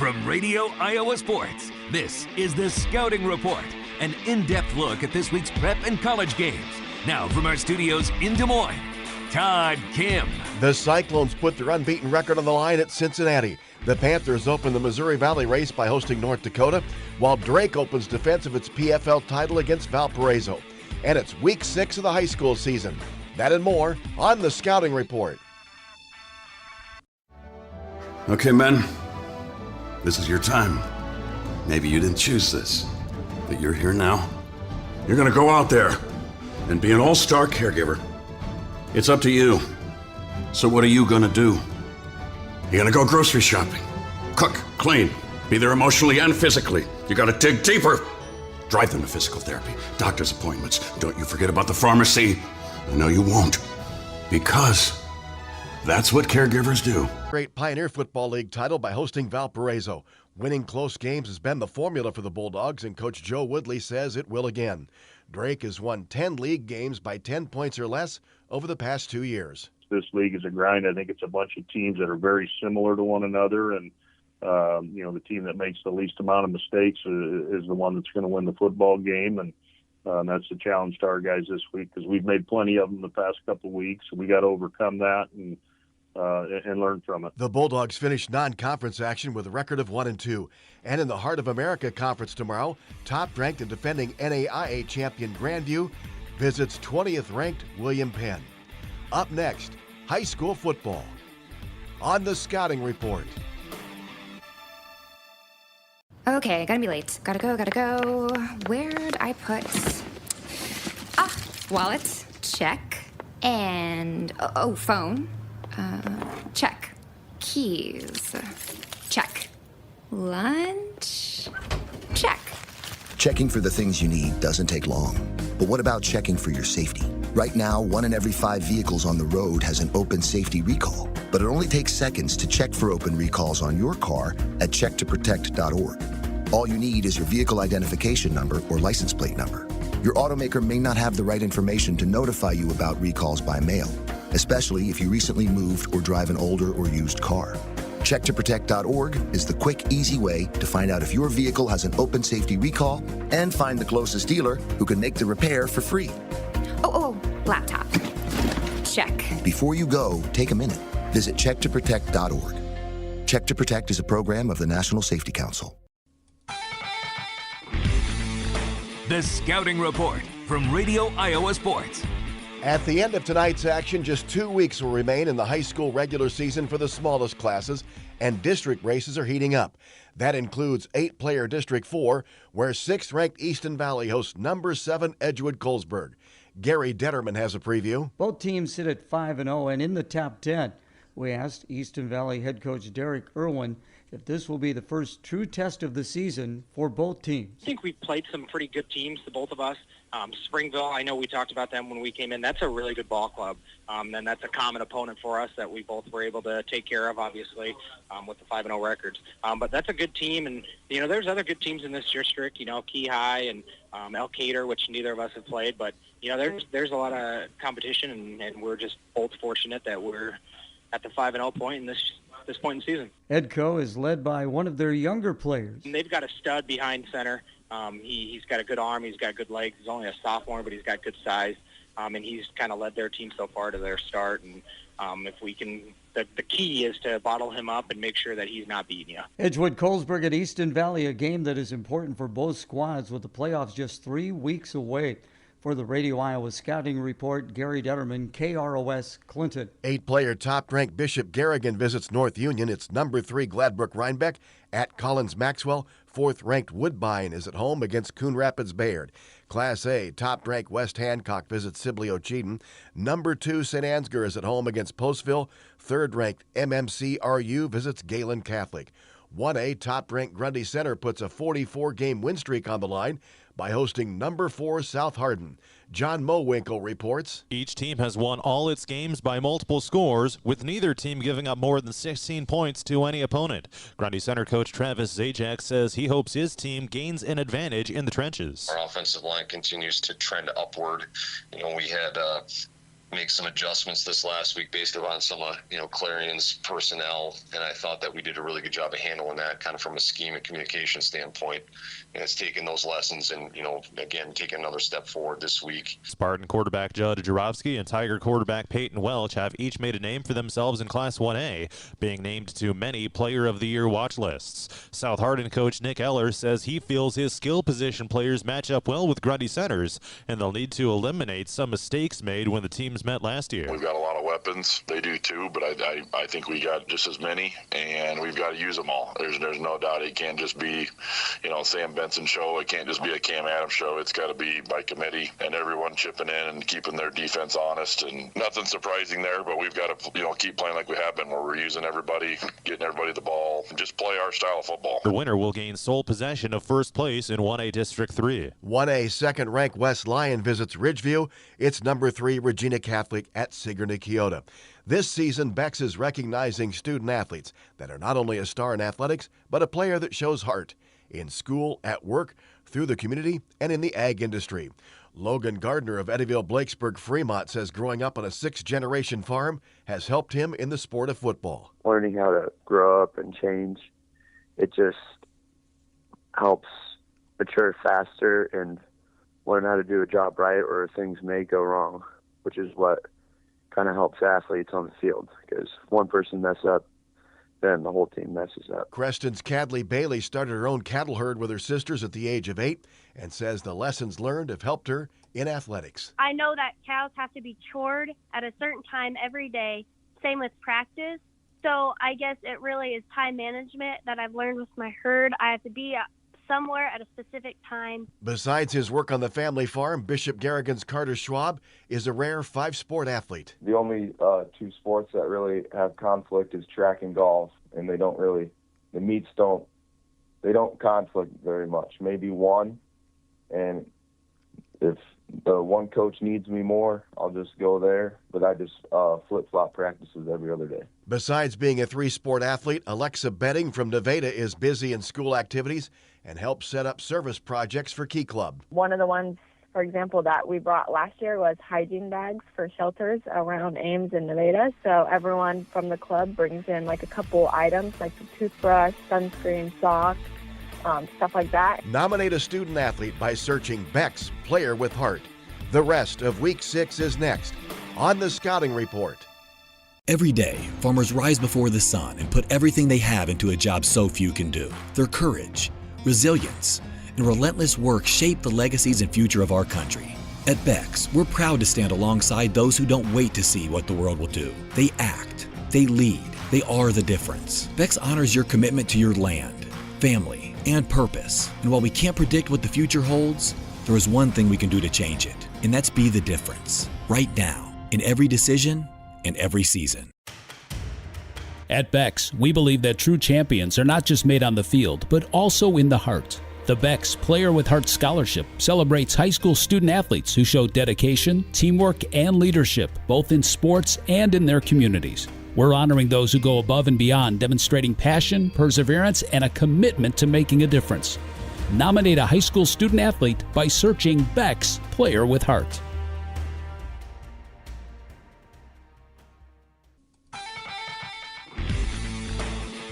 From Radio Iowa Sports, this is the Scouting Report, an in-depth look at this week's prep and college games. Now from our studios in Des Moines, Todd Kim. The Cyclones put their unbeaten record on the line at Cincinnati. The Panthers open the Missouri Valley race by hosting North Dakota, while Drake opens defense of its PFL title against Valparaiso. And it's week 6 of the high school season. That and more on the Scouting Report. Okay, men. This is your time. Maybe you didn't choose this, but you're here now. You're gonna go out there and be an all-star caregiver. It's up to you. So what are you gonna do? You're gonna go grocery shopping, cook, clean, be there emotionally and physically. You gotta dig deeper. Drive them to physical therapy, doctor's appointments. Don't you forget about the pharmacy. I know you won't, because that's what caregivers do. Great Pioneer Football League title by hosting Valparaiso. Winning close games has been the formula for the Bulldogs, and Coach Joe Woodley says it will again. Drake has won 10 league games by 10 points or less over the past 2 years. This league is a grind. I think it's a bunch of teams that are very similar to one another, and the team that makes the least amount of mistakes is the one that's going to win the football game, and that's the challenge to our guys this week, because we've made plenty of them the past couple of weeks. We got to overcome that and learn from it. The Bulldogs finish non-conference action with a record of 1-2. And in the Heart of America Conference tomorrow, top-ranked and defending NAIA champion Grandview visits 20th-ranked William Penn. Up next, high school football. On the Scouting Report. Okay, gotta be late. Gotta go. Where'd I put... wallet. Check. And... phone. Check. Keys. Check. Lunch. Check. Checking for the things you need doesn't take long. But what about checking for your safety? Right now, 1 in every 5 vehicles on the road has an open safety recall. But it only takes seconds to check for open recalls on your car at checktoprotect.org. All you need is your vehicle identification number or license plate number. Your automaker may not have the right information to notify you about recalls by mail, especially if you recently moved or drive an older or used car. Checktoprotect.org is the quick, easy way to find out if your vehicle has an open safety recall and find the closest dealer who can make the repair for free. Laptop. Check. Before you go, take a minute. Visit checktoprotect.org. Check to Protect is a program of the National Safety Council. The Scouting Report from Radio Iowa Sports. At the end of tonight's action, just 2 weeks will remain in the high school regular season for the smallest classes, and district races are heating up. That includes 8-player District 4, where 6th-ranked Easton Valley hosts number 7 Edgewood Colesburg. Gary Detterman has a preview. Both teams sit at 5-0 and in the top 10. We asked Easton Valley head coach Derek Irwin if this will be the first true test of the season for both teams. I think we've played some pretty good teams, the both of us. Springville, I know we talked about them when we came in. That's a really good ball club, and that's a common opponent for us that we both were able to take care of, obviously, with the 5-0 records. But that's a good team, and, there's other good teams in this district, Key High and Elkader, which neither of us have played. But, there's a lot of competition, and we're just both fortunate that we're at the 5-0 point in this point in the season. Edco is led by one of their younger players. And they've got a stud behind center. He's got a good arm. He's got good legs. He's only a sophomore, but he's got good size. And he's kind of led their team so far to their start. And if we can, the key is to bottle him up and make sure that he's not beating you. Edgewood Colesburg at Easton Valley, a game that is important for both squads with the playoffs just 3 weeks away. For the Radio Iowa Scouting Report, Gary Detterman, KROS Clinton. 8-player top-ranked Bishop Garrigan visits North Union. It's number 3 Gladbrook Rhinebeck at Collins Maxwell. 4th-ranked Woodbine is at home against Coon Rapids Bayard. Class A, top-ranked West Hancock visits Sibley Ocheyedan. Number 2 St. Ansgar is at home against Postville. 3rd-ranked MMC-RU visits Galen Catholic. 1A, top-ranked Grundy Center puts a 44-game win streak on the line by hosting number 4 South Hardin. John Mowinkle reports. Each team has won all its games by multiple scores, with neither team giving up more than 16 points to any opponent. Grundy Center coach Travis Zajac says he hopes his team gains an advantage in the trenches. Our offensive line continues to trend upward. We had make some adjustments this last week based upon some of, Clarion's personnel. And I thought that we did a really good job of handling that kind of from a scheme and communication standpoint. And it's taken those lessons and, again, taking another step forward this week. Spartan quarterback Judd Jarofsky and Tiger quarterback Peyton Welch have each made a name for themselves in Class 1A, being named to many Player of the Year watch lists. South Hardin coach Nick Eller says he feels his skill position players match up well with Grundy centers, and they'll need to eliminate some mistakes made when the teams met last year. We've got a lot of weapons. They do too, but I think we got just as many, and we've got to use them all. There's no doubt. It can't just be, Sam Benson show. It can't just be a Cam Adams show. It's got to be by committee and everyone chipping in and keeping their defense honest. And nothing surprising there, but we've got to, keep playing like we have been, where we're using everybody, getting everybody the ball, and just play our style of football. The winner will gain sole possession of first place in 1A District 3. 1A second-ranked West Lyon visits Ridgeview. It's number 3 Regina Catholic at Sigourney-Keota. This season, Bex is recognizing student-athletes that are not only a star in athletics, but a player that shows heart in school, at work, through the community, and in the ag industry. Logan Gardner of Eddyville-Blakesburg Fremont says growing up on a 6th-generation farm has helped him in the sport of football. Learning how to grow up and change, it just helps mature faster and learn how to do a job right, or things may go wrong, which is what kind of helps athletes on the field, because one person messes up, then the whole team messes up. Creston's Cadley Bailey started her own cattle herd with her sisters at the age of 8 and says the lessons learned have helped her in athletics. I know that cows have to be chored at a certain time every day, same with practice. So I guess it really is time management that I've learned with my herd. I have to be somewhere at a specific time. Besides his work on the family farm, Bishop Garrigan's Carter Schwab is a rare 5-sport athlete. The only 2 sports that really have conflict is track and golf, and the meets don't conflict very much. Maybe one, and if the one coach needs me more, I'll just go there, but I just flip-flop practices every other day. Besides being a 3-sport athlete, Alexa Betting from Nevada is busy in school activities and helps set up service projects for Key Club. One of the ones, for example, that we brought last year was hygiene bags for shelters around Ames and Nevada. So everyone from the club brings in like a couple items like a toothbrush, sunscreen, socks, stuff like that. Nominate a student athlete by searching Beck's Player with Heart. The rest of Week 6 is next on the Scouting Report. Every day, farmers rise before the sun and put everything they have into a job so few can do. Their courage, resilience, and relentless work shape the legacies and future of our country. At Beck's, we're proud to stand alongside those who don't wait to see what the world will do. They act, they lead, they are the difference. Beck's honors your commitment to your land, family, and purpose. And while we can't predict what the future holds, there is one thing we can do to change it, and that's be the difference. Right now, in every decision and every season. At Beck's, we believe that true champions are not just made on the field, but also in the heart. The Beck's Player with Heart Scholarship celebrates high school student athletes who show dedication, teamwork, and leadership, both in sports and in their communities. We're honoring those who go above and beyond, demonstrating passion, perseverance, and a commitment to making a difference. Nominate a high school student athlete by searching Beck's Player with Heart.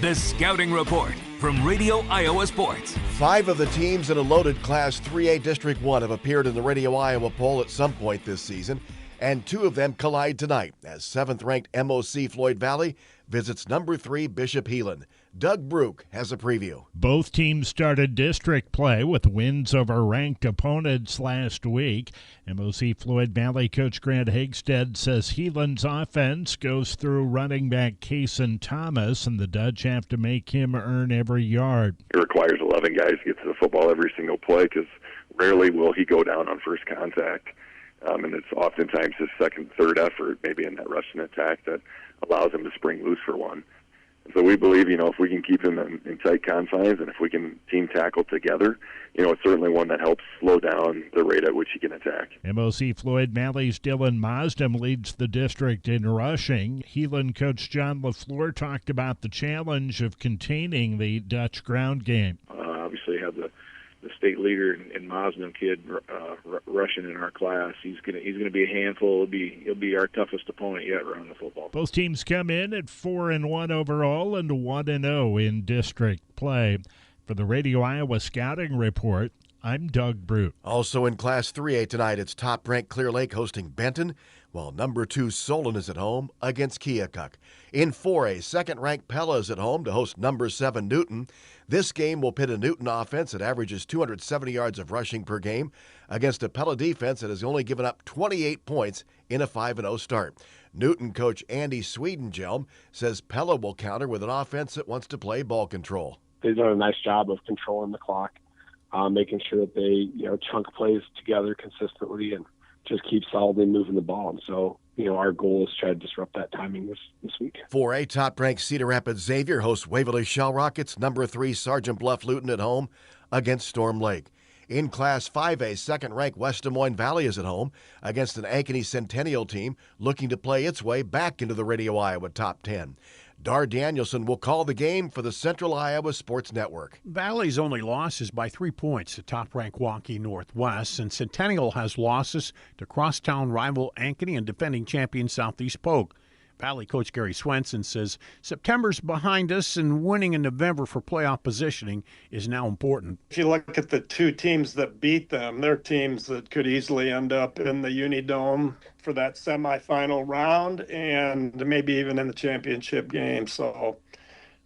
The Scouting Report from Radio Iowa Sports. 5 of the teams in a loaded Class 3A District 1 have appeared in the Radio Iowa poll at some point this season, and 2 of them collide tonight as 7th-ranked MOC Floyd Valley visits number 3 Bishop Heelan. Doug Brook has a preview. Both teams started district play with wins over ranked opponents last week. MOC Floyd Valley coach Grant Hagstead says Heelan's offense goes through running back Cason Thomas, and the Dutch have to make him earn every yard. It requires 11 guys to get to the football every single play, because rarely will he go down on first contact. And it's oftentimes his second, third effort, maybe in that rush and attack, that allows him to spring loose for one. So we believe, if we can keep him in tight confines and if we can team tackle together, it's certainly one that helps slow down the rate at which he can attack. MOC Floyd Valley's Dylan Mosdem leads the district in rushing. Heelan coach John LaFleur talked about the challenge of containing the Dutch ground game. Obviously have the state leader in Mosman kid rushing in our class. He's gonna be a handful. He'll be our toughest opponent yet around the football. Both teams come in at 4-1 overall and 1-0 in district play. For the Radio Iowa Scouting Report, I'm Doug Brute. Also in Class 3A tonight, it's top-ranked Clear Lake hosting Benton, while number 2 Solon is at home against Keokuk. In 4A, second-ranked Pella is at home to host number 7 Newton. This game will pit a Newton offense that averages 270 yards of rushing per game against a Pella defense that has only given up 28 points in a 5-0 start. Newton coach Andy Swedenjelm says Pella will counter with an offense that wants to play ball control. They've done a nice job of controlling the clock, making sure that they, chunk plays together consistently and just keep solidly moving the ball. And so, our goal is to try to disrupt that timing this week. 4A, top-ranked Cedar Rapids Xavier hosts Waverly Shell Rockets, number 3 Sergeant Bluff Luton at home against Storm Lake. In Class 5A, second-ranked West Des Moines Valley is at home against an Ankeny Centennial team looking to play its way back into the Radio Iowa top 10. Dar Danielson will call the game for the Central Iowa Sports Network. Valley's only loss is by 3 points to top-ranked Waukee Northwest, and Centennial has losses to crosstown rival Ankeny and defending champion Southeast Polk. Valley coach Gary Swenson says September's behind us and winning in November for playoff positioning is now important. If you look at the 2 teams that beat them, they're teams that could easily end up in the Unidome for that semifinal round and maybe even in the championship game. So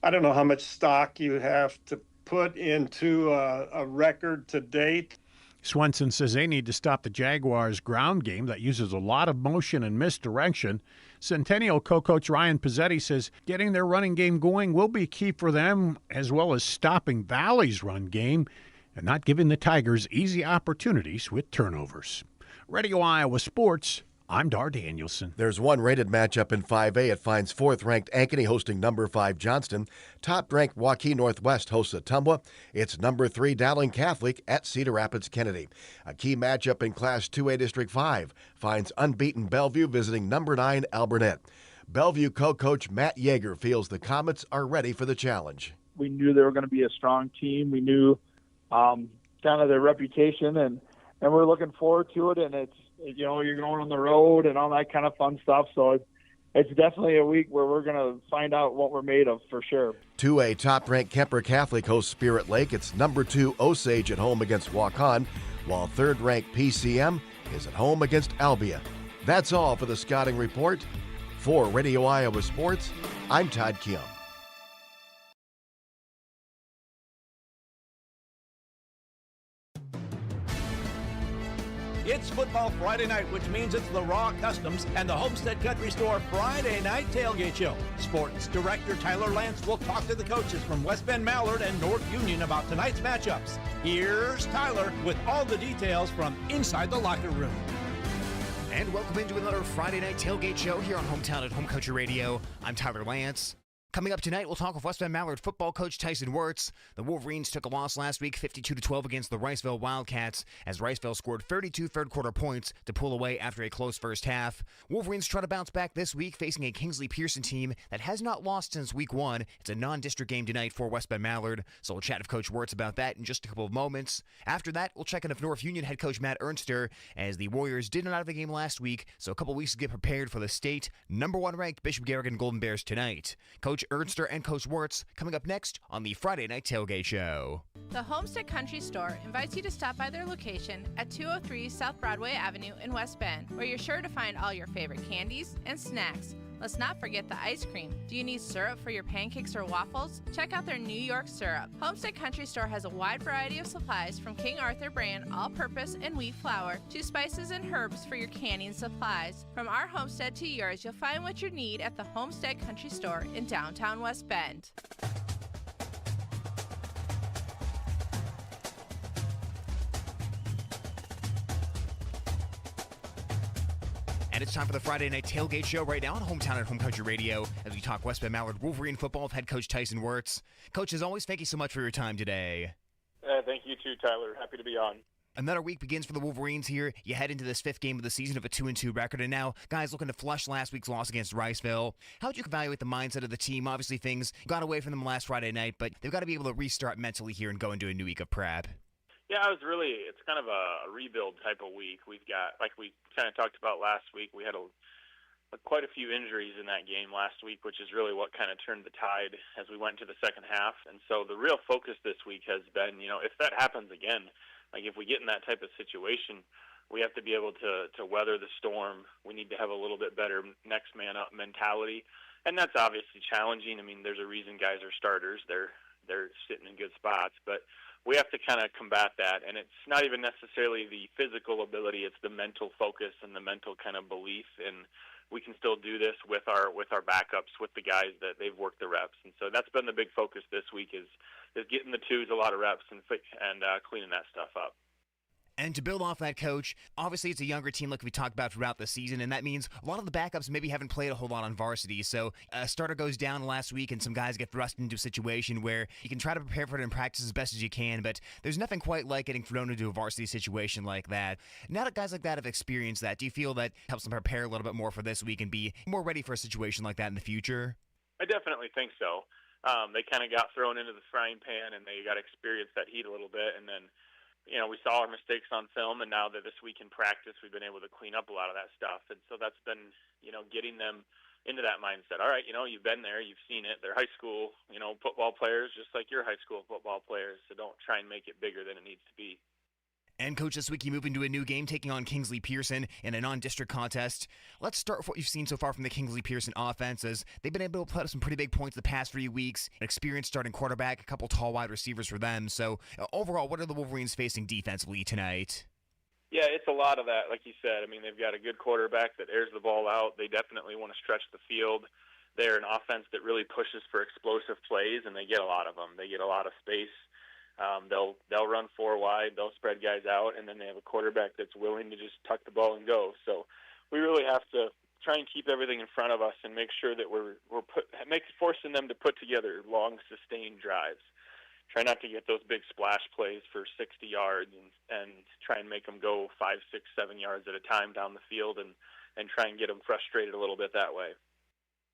I don't know how much stock you have to put into a record to date. Swenson says they need to stop the Jaguars' ground game that uses a lot of motion and misdirection. Centennial co-coach Ryan Pizzetti says getting their running game going will be key for them, as well as stopping Valley's run game and not giving the Tigers easy opportunities with turnovers. Radio Iowa Sports, I'm Dar Danielson. There's one rated matchup in 5A. It finds 4th-ranked Ankeny hosting number 5 Johnston. Top-ranked Waukee Northwest hosts Ottumwa. It's number 3 Dowling Catholic at Cedar Rapids Kennedy. A key matchup in Class 2A District 5 finds unbeaten Bellevue visiting number 9 Alburnett. Bellevue co-coach Matt Yeager feels the Comets are ready for the challenge. We knew they were going to be a strong team. We knew kind of their reputation, and we're looking forward to it, and it's, you're going on the road and all that kind of fun stuff. So it's definitely a week where we're going to find out what we're made of for sure. 2A, top-ranked Kemper Catholic hosts Spirit Lake. It's number 2 Osage at home against Waukon, while 3rd-ranked PCM is at home against Albia. That's all for the Scouting Report. For Radio Iowa Sports, I'm Todd Kim. It's Football Friday night, which means it's the Raw Customs and the Homestead Country Store Friday night tailgate show. Sports director Tyler Lance will talk to the coaches from West Bend Mallard and North Union about tonight's matchups. Here's Tyler with all the details from inside the locker room. And welcome into another Friday night tailgate show here on Hometown at Home Country Radio. I'm Tyler Lance. Coming up tonight, we'll talk with West Bend Mallard football coach Tyson Wirtz. The Wolverines took a loss last week, 52-12 against the Riceville Wildcats, as Riceville scored 32 third-quarter points to pull away after a close first half. Wolverines try to bounce back this week, facing a Kingsley Pearson team that has not lost since week 1. It's a non-district game tonight for West Bend Mallard, so we'll chat with Coach Wirtz about that in just a couple of moments. After that, we'll check in with North Union head coach Matt Ernster, as the Warriors did not have a game last week, so a couple weeks to get prepared for the state number 1 ranked Bishop Garrigan Golden Bears tonight. Coach Ernster and Coach Wirtz coming up next on the Friday Night Tailgate Show. The Homestead Country Store invites you to stop by their location at 203 South Broadway Avenue in West Bend, where you're sure to find all your favorite candies and snacks. Let's not forget the ice cream. Do you need syrup for your pancakes or waffles? Check out their New York syrup. Homestead Country Store has a wide variety of supplies, from King Arthur brand all-purpose and wheat flour to spices and herbs for your canning supplies. From our homestead to yours, you'll find what you need at the Homestead Country Store in downtown West Bend. And it's time for the Friday Night Tailgate Show right now on Hometown at Home Country Radio, as we talk West Bend Mallard Wolverine football with head coach Tyson Wirtz. Coach, as always, thank you so much for your time today. Thank you too, Tyler. Happy to be on. Another week begins for the Wolverines here. You head into this 5th game of the season of a 2-2 record, and now guys looking to flush last week's loss against Riceville. How would you evaluate the mindset of the team? Obviously, things got away from them last Friday night, but they've got to be able to restart mentally here and go into a new week of prep. Yeah, it's kind of a rebuild type of week. We've got, like we kind of talked about last week, we had quite a few injuries in that game last week, which is really what kind of turned the tide as we went into the second half. And so the real focus this week has been, if that happens again, like if we get in that type of situation, we have to be able to weather the storm. We need to have a little bit better next man up mentality. And that's obviously challenging. I mean, there's a reason guys are starters. They're sitting in good spots, but we have to kind of combat that. And it's not even necessarily the physical ability, it's the mental focus and the mental kind of belief. And we can still do this with our backups, with the guys that they've worked the reps. And so that's been the big focus this week is getting the twos a lot of reps and cleaning that stuff up. And to build off that, Coach, obviously it's a younger team like we talked about throughout the season, and that means a lot of the backups maybe haven't played a whole lot on varsity. So a starter goes down last week, and some guys get thrust into a situation where you can try to prepare for it in practice as best as you can, but there's nothing quite like getting thrown into a varsity situation like that. Now that guys like that have experienced that, do you feel that helps them prepare a little bit more for this week and be more ready for a situation like that in the future? I definitely think so. They kind of got thrown into the frying pan, and they got to experience that heat a little bit, and then we saw our mistakes on film, and now that this week in practice, we've been able to clean up a lot of that stuff. And so that's been, getting them into that mindset. All right, you've been there, you've seen it. They're high school, football players, just like you're high school football players. So don't try and make it bigger than it needs to be. And, Coach, this week you move into a new game, taking on Kingsley Pearson in a non-district contest. Let's start with what you've seen so far from the Kingsley Pearson offenses. They've been able to put up some pretty big points the past 3 weeks. An experienced starting quarterback, a couple tall wide receivers for them. So, overall, what are the Wolverines facing defensively tonight? Yeah, it's a lot of that, like you said. I mean, they've got a good quarterback that airs the ball out. They definitely want to stretch the field. They're an offense that really pushes for explosive plays, and they get a lot of them. They get a lot of space. They'll run 4 wide, they'll spread guys out, and then they have a quarterback that's willing to just tuck the ball and go. So we really have to try and keep everything in front of us and make sure that we're forcing them to put together long, sustained drives. Try not to get those big splash plays for 60 yards and try and make them go 5, 6, 7 yards at a time down the field and try and get them frustrated a little bit that way.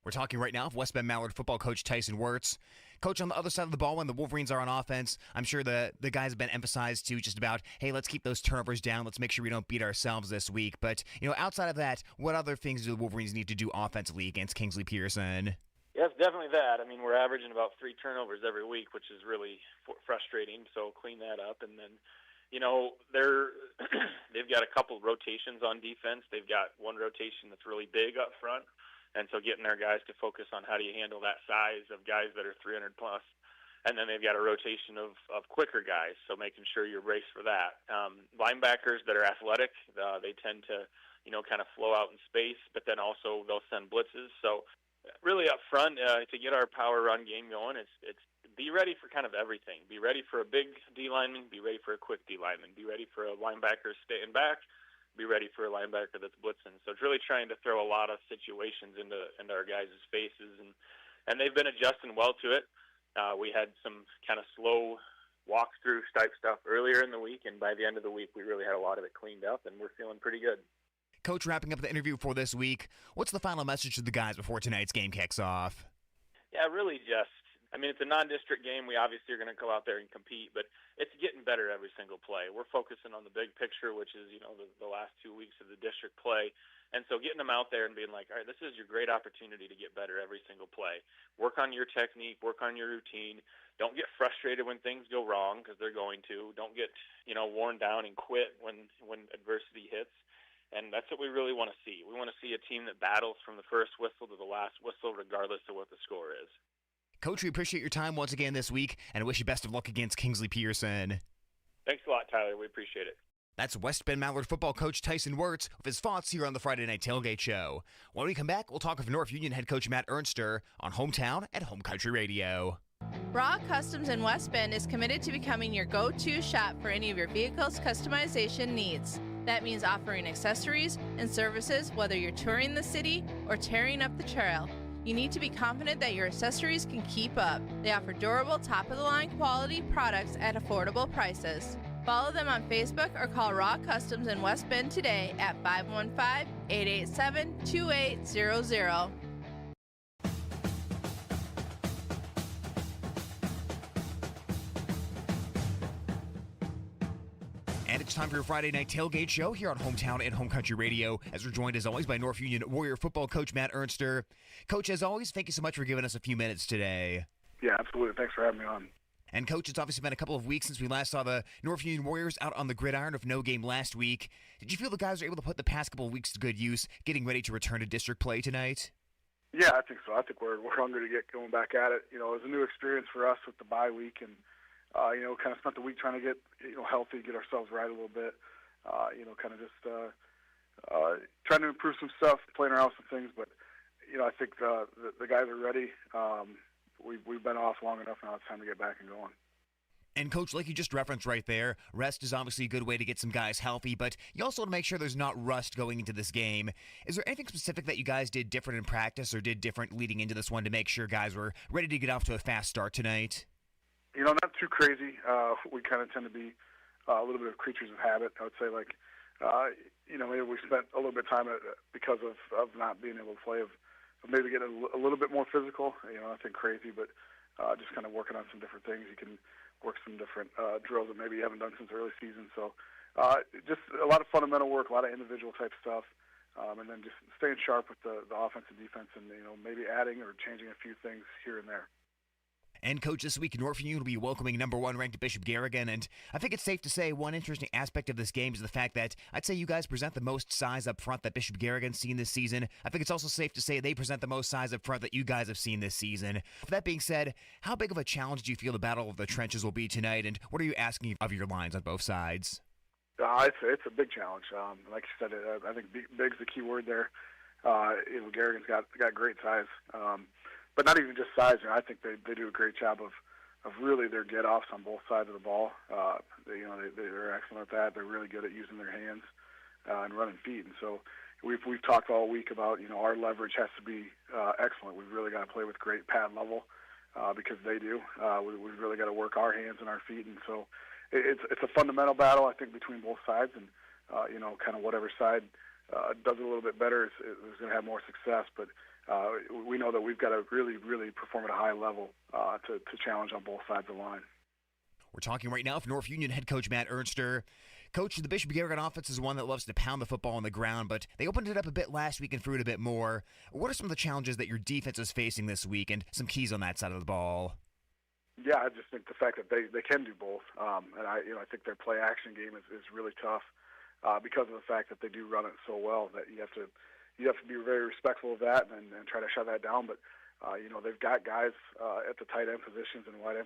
We're talking right now with West Bend Mallard football coach Tyson Wirtz. Coach, on the other side of the ball, when the Wolverines are on offense, I'm sure the guys have been emphasized to just about, hey, let's keep those turnovers down. Let's make sure we don't beat ourselves this week. But, outside of that, what other things do the Wolverines need to do offensively against Kingsley Pearson? Yes, definitely that. I mean, we're averaging about 3 turnovers every week, which is really frustrating. So clean that up. And then, they've got a couple rotations on defense. They've got one rotation that's really big up front. And so getting our guys to focus on how do you handle that size of guys that are 300 plus. And then they've got a rotation of quicker guys, so making sure you're braced for that. Linebackers that are athletic, they tend to, kind of flow out in space, but then also they'll send blitzes. So really up front, to get our power run game going, it's be ready for kind of everything. Be ready for a big D lineman, be ready for a quick D lineman, be ready for a linebacker staying back, be ready for a linebacker that's blitzing. So it's really trying to throw a lot of situations into our guys' faces, and they've been adjusting well to it. We had some kind of slow walkthrough type stuff earlier in the week, and by the end of the week, we really had a lot of it cleaned up, and we're feeling pretty good. Coach, wrapping up the interview for this week, what's the final message to the guys before tonight's game kicks off? Yeah, really it's a non-district game. We obviously are going to go out there and compete, but it's getting better every single play. We're focusing on the big picture, which is, the last 2 weeks of the district play. And so getting them out there and being like, all right, this is your great opportunity to get better every single play. Work on your technique, work on your routine. Don't get frustrated when things go wrong, because they're going to. Don't get, worn down and quit when adversity hits. And that's what we really want to see. We want to see a team that battles from the first whistle to the last whistle, regardless of what the score is. Coach, we appreciate your time once again this week, and I wish you best of luck against Kingsley Pearson. Thanks a lot, Tyler. We appreciate it. That's West Bend Mallard football coach Tyson Wirtz with his thoughts here on the Friday Night Tailgate Show. When we come back, we'll talk with North Union head coach Matt Ernster on Hometown at Home Country Radio. Raw Customs in West Bend is committed to becoming your go-to shop for any of your vehicle's customization needs. That means offering accessories and services whether you're touring the city or tearing up the trail. You need to be confident that your accessories can keep up. They offer durable, top-of-the-line quality products at affordable prices. Follow them on Facebook or call Raw Customs in West Bend today at 515-887-2800. It's time for your Friday night tailgate show here on Hometown and Home Country Radio, as we're joined as always by North Union Warrior football coach Matt Ernster. Coach, as always, thank you so much for giving us a few minutes today. Yeah, absolutely. Thanks for having me on. And Coach, it's obviously been a couple of weeks since we last saw the North Union Warriors out on the gridiron with no game last week. Did you feel the guys were able to put the past couple of weeks to good use, getting ready to return to district play tonight? Yeah, I think so. I think we're hungry to get going back at it. You know, it was a new experience for us with the bye week, and kind of spent the week trying to get healthy, get ourselves right a little bit. Kind of just trying to improve some stuff, playing around with some things. But I think the guys are ready. We've been off long enough now. It's time to get back and going. And, Coach, like you just referenced right there, rest is obviously a good way to get some guys healthy, but you also want to make sure there's not rust going into this game. Is there anything specific that you guys did different in practice or did different leading into this one to make sure guys were ready to get off to a fast start tonight? Not too crazy. We kind of tend to be a little bit of creatures of habit. I would say, maybe we spent a little bit of time because of not being able to play, of maybe getting a little bit more physical. Nothing crazy, but just kind of working on some different things. You can work some different drills that maybe you haven't done since early season. So just a lot of fundamental work, a lot of individual type stuff, and then just staying sharp with the offense and defense, and maybe adding or changing a few things here and there. And, Coach, this week, North Union will be welcoming number 1 ranked Bishop Garrigan, and I think it's safe to say one interesting aspect of this game is the fact that I'd say you guys present the most size up front that Bishop Garrigan's seen this season. I think it's also safe to say they present the most size up front that you guys have seen this season. With that being said, how big of a challenge do you feel the Battle of the Trenches will be tonight, and what are you asking of your lines on both sides? It's a big challenge. Like you said, I think big's the key word there. Garrigan's got great size. But not even just size. I think they do a great job of really their get-offs on both sides of the ball. They're excellent at that. They're really good at using their hands and running feet. And so we've talked all week about our leverage has to be excellent. We've really got to play with great pad level because they do. We've really got to work our hands and our feet. And so it's a fundamental battle, I think, between both sides. And kind of whatever side does it a little bit better is going to have more success. But we know that we've got to really, really perform at a high level to challenge on both sides of the line. We're talking right now with North Union head coach Matt Ernster. Coach, the Bishop Garrigan offense is one that loves to pound the football on the ground, but they opened it up a bit last week and threw it a bit more. What are some of the challenges that your defense is facing this week and some keys on that side of the ball? Yeah, I just think the fact that they can do both. And I think their play-action game is really tough because of the fact that they do run it so well that you have to be very respectful of that and try to shut that down. But they've got guys at the tight end positions and wide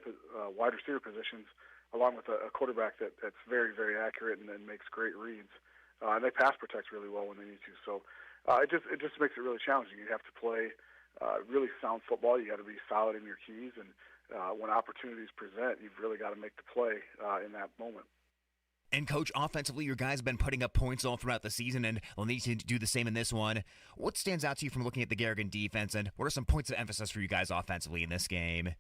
receiver positions, along with a quarterback that's very, very accurate and makes great reads. And they pass protect really well when they need to. So it just makes it really challenging. You have to play really sound football. You got to be solid in your keys, and when opportunities present, you've really got to make the play in that moment. And, Coach, offensively, your guys have been putting up points all throughout the season, and will need to do the same in this one. What stands out to you from looking at the Garrigan defense, and what are some points of emphasis for you guys offensively in this game?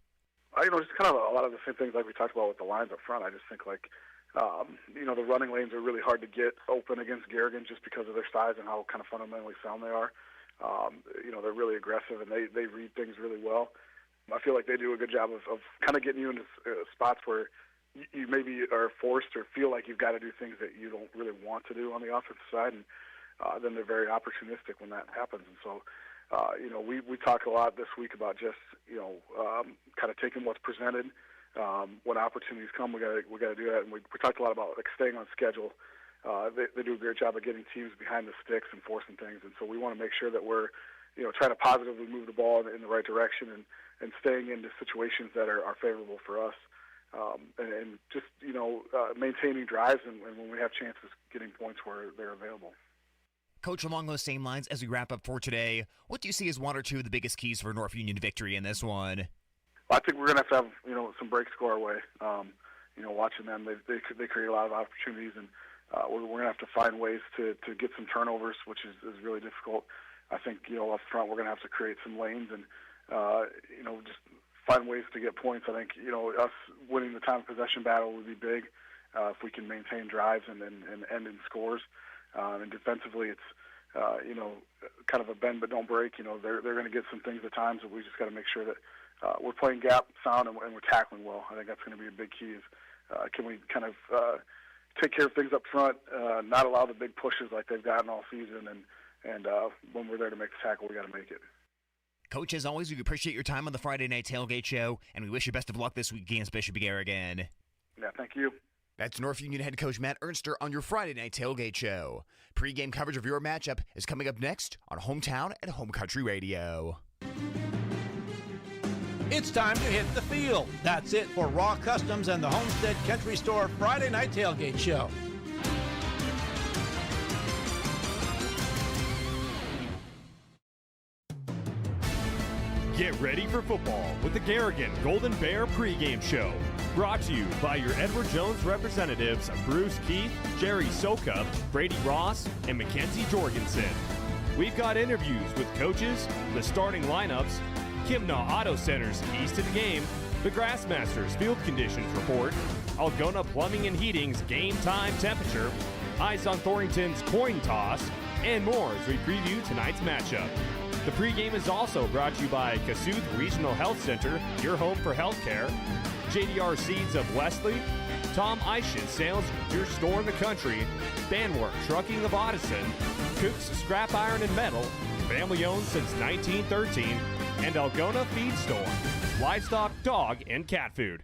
Just kind of a lot of the same things like we talked about with the lines up front. I just think, the running lanes are really hard to get open against Garrigan just because of their size and how kind of fundamentally sound they are. They're really aggressive, and they read things really well. I feel like they do a good job of kind of getting you into spots where you maybe are forced or feel like you've got to do things that you don't really want to do on the offensive side, and then they're very opportunistic when that happens. And so, we talk a lot this week about just kind of taking what's presented. When opportunities come, we got to do that. And we talked a lot about staying on schedule. They do a great job of getting teams behind the sticks and forcing things. And so we want to make sure that we're trying to positively move the ball in the right direction and staying into situations that are favorable for us. And just, maintaining drives and when we have chances, getting points where they're available. Coach, along those same lines, as we wrap up for today, what do you see as one or two of the biggest keys for North Union victory in this one? Well, I think we're going to have some breaks go our way. Watching them, they create a lot of opportunities, and we're going to have to find ways to get some turnovers, which is really difficult. I think, up front, we're going to have to create some lanes and, just find ways to get points. I think, us winning the time of possession battle would be big if we can maintain drives and end in scores. And defensively, it's, kind of a bend but don't break. They're going to get some things at times, but we just got to make sure that we're playing gap sound and we're tackling well. I think that's going to be a big key is can we kind of take care of things up front, not allow the big pushes like they've gotten all season, and when we're there to make the tackle, we got to make it. Coach, as always, we appreciate your time on the Friday Night Tailgate Show, and we wish you best of luck this week against Bishop Garrigan. Yeah, thank you. That's North Union head coach Matt Ernster on your Friday Night Tailgate Show. Pre-game coverage of your matchup is coming up next on Hometown and Home Country Radio. It's time to hit the field. That's it for Raw Customs and the Homestead Country Store Friday Night Tailgate Show. Get ready for football with the Garrigan Golden Bear pregame show. Brought to you by your Edward Jones representatives Bruce Keith, Jerry Sokup, Brady Ross, and Mackenzie Jorgensen. We've got interviews with coaches, the starting lineups, Kimnaw Auto Center's keys to the game, the Grassmasters field conditions report, Algona Plumbing and Heating's game time temperature, Eyes on Thornton's coin toss, and more as we preview tonight's matchup. The pregame is also brought to you by Kasuth Regional Health Center, your home for healthcare, JDR Seeds of Wesley, Tom Eishin Sales, your store in the country, Banwork Trucking of Odison, Cook's Scrap Iron and Metal, family owned since 1913, and Algona Feed Store, livestock, dog, and cat food.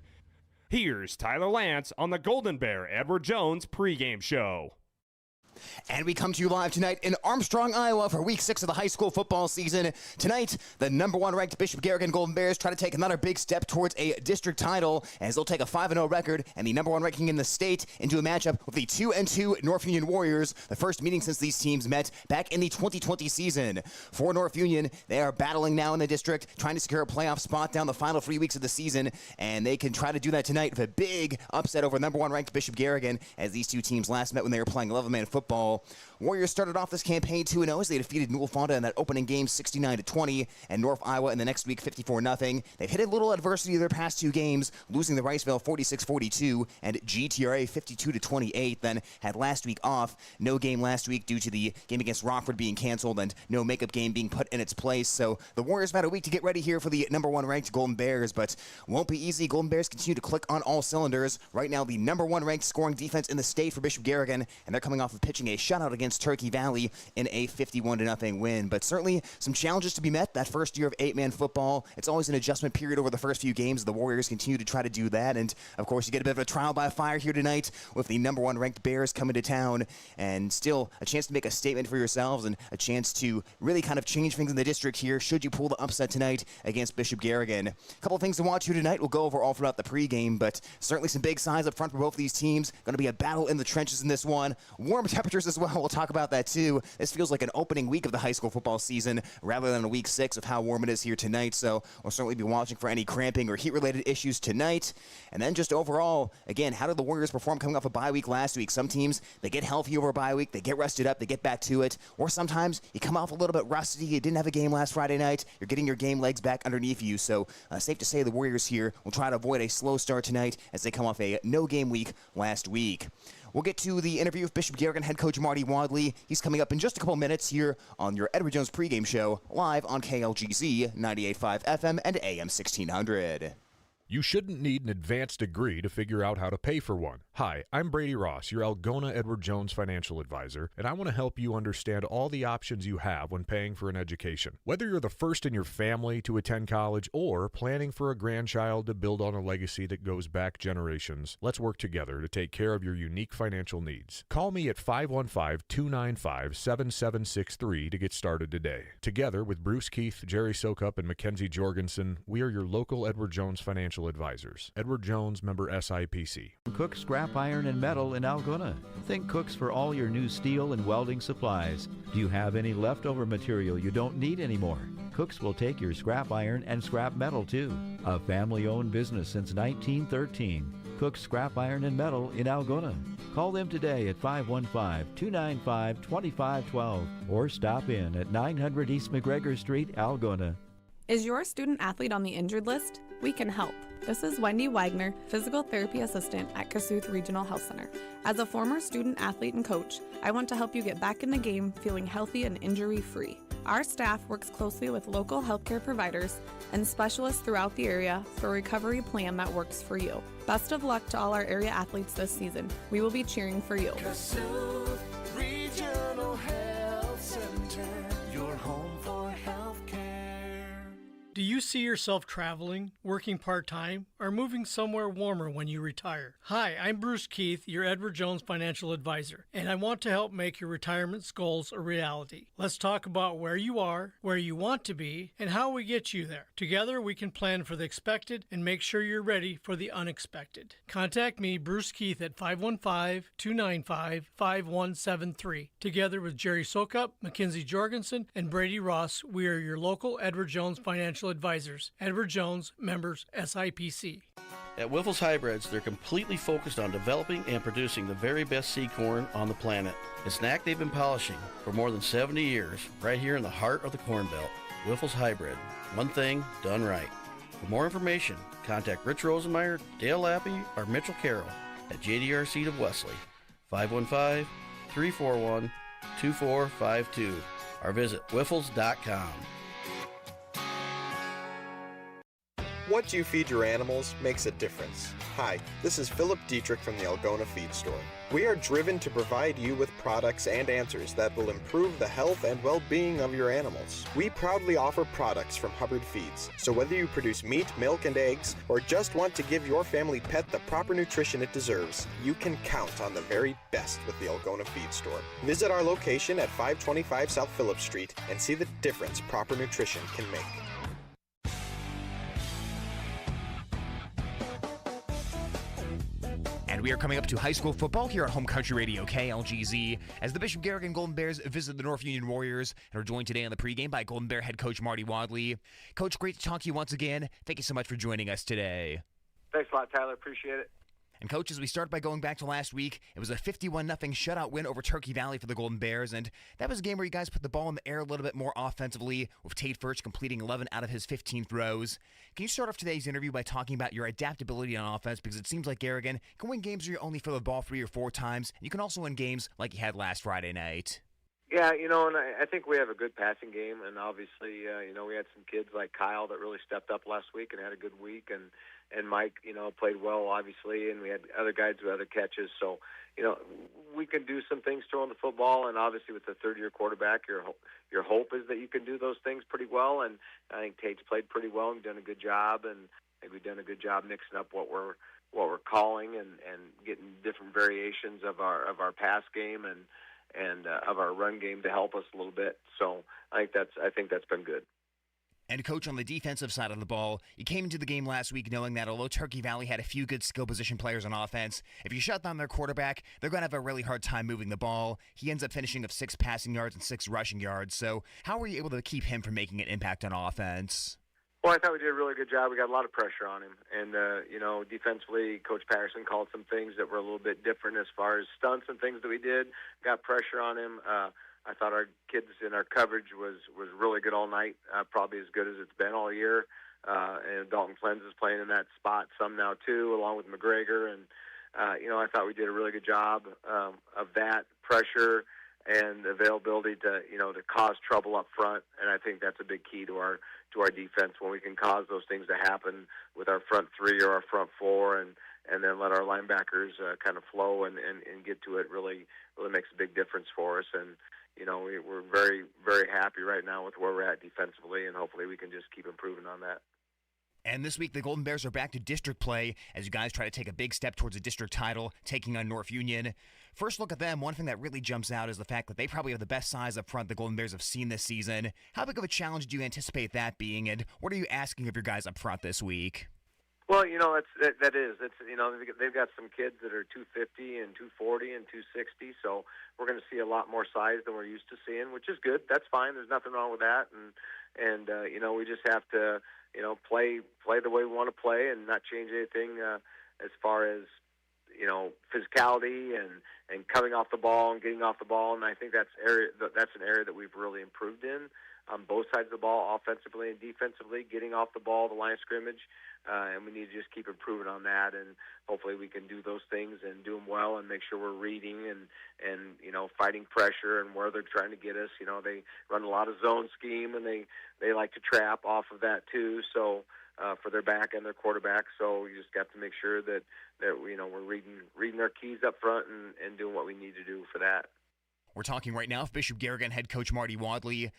Here's Tyler Lance on the Golden Bear Edward Jones pregame show. And we come to you live tonight in Armstrong, Iowa for Week 6 of the high school football season. Tonight, the number 1 ranked Bishop Garrigan Golden Bears try to take another big step towards a district title as they'll take a 5-0 record and the number 1 ranking in the state into a matchup with the 2-2 North Union Warriors, the first meeting since these teams met back in the 2020 season. For North Union, they are battling now in the district, trying to secure a playoff spot down the final 3 weeks of the season, and they can try to do that tonight with a big upset over number 1 ranked Bishop Garrigan as these two teams last met when they were playing 11-man football. Warriors started off this campaign 2-0 as they defeated Newell Fonda in that opening game 69-20, and North Iowa in the next week 54-0. They've hit a little adversity their past 2 games, losing to Riceville 46-42 and GTRA 52-28. Then had last week off, no game last week due to the game against Rockford being canceled and no makeup game being put in its place. So the Warriors have had a week to get ready here for the number 1 ranked Golden Bears, but won't be easy. Golden Bears continue to click on all cylinders. Right now, the number 1 ranked scoring defense in the state for Bishop Garrigan, and they're coming off of pitching a shutout against Turkey Valley in a 51-0 win. But certainly some challenges to be met that first year of 8-man football. It's always an adjustment period over the first few games. The Warriors continue to try to do that, and of course you get a bit of a trial by fire here tonight with the number 1 ranked Bears coming to town, and still a chance to make a statement for yourselves and a chance to really kind of change things in the district here should you pull the upset tonight against Bishop Garrigan. A couple of things to watch here tonight. We'll go over all throughout the pregame, but certainly some big signs up front for both of these teams. Going to be a battle in the trenches in this one. Warm temperatures as well. We'll talk about that too. This feels like an opening week of the high school football season rather than a week 6 of how warm it is here tonight. So we'll certainly be watching for any cramping or heat-related issues tonight. And then just overall, again, how did the Warriors perform coming off a bye week last week? Some teams, they get healthy over a bye week, they get rested up, they get back to it. Or sometimes you come off a little bit rusty, you didn't have a game last Friday night, you're getting your game legs back underneath you. So safe to say the Warriors here will try to avoid a slow start tonight as they come off a no-game week last week. We'll get to the interview with Bishop Garrigan head coach Marty Wadley. He's coming up in just a couple minutes here on your Edward Jones pregame show, live on KLGZ 98.5 FM and AM 1600. You shouldn't need an advanced degree to figure out how to pay for one. Hi, I'm Brady Ross, your Algona Edward Jones financial advisor, and I want to help you understand all the options you have when paying for an education. Whether you're the first in your family to attend college or planning for a grandchild to build on a legacy that goes back generations, let's work together to take care of your unique financial needs. Call me at 515-295-7763 to get started today. Together with Bruce Keith, Jerry Sokup, and Mackenzie Jorgensen, we are your local Edward Jones financial advisors. Edward Jones, member SIPC. Cook Scrap Iron and Metal in Algona. Think Cooks for all your new steel and welding supplies. Do you have any leftover material you don't need anymore? Cooks will take your scrap iron and scrap metal too. A family-owned business since 1913. Cooks Scrap Iron and Metal in Algona. Call them today at 515-295-2512 or stop in at 900 East McGregor Street, Algona. Is your student athlete on the injured list? we can help. This is Wendy Wagner, Physical Therapy Assistant at Kasuth Regional Health Center. As a former student athlete and coach, I want to help you get back in the game feeling healthy and injury-free. Our staff works closely with local healthcare providers and specialists throughout the area for a recovery plan that works for you. Best of luck to all our area athletes this season. We will be cheering for you. Kasuth Regional Health Center, your home for health care. Do you see yourself traveling, working part-time, or moving somewhere warmer when you retire? Hi, I'm Bruce Keith, your Edward Jones financial advisor, and I want to help make your retirement goals a reality. Let's talk about where you are, where you want to be, and how we get you there. Together, we can plan for the expected and make sure you're ready for the unexpected. Contact me, Bruce Keith, at 515-295-5173. Together with Jerry Sokup, Mackenzie Jorgensen, and Brady Ross, we are your local Edward Jones financial advisors. Edward Jones, members SIPC. At Wiffles Hybrids, they're completely focused on developing and producing the very best seed corn on the planet. It's an act they've been polishing for more than 70 years, right here in the heart of the Corn Belt. Wiffles Hybrid, one thing done right. For more information, contact Rich Rosenmeyer, Dale Lappy, or Mitchell Carroll at JDR Seed of Wesley, 515-341-2452, or visit wiffles.com. What you feed your animals makes a difference. Hi, this is Philip Dietrich from the Algona Feed Store. We are driven to provide you with products and answers that will improve the health and well-being of your animals. We proudly offer products from Hubbard Feeds, so whether you produce meat, milk, and eggs, or just want to give your family pet the proper nutrition it deserves, you can count on the very best with the Algona Feed Store. Visit our location at 525 South Phillips Street and see the difference proper nutrition can make. And we are coming up to high school football here on Home Country Radio KLGZ as the Bishop Garrigan Golden Bears visit the North Union Warriors and are joined today on the pregame by Golden Bear head coach Marty Wadley. Coach, great to talk to you once again. Thank you so much for joining us today. Thanks a lot, Tyler. Appreciate it. And Coach, as we start by going back to last week, it was a 51-0 shutout win over Turkey Valley for the Golden Bears, and that was a game where you guys put the ball in the air a little bit more offensively, with Tate Furch completing 11 out of his 15 throws. Can you start off today's interview by talking about your adaptability on offense, because it seems like Garrigan can win games where you only throw the ball 3 or 4 times, and you can also win games like you had last Friday night. Yeah, and I think we have a good passing game, and obviously, we had some kids like Kyle that really stepped up last week and had a good week, and Mike, played well, obviously, and we had other guys with other catches. So, we can do some things throwing the football, and obviously with the third-year quarterback, your hope is that you can do those things pretty well, and I think Tate's played pretty well and done a good job, and I think we've done a good job mixing up what we're calling and getting different variations of our pass game and of our run game to help us a little bit. So I think that's been good. And Coach, on the defensive side of the ball, you came into the game last week knowing that although Turkey Valley had a few good skill position players on offense, if you shut down their quarterback, they're going to have a really hard time moving the ball. He ends up finishing with 6 passing yards and 6 rushing yards. So how were you able to keep him from making an impact on offense? Well, I thought we did a really good job. We got a lot of pressure on him. And, defensively, Coach Patterson called some things that were a little bit different as far as stunts and things that we did. Got pressure on him. I thought our kids in our coverage was really good all night, probably as good as it's been all year. And Dalton Clens is playing in that spot some now, too, along with McGregor. And, I thought we did a really good job of that pressure and availability to cause trouble up front. And I think that's a big key to our defense, when we can cause those things to happen with our front 3 or our front 4 and then let our linebackers kind of flow and get to it really makes a big difference for us. And, we're very, very happy right now with where we're at defensively, and hopefully we can just keep improving on that. And this week, the Golden Bears are back to district play as you guys try to take a big step towards a district title, taking on North Union. First look at them, one thing that really jumps out is the fact that they probably have the best size up front the Golden Bears have seen this season. How big of a challenge do you anticipate that being, and what are you asking of your guys up front this week? Well, that is. They've got some kids that are 250 and 240 and 260, so we're going to see a lot more size than we're used to seeing, which is good. That's fine. There's nothing wrong with that, and we just have to play the way we want to play and not change anything as far as physicality and coming off the ball and getting off the ball. And I think that's an area that we've really improved in. on both sides of the ball, offensively and defensively, getting off the ball, the line of scrimmage, and we need to just keep improving on that, and hopefully we can do those things and do them well and make sure we're reading and fighting pressure and where they're trying to get us. They run a lot of zone scheme, and they like to trap off of that too, so for their back and their quarterback. So you just got to make sure that we're reading our keys up front and doing what we need to do for that. We're talking right now with Bishop Garrigan head coach Marty Wadley.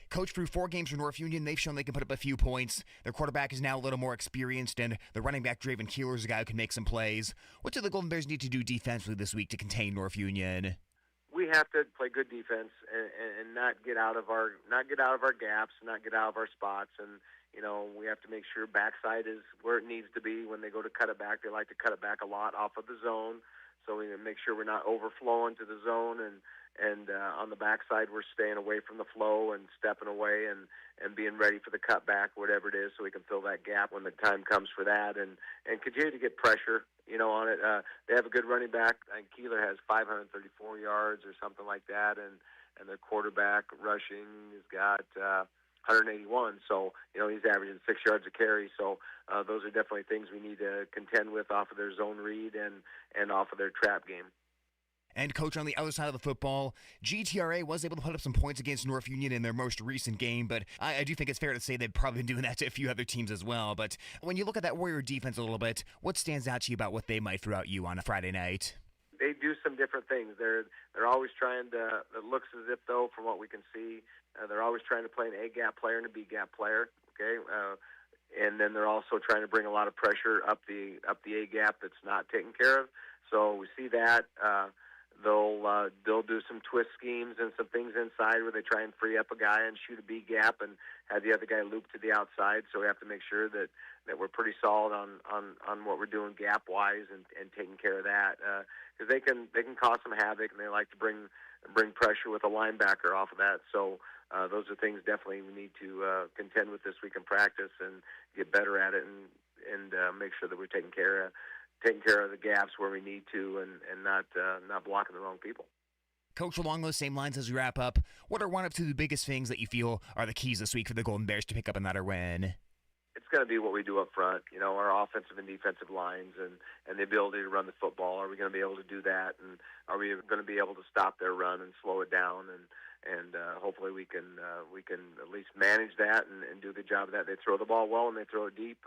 Coach, through 4 games for North Union, they've shown they can put up a few points. Their quarterback is now a little more experienced, and the running back, Draven Keeler, is a guy who can make some plays. What do the Golden Bears need to do defensively this week to contain North Union? We have to play good defense and not get out of our gaps, not get out of our spots, and we have to make sure backside is where it needs to be. When they go to cut it back, they like to cut it back a lot off of the zone, so we make sure we're not overflowing to the zone, and on the backside we're staying away from the flow and stepping away and being ready for the cutback, whatever it is, so we can fill that gap when the time comes for that, and continue to get pressure on it. They have a good running back. I think Keeler has 534 yards or something like that, and their quarterback rushing has got 181, so he's averaging 6 yards a carry. So those are definitely things we need to contend with off of their zone read and off of their trap game. And, Coach, on the other side of the football, GTRA was able to put up some points against North Union in their most recent game, but I do think it's fair to say they've probably been doing that to a few other teams as well. But when you look at that Warrior defense a little bit, what stands out to you about what they might throw at you on a Friday night? They do some different things. They're always trying to, it looks as if, though, from what we can see, they're always trying to play an A-gap player and a B-gap player, okay? And then they're also trying to bring a lot of pressure up the A-gap that's not taken care of. So we see that. They'll do some twist schemes and some things inside where they try and free up a guy and shoot a B gap and have the other guy loop to the outside. So we have to make sure that we're pretty solid on what we're doing gap wise and taking care of that, because they can cause some havoc, and they like to bring pressure with a linebacker off of that. So those are things definitely we need to contend with this week in practice and get better at it and make sure that we're taking care of the gaps where we need to and not blocking the wrong people. Coach, along those same lines as we wrap up, what are one of two of the biggest things that you feel are the keys this week for the Golden Bears to pick up another win? It's going to be what we do up front, our offensive and defensive lines and the ability to run the football. Are we going to be able to do that? And are we going to be able to stop their run and slow it down? And hopefully we can at least manage that and do a good job of that. They throw the ball well and they throw it deep.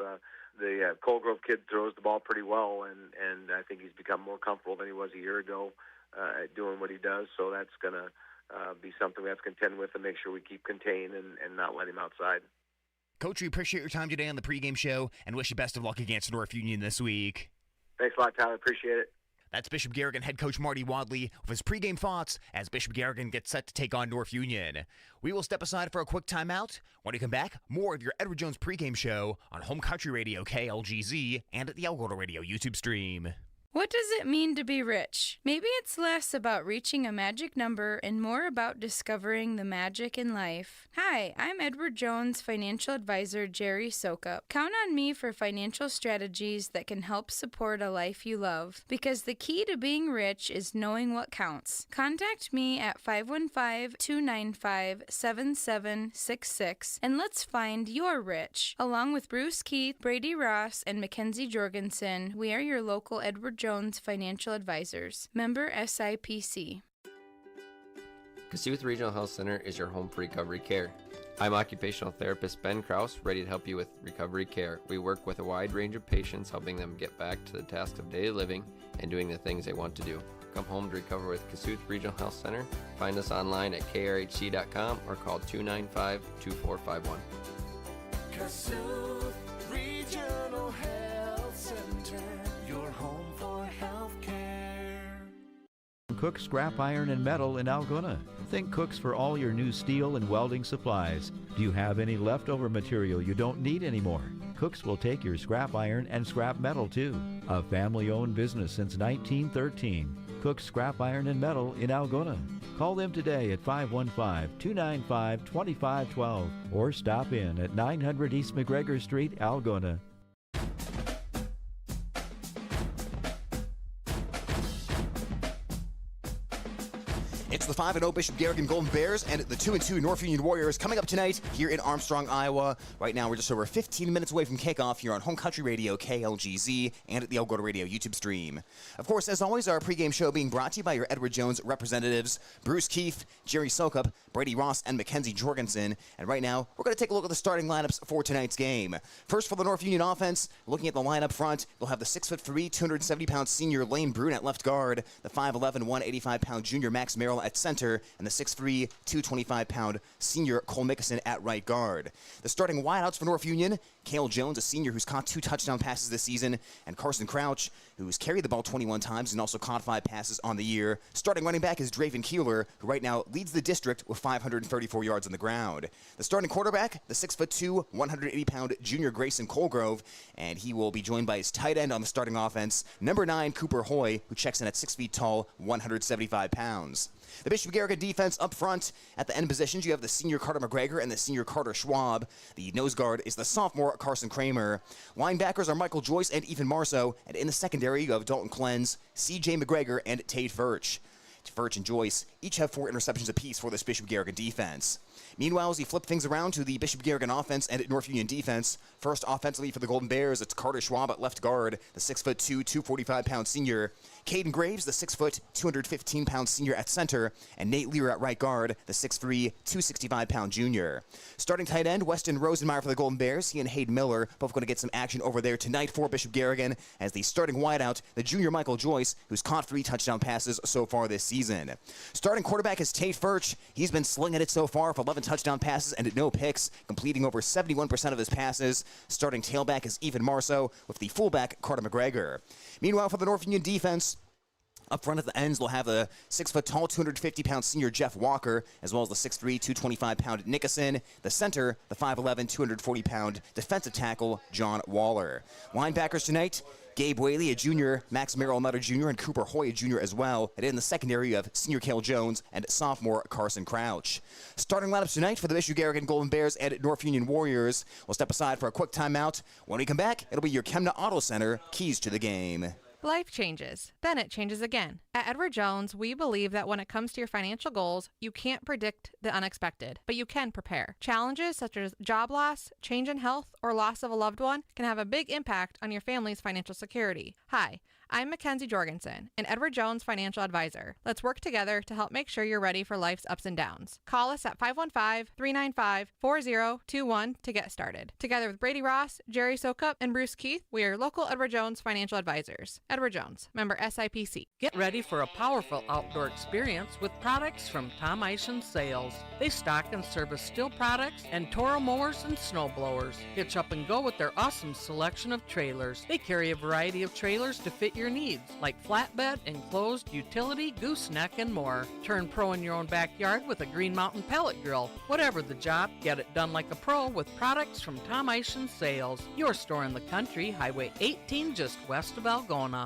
The Cold Grove kid throws the ball pretty well, and I think he's become more comfortable than he was a year ago at doing what he does. So that's going to be something we have to contend with and make sure we keep contained and not let him outside. Coach, we appreciate your time today on the pregame show and wish you best of luck against North Union this week. Thanks a lot, Tyler. Appreciate it. That's Bishop Garrigan head coach Marty Wadley with his pregame thoughts as Bishop Garrigan gets set to take on North Union. We will step aside for a quick timeout. When we come back, more of your Edward Jones pregame show on Home Country Radio KLGZ and at the Algona Radio YouTube stream. What does it mean to be rich? Maybe it's less about reaching a magic number and more about discovering the magic in life. Hi, I'm Edward Jones financial advisor Jerry Sokup. Count on me for financial strategies that can help support a life you love, because the key to being rich is knowing what counts. Contact me at 515-295-7766 and let's find your rich. Along with Bruce Keith, Brady Ross, and Mackenzie Jorgensen, we are your local Edward Jones financial advisors. Member SIPC. Kasuth Regional Health Center is your home for recovery care. I'm occupational therapist Ben Krause, ready to help you with recovery care. We work with a wide range of patients, helping them get back to the tasks of daily living and doing the things they want to do. Come home to recover with Kasuth Regional Health Center. Find us online at krhc.com or call 295-2451. Kasuth Regional Health Center, your home for health care. Cook's Scrap Iron and Metal in Algona. Think Cook's for all your new steel and welding supplies. Do you have any leftover material you don't need anymore? Cook's will take your scrap iron and scrap metal too. A family-owned business since 1913. Cook's Scrap Iron and Metal in Algona. Call them today at 515-295-2512 or stop in at 900 East McGregor Street, Algona. It's the the 5-0 Bishop Garrigan Golden Bears and the 2-2 North Union Warriors coming up tonight here in Armstrong, Iowa. Right now, we're just over 15 minutes away from kickoff here on Home Country Radio, KLGZ, and at the Algona Radio YouTube stream. Of course, as always, our pregame show being brought to you by your Edward Jones representatives, Bruce Keefe, Jerry Sokup, Brady Ross, and Mackenzie Jorgensen. And right now, we're going to take a look at the starting lineups for tonight's game. First, for the North Union offense, looking at the lineup front, they'll have the 6'3", 270-pound senior Lane Brune at left guard, the 5'11", 185-pound junior Max Merrill at center, and the 6'3", 225-pound senior Cole Mickelson at right guard. The starting wideouts for North Union, Cale Jones, a senior who's caught 2 touchdown passes this season, and Carson Crouch, who's carried the ball 21 times and also caught 5 passes on the year. Starting running back is Draven Keeler, who right now leads the district with 534 yards on the ground. The starting quarterback, the 6'2", 180-pound junior Grayson Colgrove, and he will be joined by his tight end on the starting offense, number 9, Cooper Hoy, who checks in at 6 feet tall, 175 pounds. The Bishop Garrigan defense up front. At the end positions, you have the senior Carter McGregor and the senior Carter Schwab. The nose guard is the sophomore Carson Kramer. Linebackers are Michael Joyce and Ethan Marceau. And in the secondary, you have Dalton Clenz, C.J. McGregor, and Tate Furch. Furch and Joyce each have 4 interceptions apiece for this Bishop Garrigan defense. Meanwhile, as you flip things around to the Bishop Garrigan offense and North Union defense, first offensively for the Golden Bears, it's Carter Schwab at left guard, the 6'2", 245-pound senior, Caden Graves, the 6', 215-pound senior at center, and Nate Lear at right guard, the 6'3", 265-pound junior. Starting tight end, Weston Rosenmeyer for the Golden Bears. He and Hayden Miller both going to get some action over there tonight for Bishop Garrigan as the starting wideout, the junior Michael Joyce, who's caught 3 touchdown passes so far this season. Starting quarterback is Tate Furch. He's been slinging it so far for 11 touchdown passes and no picks, completing over 71% of his passes. Starting tailback is Ethan Marceau with the fullback Carter McGregor. Meanwhile, for the North Union defense, up front at the ends, they'll have the 6'tall, 250-pound senior Jeff Walker, as well as the 6'3", 225-pound Nickerson. The center, the 5'11", 240-pound defensive tackle John Waller. Linebackers tonight, Gabe Whaley, a junior, Max Merrill, another junior, and Cooper Hoy, a junior as well. And in the secondary, you have senior Cale Jones and sophomore Carson Crouch. Starting lineups tonight for the Bishop Garrigan Golden Bears and North Union Warriors. We'll step aside for a quick timeout. When we come back, it'll be your Chemna Auto Center keys to the game. Life changes, then it changes again. At Edward Jones, we believe that when it comes to your financial goals, you can't predict the unexpected, but you can prepare. Challenges such as job loss, change in health, or loss of a loved one can have a big impact on your family's financial security. Hi, I'm Mackenzie Jorgensen, an Edward Jones financial advisor. Let's work together to help make sure you're ready for life's ups and downs. Call us at 515-395-4021 to get started. Together with Brady Ross, Jerry Sokup, and Bruce Keith, we are local Edward Jones financial advisors. Edward Jones, member SIPC. Get ready for a powerful outdoor experience with products from Tom Ison Sales. They stock and service steel products and Toro mowers and snow blowers. Hitch up and go with their awesome selection of trailers. They carry a variety of trailers to fit your needs, like flatbed, enclosed, utility, gooseneck, and more. Turn pro in your own backyard with a Green Mountain pellet grill. Whatever the job, get it done like a pro with products from Tom Ison Sales. Your store in the country, Highway 18, just west of Algona.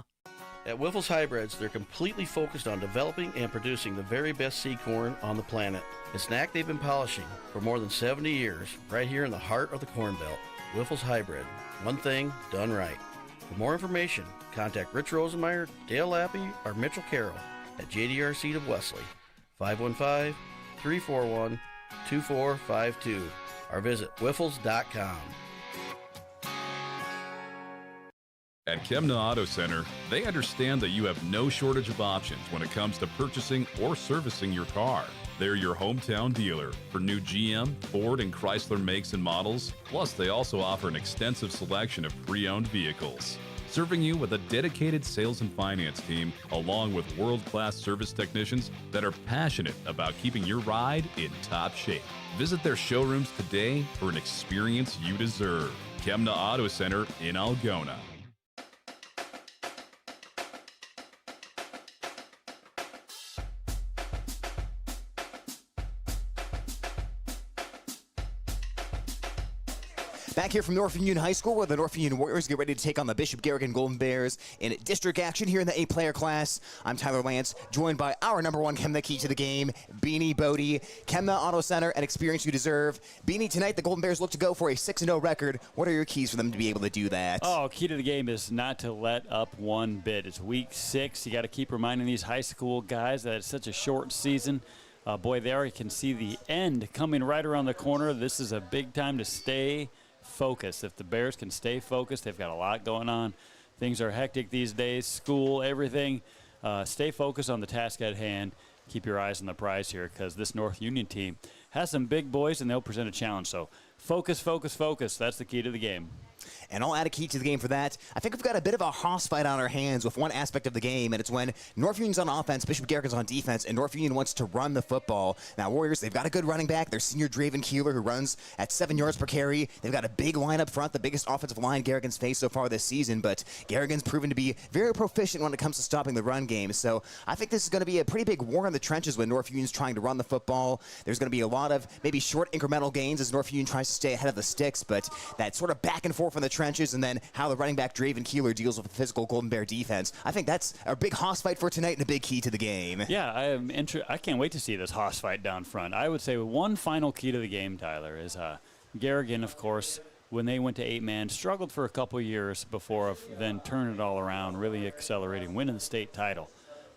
At Wiffles Hybrids, they're completely focused on developing and producing the very best seed corn on the planet. A snack they've been polishing for more than 70 years, right here in the heart of the Corn Belt. Wiffles Hybrid, one thing done right. For more information, contact Rich Rosenmeyer, Dale Lappy, or Mitchell Carroll at JDR Seed of Wesley, 515-341-2452, or visit wiffles.com. At Chemna Auto Center, they understand that you have no shortage of options when it comes to purchasing or servicing your car. They're your hometown dealer for new GM, Ford, and Chrysler makes and models. Plus, they also offer an extensive selection of pre-owned vehicles. Serving you with a dedicated sales and finance team, along with world-class service technicians that are passionate about keeping your ride in top shape. Visit their showrooms today for an experience you deserve. Chemna Auto Center in Algona. Back here from North Union High School, where the North Union Warriors get ready to take on the Bishop Garrigan Golden Bears in district action here in the 8-player class. I'm Tyler Lance, joined by our number one Chemna key to the game, Beanie Bodie. Chemna Auto Center, an experience you deserve. Beanie, tonight the Golden Bears look to go for a 6-0 record. What are your keys for them to be able to do that? Oh, key to the game is not to let up one bit. It's week 6. You got to keep reminding these high school guys that it's such a short season. Boy, there you can see the end coming right around the corner. This is a big time to stay focused. If the Bears can stay focused, they've got a lot going on. Things are hectic these days, school, everything. Stay focused on the task at hand. Keep your eyes on the prize here, because this North Union team has some big boys and they'll present a challenge. So focus, focus, focus. That's the key to the game. And I'll add a key to the game for that. I think we've got a bit of a hoss fight on our hands with one aspect of the game, and it's when North Union's on offense, Bishop Garrigan's on defense, and North Union wants to run the football. Now, Warriors, they've got a good running back. Their senior Draven Keeler, who runs at 7 yards per carry. They've got a big line up front, the biggest offensive line Garrigan's faced so far this season, but Garrigan's proven to be very proficient when it comes to stopping the run game. So I think this is going to be a pretty big war in the trenches when North Union's trying to run the football. There's going to be a lot of maybe short incremental gains as North Union tries to stay ahead of the sticks, but that sort of back and forth in the trenches, and then how the running back Draven Keeler deals with the physical Golden Bear defense. I think that's a big hoss fight for tonight and a big key to the game. Yeah, I can't wait to see this hoss fight down front. I would say one final key to the game, Tyler, is Garrigan, of course, when they went to 8-man, struggled for a couple years before then turning it all around, really accelerating, winning the state title.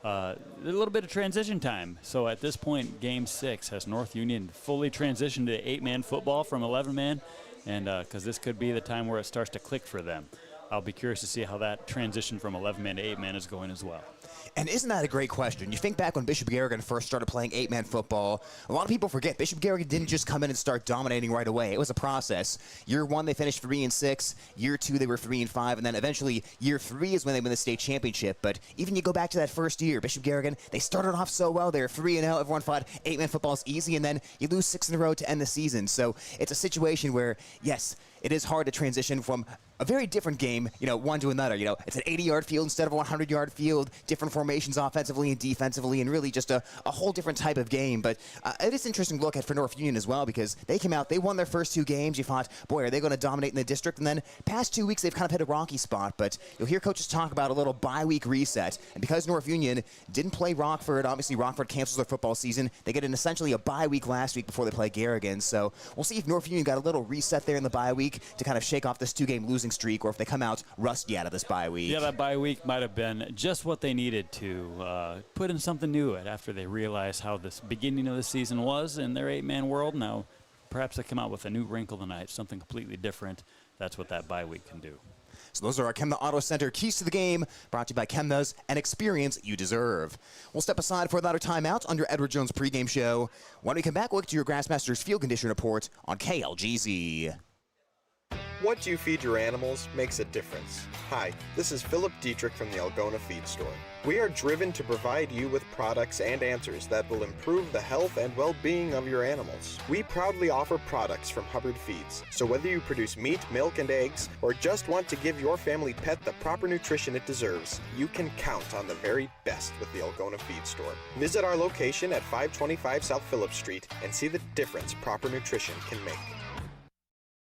A little bit of transition time. So at this point, Game 6, has North Union fully transitioned to 8-man football from 11-man? And because this could be the time where it starts to click for them. I'll be curious to see how that transition from 11-man to 8-man is going as well. And isn't that a great question? You think back when Bishop Garrigan first started playing 8-man football, a lot of people forget Bishop Garrigan didn't just come in and start dominating right away. It was a process. Year 1, they finished 3-6. Year 2, they were 3-5. And then eventually, year 3 is when they win the state championship. But even you go back to that first year, Bishop Garrigan, they started off so well. They were 3-0. Everyone thought 8-man football is easy. And then you lose 6 in a row to end the season. So it's a situation where, yes, it is hard to transition from a very different game, one to another. It's an 80-yard field instead of a 100-yard field, different formations offensively and defensively, and really just a whole different type of game. But it is interesting to look at for North Union as well, because they came out, they won their first 2 games. You thought, boy, are they going to dominate in the district? And then past 2 weeks, they've kind of hit a rocky spot. But you'll hear coaches talk about a little bye-week reset. And because North Union didn't play Rockford, obviously Rockford cancels their football season, they get essentially a bye week last week before they play Garrigan. So we'll see if North Union got a little reset there in the bye week to kind of shake off this 2-game losing streak, or if they come out rusty out of this bye week. Yeah, that bye week might have been just what they needed to put in something new after they realized how this beginning of the season was in their 8-man world. Now, perhaps they come out with a new wrinkle tonight, something completely different. That's what that bye week can do. So those are our Chemna Auto Center keys to the game, brought to you by Chemna's, an experience you deserve. We'll step aside for another timeout on your Edward Jones pregame show. When we come back, we'll look to your Grassmasters field condition report on KLGZ. What you feed your animals makes a difference. Hi, this is Philip Dietrich from the Algona Feed Store. We are driven to provide you with products and answers that will improve the health and well-being of your animals. We proudly offer products from Hubbard Feeds, so whether you produce meat, milk, and eggs, or just want to give your family pet the proper nutrition it deserves, you can count on the very best with the Algona Feed Store. Visit our location at 525 South Phillips Street and see the difference proper nutrition can make.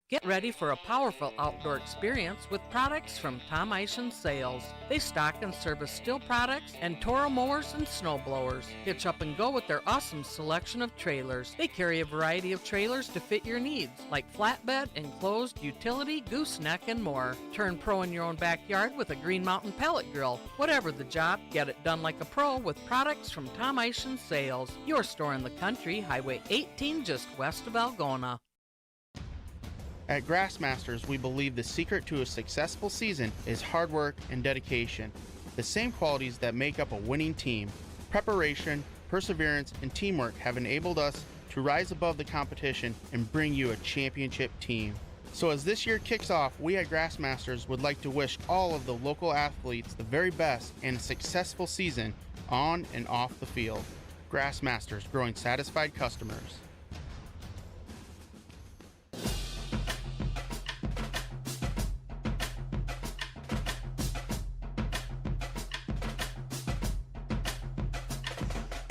Get ready for a powerful outdoor experience with products from Tom Eisen Sales. They stock and service still products and Toro mowers and snow blowers. Hitch up and go with their awesome selection of trailers. They carry a variety of trailers to fit your needs, like flatbed, enclosed, utility, gooseneck, and more. Turn pro in your own backyard with a Green Mountain pellet grill. Whatever the job, get it done like a pro with products from Tom Eisen Sales. Your store in the country, Highway 18, just west of Algona. At Grassmasters, we believe the secret to a successful season is hard work and dedication, the same qualities that make up a winning team. Preparation, perseverance, and teamwork have enabled us to rise above the competition and bring you a championship team. So as this year kicks off, we at Grassmasters would like to wish all of the local athletes the very best and a successful season on and off the field. Grassmasters, growing satisfied customers.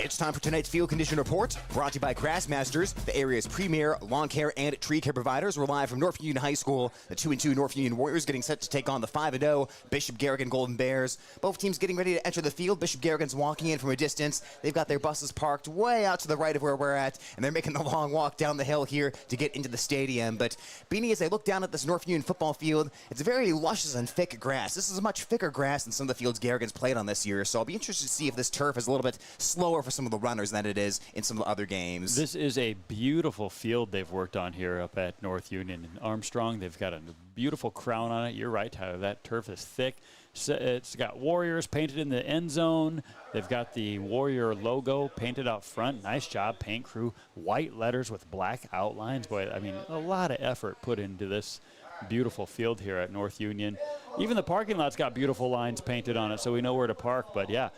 It's time for tonight's Field Condition Report, brought to you by Grassmasters, the area's premier lawn care and tree care providers. We're live from North Union High School. The 2-2 North Union Warriors getting set to take on the 5-0 Bishop Garrigan Golden Bears. Both teams getting ready to enter the field. Bishop Garrigan's walking in from a distance. They've got their buses parked way out to the right of where we're at, and they're making the long walk down the hill here to get into the stadium. But, Beanie, as I look down at this North Union football field, it's very luscious and thick grass. This is much thicker grass than some of the fields Garrigan's played on this year, so I'll be interested to see if this turf is a little bit slower for some of the runners than it is in some of the other games. This is a beautiful field they've worked on here up at North Union and Armstrong. They've got a beautiful crown on it. You're right, Tyler. That turf is thick. It's got Warriors painted in the end zone. They've got the Warrior logo painted out front. Nice job, paint crew. White letters with black outlines. Boy, I mean, a lot of effort put into this beautiful field here at North Union. Even the parking lot's got beautiful lines painted on it, so we know where to park. But, yeah,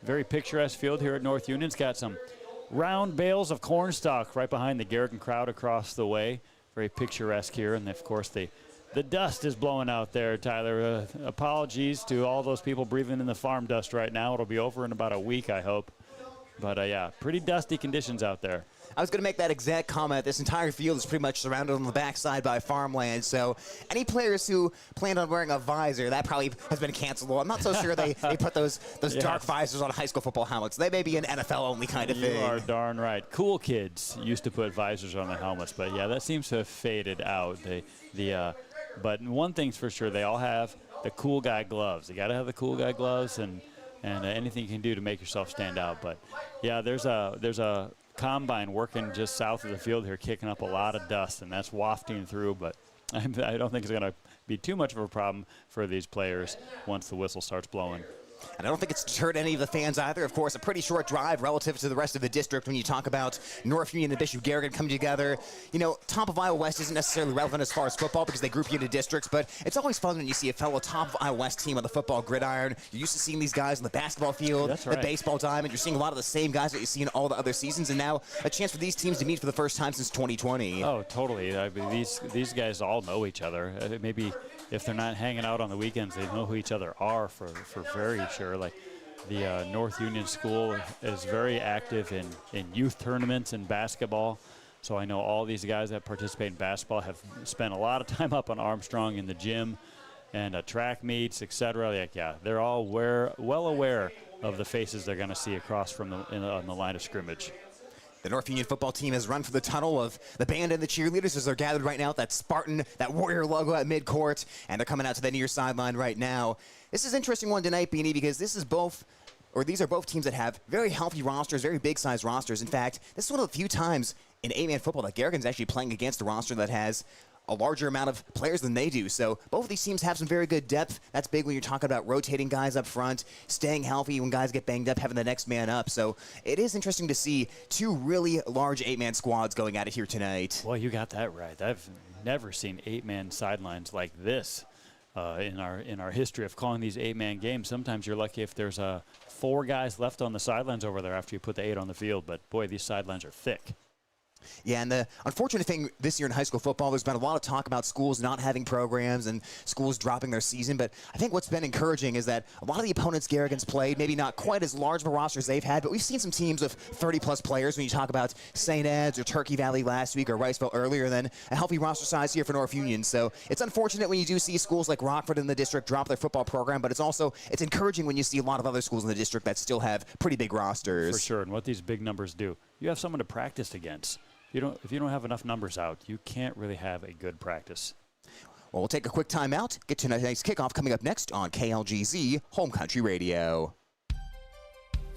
very picturesque field here at North Union. It's got some round bales of corn stalk right behind the Garrigan crowd across the way. Very picturesque here. And, of course, the dust is blowing out there, Tyler. Apologies to all those people breathing in the farm dust right now. It'll be over in about a week, I hope. But, yeah, pretty dusty conditions out there. I was going to make that exact comment. This entire field is pretty much surrounded on the backside by farmland, so any players who planned on wearing a visor, that probably has been canceled. I'm not so sure they put those dark visors on high school football helmets. They may be an NFL-only kind of thing. You are darn right. Cool kids used to put visors on their helmets, but, yeah, that seems to have faded out. But one thing's for sure, they all have the cool guy gloves. You got to have the cool guy gloves and anything you can do to make yourself stand out. But, yeah, there's a combine working just south of the field here, kicking up a lot of dust, and that's wafting through. But I don't think it's going to be too much of a problem for these players once the whistle starts blowing. And I don't think it's deterred any of the fans either. Of course, a pretty short drive relative to the rest of the district when you talk about North Union and Bishop Garrigan coming together. You know, top of Iowa West isn't necessarily relevant as far as football because they group you into districts, but it's always fun when you see a fellow top of Iowa West team on the football gridiron. You're used to seeing these guys on the basketball field, the baseball diamond. You're seeing a lot of the same guys that you see in all the other seasons, and now a chance for these teams to meet for the first time since 2020. Oh, totally. I mean, these guys all know each other. Maybe if they're not hanging out on the weekends, they know who each other are for very sure. Like, the North Union School is very active in youth tournaments and basketball. So I know all these guys that participate in basketball have spent a lot of time up on Armstrong in the gym and track meets, etc. Like, yeah, they're all well aware of the faces they're going to see across on the line of scrimmage. The North Union football team has run for the tunnel of the band and the cheerleaders as they're gathered right now at that Spartan, that Warrior logo at midcourt, and they're coming out to the near sideline right now. This is an interesting one tonight, Beanie, because these are both teams that have very healthy rosters, very big-sized rosters. In fact, this is one of the few times in 8-man football that Garrigan's actually playing against a roster that has a larger amount of players than they do. So both of these teams have some very good depth. That's big when you're talking about rotating guys up front, staying healthy when guys get banged up, having the next man up. So it is interesting to see two really large 8-man squads going at it here tonight. Well, you got that right. I've never seen 8-man sidelines like this in our history of calling these 8-man games. Sometimes you're lucky if there's 4 guys left on the sidelines over there after you put the 8 on the field. But, boy, these sidelines are thick. Yeah, and the unfortunate thing this year in high school football, there's been a lot of talk about schools not having programs and schools dropping their season, but I think what's been encouraging is that a lot of the opponents Garrigan's played, maybe not quite as large of a roster as they've had, but we've seen some teams of 30-plus players when you talk about St. Ed's or Turkey Valley last week or Riceville earlier, than a healthy roster size here for North Union. So it's unfortunate when you do see schools like Rockford in the district drop their football program, but it's encouraging when you see a lot of other schools in the district that still have pretty big rosters. For sure, and what these big numbers do, you have someone to practice against. If you don't have enough numbers out, you can't really have a good practice. Well, we'll take a quick timeout. Get to tonight's kickoff coming up next on KLGZ Home Country Radio.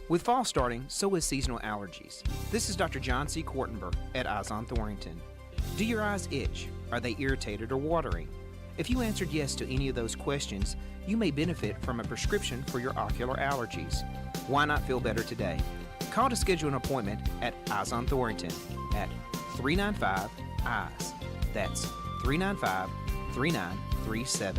With fall starting, so is seasonal allergies. This is Dr. John C. Kortenberg at Eyes on Thorrington. Do your eyes itch? Are they irritated or watering? If you answered yes to any of those questions, you may benefit from a prescription for your ocular allergies. Why not feel better today? Call to schedule an appointment at Eyes on Thorrington at 395-EYES. That's 395-3937.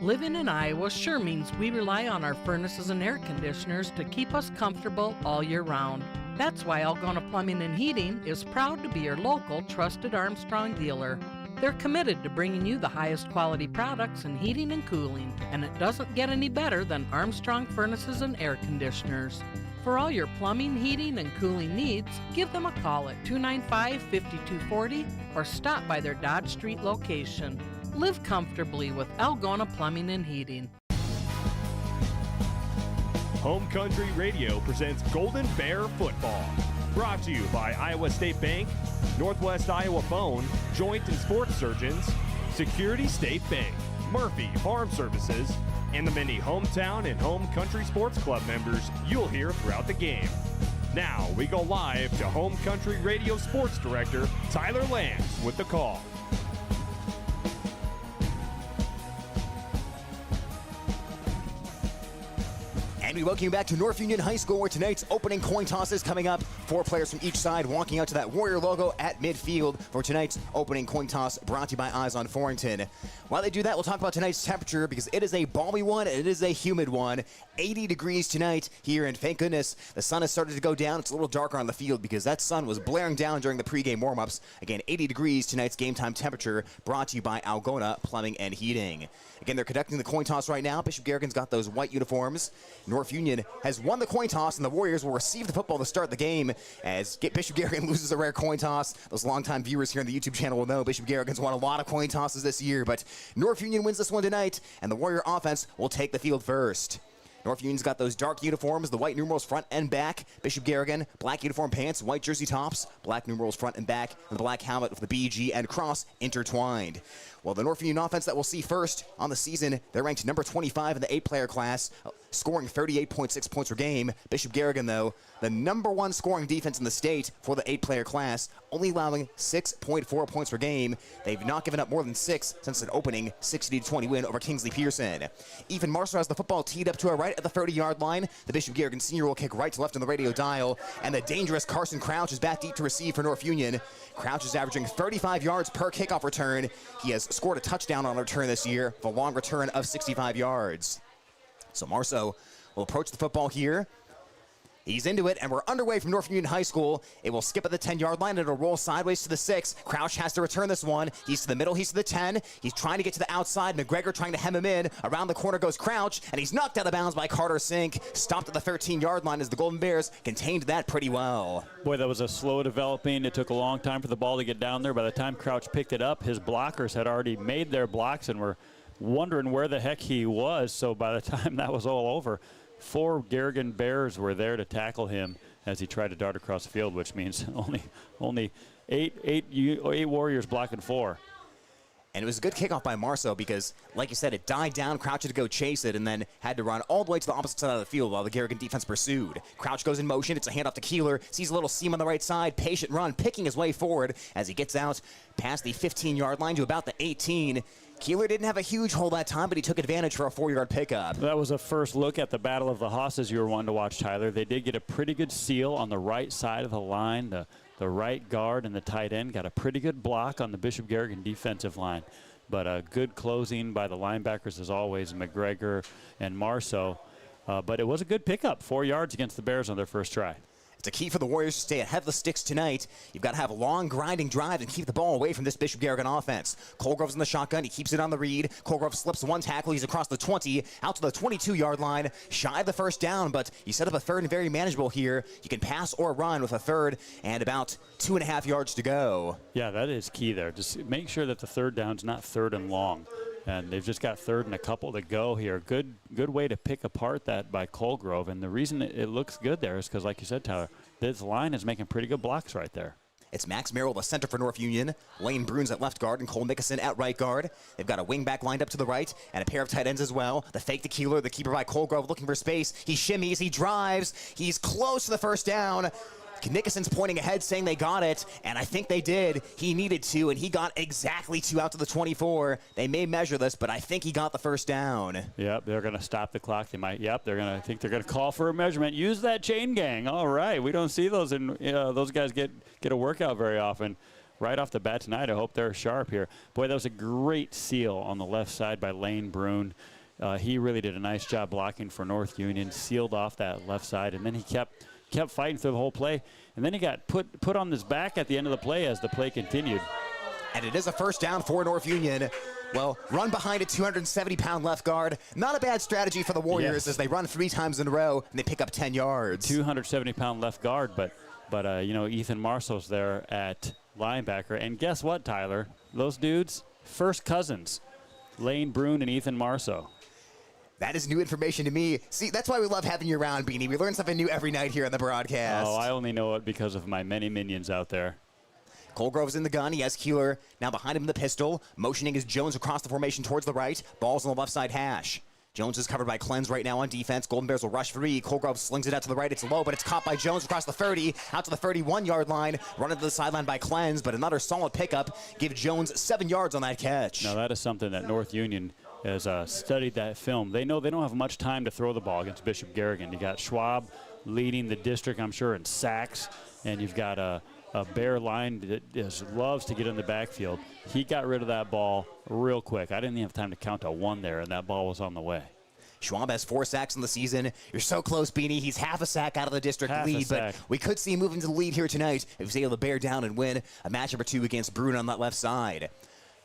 Living in Iowa sure means we rely on our furnaces and air conditioners to keep us comfortable all year round. That's why Algona Plumbing and Heating is proud to be your local trusted Armstrong dealer. They're committed to bringing you the highest quality products in heating and cooling, and it doesn't get any better than Armstrong Furnaces and Air Conditioners. For all your plumbing, heating, and cooling needs, give them a call at 295-5240 or stop by their Dodge Street location. Live comfortably with Algona Plumbing and Heating. Home Country Radio presents Golden Bear Football. Brought to you by Iowa State Bank, Northwest Iowa Bone, Joint and Sports Surgeons, Security State Bank, Murphy Farm Services, and the many hometown and home country sports club members you'll hear throughout the game. Now we go live to Home Country Radio Sports Director Tyler Lance with the call. And we welcome you back to North Union High School, where tonight's opening coin toss is coming up. 4 players from each side walking out to that Warrior logo at midfield for tonight's opening coin toss, brought to you by Eyes on Forrington. While they do that, we'll talk about tonight's temperature, because it is a balmy one and it is a humid one. 80 degrees tonight here, and thank goodness the sun has started to go down. It's a little darker on the field because that sun was blaring down during the pregame warm-ups. Again, 80 degrees tonight's game time temperature, brought to you by Algona Plumbing and Heating. Again, they're conducting the coin toss right now. Bishop Garrigan's got those white uniforms. North Union has won the coin toss, and the Warriors will receive the football to start the game as Bishop Garrigan loses a rare coin toss. Those longtime viewers here on the YouTube channel will know Bishop Garrigan's won a lot of coin tosses this year, but North Union wins this one tonight, and the Warrior offense will take the field first. North Union's got those dark uniforms, the white numerals front and back. Bishop Garrigan, black uniform pants, white jersey tops, black numerals front and back, and the black helmet with the BG and cross intertwined. Well, the North Union offense that we'll see first on the season, they're ranked number 25 in the 8-player class, scoring 38.6 points per game. Bishop Garrigan, though, the number 1 scoring defense in the state for the 8-player class, only allowing 6.4 points per game. They've not given up more than 6 since an opening 60-20 win over Kingsley Pearson. Ethan Marshall has the football teed up to our right at the 30-yard line. The Bishop Garrigan senior will kick right to left on the radio dial, and the dangerous Carson Crouch is back deep to receive for North Union. Crouch is averaging 35 yards per kickoff return. He has scored a touchdown on a return this year, with a long return of 65 yards. So Marceau will approach the football here. He's into it, and we're underway from North Union High School. It will skip at the 10-yard line, and it'll roll sideways to the 6. Crouch has to return this one. He's to the middle, he's to the 10. He's trying to get to the outside. McGregor trying to hem him in. Around the corner goes Crouch, and he's knocked out of bounds by Carter Sink. Stopped at the 13-yard line as the Golden Bears contained that pretty well. Boy, that was a slow developing. It took a long time for the ball to get down there. By the time Crouch picked it up, his blockers had already made their blocks and were wondering where the heck he was. So by the time that was all over, 4 Garrigan Bears were there to tackle him as he tried to dart across the field, which means only eight Warriors blocking 4. And it was a good kickoff by Marceau because, like you said, it died down. Crouch had to go chase it and then had to run all the way to the opposite side of the field while the Garrigan defense pursued. Crouch goes in motion. It's a handoff to Keeler. Sees a little seam on the right side. Patient run, picking his way forward as he gets out past the 15-yard line to about the 18. Keeler didn't have a huge hole that time, but he took advantage for a 4-yard pickup. That was a first look at the Battle of the Hosses you were wanting to watch, Tyler. They did get a pretty good seal on the right side of the line. The right guard and the tight end got a pretty good block on the Bishop Garrigan defensive line. But a good closing by the linebackers, as always, McGregor and Marceau. But it was a good pickup, 4 yards against the Bears on their first try. It's a key for the Warriors to stay ahead of the sticks tonight. You've got to have a long, grinding drive and keep the ball away from this Bishop Garrigan offense. Colgrove's in the shotgun. He keeps it on the read. Colgrove slips one tackle. He's across the 20, out to the 22-yard line. Shy of the first down, but you set up a third and very manageable here. You can pass or run with a third and about 2.5 yards to go. Yeah, that is key there. Just make sure that the third down's not third and long. And they've just got third and a couple to go here. Good way to pick apart that by Colgrove. And the reason it looks good there is because, like you said, Tyler, this line is making pretty good blocks right there. It's Max Merrill, the center for North Union. Lane Bruns at left guard and Cole Nickerson at right guard. They've got a wingback lined up to the right and a pair of tight ends as well. The fake to Keeler, the keeper by Colgrove looking for space. He shimmies, he drives. He's close to the first down. Nickerson's pointing ahead saying they got it, and I think they did. He needed to, and he got exactly 2 out to the 24. They may measure this, but I think he got the first down. Yep, they're going to stop the clock. They might, I think they're going to call for a measurement. Use that chain gang. All right, we don't see those, and those guys get a workout very often. Right off the bat tonight, I hope they're sharp here. Boy, that was a great seal on the left side by Lane Brune. He really did a nice job blocking for North Union, sealed off that left side, and then he kept fighting through the whole play, and then he got put on his back at the end of the play as the play continued. And it is a first down for North Union. Well, run behind a 270-pound left guard. Not a bad strategy for the Warriors as they run 3 times in a row and they pick up 10 yards. 270-pound left guard, but Ethan Marceau's there at linebacker. And guess what, Tyler? Those dudes, first cousins, Lane Brune and Ethan Marceau. That is new information to me. See, that's why we love having you around, Beanie. We learn something new every night here on the broadcast. Oh, I only know it because of my many minions out there. Colgrove's in the gun. He has Keeler now behind him in the pistol. Motioning is Jones across the formation towards the right. Ball's on the left side hash. Jones is covered by Cleanse right now on defense. Golden Bears will rush free. Colgrove slings it out to the right. It's low, but it's caught by Jones across the 30, out to the 31-yard line. Run into the sideline by Cleanse, but another solid pickup. Give Jones 7 yards on that catch. Now, that is something that North Union has studied that film. They know they don't have much time to throw the ball against Bishop Garrigan. You got Schwab leading the district, I'm sure, in sacks, and you've got a Bear line that loves to get in the backfield. He got rid of that ball real quick. I didn't even have time to count to 1 there, and that ball was on the way. Schwab has 4 sacks in the season. You're so close, Beanie. He's half a sack out of the district lead, but we could see him moving to the lead here tonight if he's able to bear down and win a matchup or 2 against Bruin on that left side.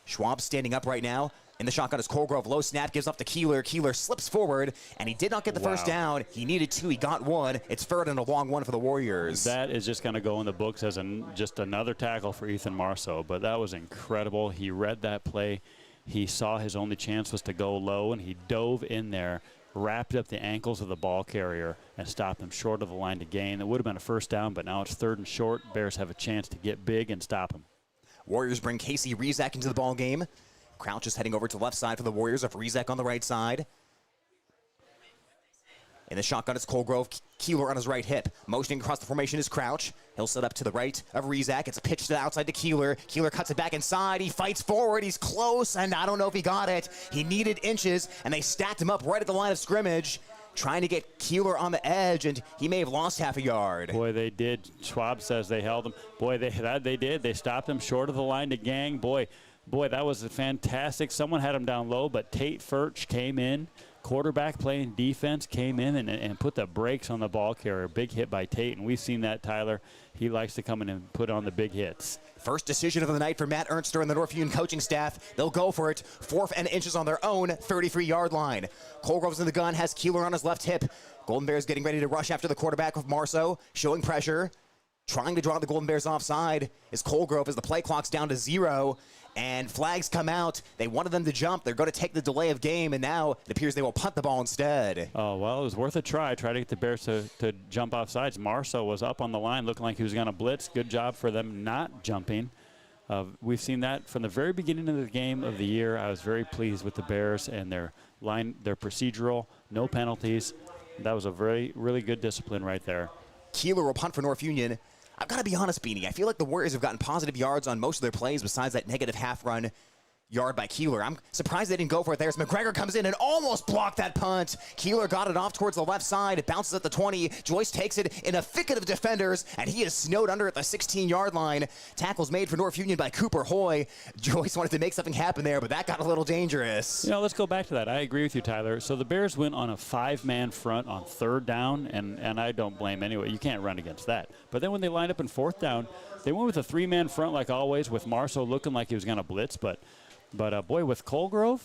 Schwab standing up right now. In the shotgun is Colgrove. Low snap gives off to Keeler. Keeler slips forward, and he did not get the first down. He needed 2. He got 1. It's 3rd and a long one for the Warriors. That is just going to go in the books as just another tackle for Ethan Marceau, but that was incredible. He read that play. He saw his only chance was to go low, and he dove in there, wrapped up the ankles of the ball carrier, and stopped him short of the line to gain. It would have been a first down, but now it's 3rd and short. Bears have a chance to get big and stop him. Warriors bring Casey Rezak into the ball game. Crouch is heading over to the left side for the Warriors of Rezak on the right side. In the shotgun, it's Colgrove. Keeler on his right hip. Motioning across the formation is Crouch. He'll set up to the right of Rezak. It's a pitch to the outside to Keeler. Keeler cuts it back inside. He fights forward. He's close, and I don't know if he got it. He needed inches, and they stacked him up right at the line of scrimmage, trying to get Keeler on the edge, and he may have lost half a yard. Boy, they did. Schwab says they held him. Boy, they did. They stopped him short of the line to gang. Boy, that was fantastic. Someone had him down low, but Tate Furch came in. Quarterback playing defense came in and put the brakes on the ball carrier. Big hit by Tate, and we've seen that, Tyler. He likes to come in and put on the big hits. First decision of the night for Matt Ernster and the North Union coaching staff. They'll go for it. 4th and inches on their own 33-yard line. Colgrove's in the gun, has Keeler on his left hip. Golden Bears getting ready to rush after the quarterback with Marceau, showing pressure. Trying to draw the Golden Bears offside is Colgrove as the play clock's down to 0. And flags come out. They wanted them to jump. They're going to take the delay of game, and now it appears they will punt the ball instead. Oh, well, it was worth a try. Try to get the Bears to jump off sides. Marceau was up on the line looking like he was going to blitz. Good job for them not jumping. We've seen that from the very beginning of the game of the year. I was very pleased with the Bears and their procedural, no penalties. That was a really good discipline right there. Keeler will punt for North Union. I've got to be honest, Beanie. I feel like the Warriors have gotten positive yards on most of their plays besides that negative half-run yard by Keeler. I'm surprised they didn't go for it there as McGregor comes in and almost blocked that punt. Keeler got it off towards the left side. It bounces at the 20. Joyce takes it in a thicket of defenders, and he is snowed under at the 16-yard line. Tackles made for North Union by Cooper Hoy. Joyce wanted to make something happen there, but that got a little dangerous. Let's go back to that. I agree with you, Tyler. So the Bears went on a 5-man front on 3rd down, and I don't blame anyone. You can't run against that. But then when they lined up in 4th down, they went with a 3-man front like always, with Marceau looking like he was going to blitz, but boy, with Colgrove,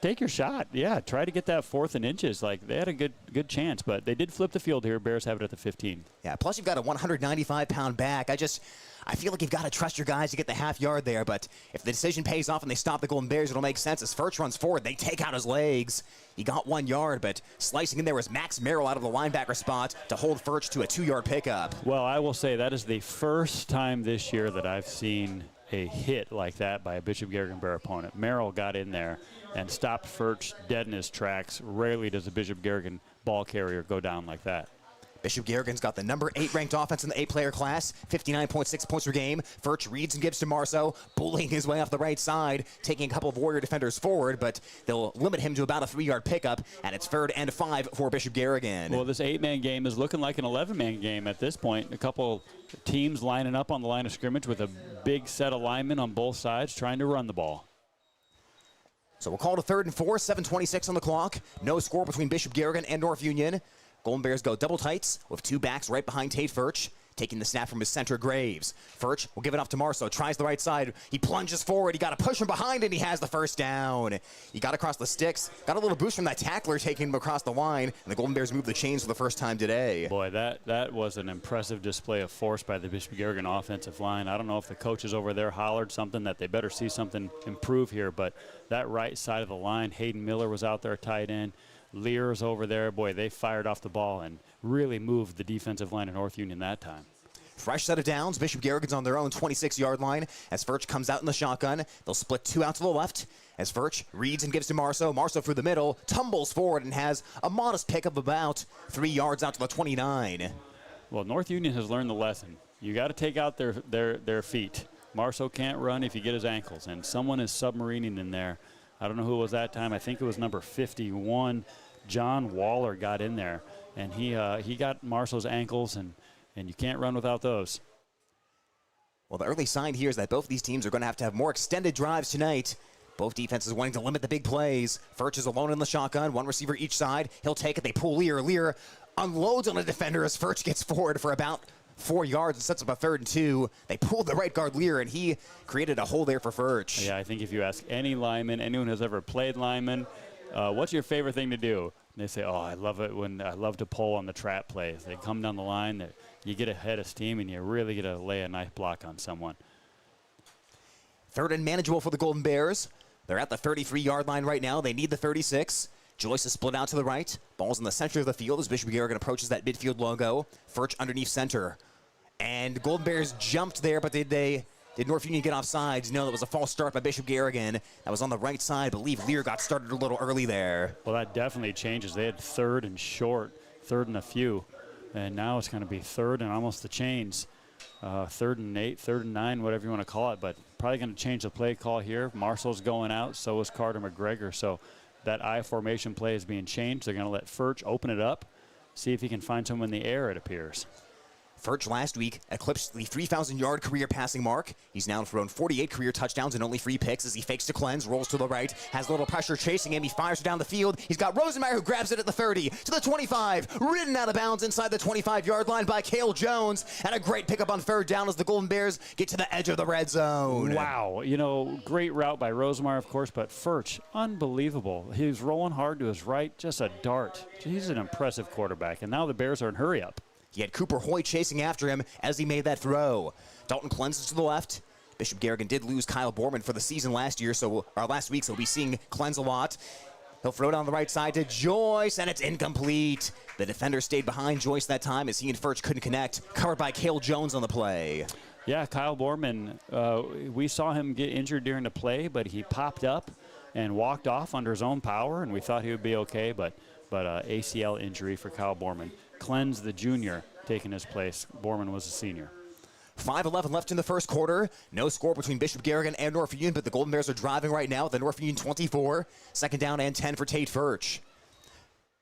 take your shot. Yeah, try to get that 4th and inches. Like, they had a good chance, but they did flip the field here. Bears have it at the 15. Yeah, plus you've got a 195-pound back. I feel like you've got to trust your guys to get the half yard there, but if the decision pays off and they stop the Golden Bears, it'll make sense. As Furch runs forward, they take out his legs. He got 1 yard, but slicing in there was Max Merrill out of the linebacker spot to hold Furch to a 2-yard pickup. Well, I will say that is the first time this year that I've seen a hit like that by a Bishop Garrigan Bear opponent. Merrill got in there and stopped Furch dead in his tracks. Rarely does a Bishop Garrigan ball carrier go down like that. Bishop Garrigan's got the number 8 ranked offense in the 8-player class, 59.6 points per game. Furch reads and gives to Marceau, bullying his way off the right side, taking a couple of Warrior defenders forward, but they'll limit him to about a 3-yard pickup, and it's 3rd and 5 for Bishop Garrigan. Well, this 8-man game is looking like an 11-man game at this point. A couple teams lining up on the line of scrimmage with a big set of linemen on both sides trying to run the ball. So we'll call it a 3rd and 4, 7:26 on the clock. No score between Bishop Garrigan and North Union. Golden Bears go double tights with 2 backs right behind Tate Furch. Taking the snap from his center, Graves. Furch will give it off to Marceau. Tries the right side. He plunges forward. He got to push from behind, and he has the first down. He got across the sticks. Got a little boost from that tackler taking him across the line, and the Golden Bears moved the chains for the first time today. Boy, that was an impressive display of force by the Bishop Garrigan offensive line. I don't know if the coaches over there hollered something that they better see something improve here, but that right side of the line, Hayden Miller was out there tight end. Lear's over there. Boy, they fired off the ball and really moved the defensive line of North Union that time. Fresh set of downs. Bishop Garrigan's on their own 26-yard line as Furch comes out in the shotgun. They'll split 2 out to the left as Furch reads and gives to Marceau. Marceau through the middle, tumbles forward and has a modest pick of about 3 yards out to the 29. Well, North Union has learned the lesson. You got to take out their feet. Marceau can't run if you get his ankles, and someone is submarining in there. I don't know who it was that time. I think it was number 51. John Waller got in there, and he got Marceau's ankles, and you can't run without those. Well, the early sign here is that both of these teams are going to have more extended drives tonight. Both defenses wanting to limit the big plays. Furch is alone in the shotgun, one receiver each side. He'll take it. They pull Lear. Lear unloads on a defender as Furch gets forward for about 4 yards and sets up a 3rd and 2. They pulled the right guard Lear, and he created a hole there for Furch. Yeah, I think if you ask any lineman, anyone who's ever played lineman, what's your favorite thing to do? And they say, oh, I love it when I love to pull on the trap plays. They come down the line, you get ahead of steam, and you really get to lay a nice block on someone. 3rd and manageable for the Golden Bears. They're at the 33-yard line right now. They need the 36. Joyce is split out to the right. Ball's in the center of the field as Bishop Garrigan approaches that midfield logo. Furch underneath center. And Golden Bears jumped there, but did North Union get off sides? No, that was a false start by Bishop Garrigan. That was on the right side. I believe Lear got started a little early there. Well, that definitely changes. They had 3rd and short, 3rd and a few. And now it's going to be 3rd and almost the chains. 3rd and 8, 3rd and 9, whatever you want to call it. But probably going to change the play call here. Marshall's going out, so is Carter McGregor. So that I formation play is being changed. They're going to let Furch open it up, see if he can find someone in the air, it appears. Furch last week eclipsed the 3,000-yard career passing mark. He's now thrown 48 career touchdowns and only 3 picks as he fakes to cleanse, rolls to the right, has a little pressure chasing him. He fires down the field. He's got Rosenmeyer who grabs it at the 30 to the 25, ridden out of bounds inside the 25-yard line by Cale Jones, and a great pickup on 3rd down as the Golden Bears get to the edge of the red zone. Wow, great route by Rosenmeyer, of course, but Furch, unbelievable. He was rolling hard to his right, just a dart. He's an impressive quarterback, and now the Bears are in hurry up. He had Cooper Hoy chasing after him as he made that throw. Dalton cleanses to the left. Bishop Garrigan did lose Kyle Borman for the season last week, so we'll be seeing Cleanse a lot. He'll throw down the right side to Joyce, and it's incomplete. The defender stayed behind Joyce that time as he and Furch couldn't connect. Covered by Cale Jones on the play. Yeah, Kyle Borman, we saw him get injured during the play, but he popped up and walked off under his own power, and we thought he would be okay, but ACL injury for Kyle Borman. Cleanse, the junior, taking his place. Borman was a senior. 5:11 left in the first quarter. No score between Bishop Garrigan and North Union, but the Golden Bears are driving right now at the North Union 24. 2nd down and 10 for Tate Furch.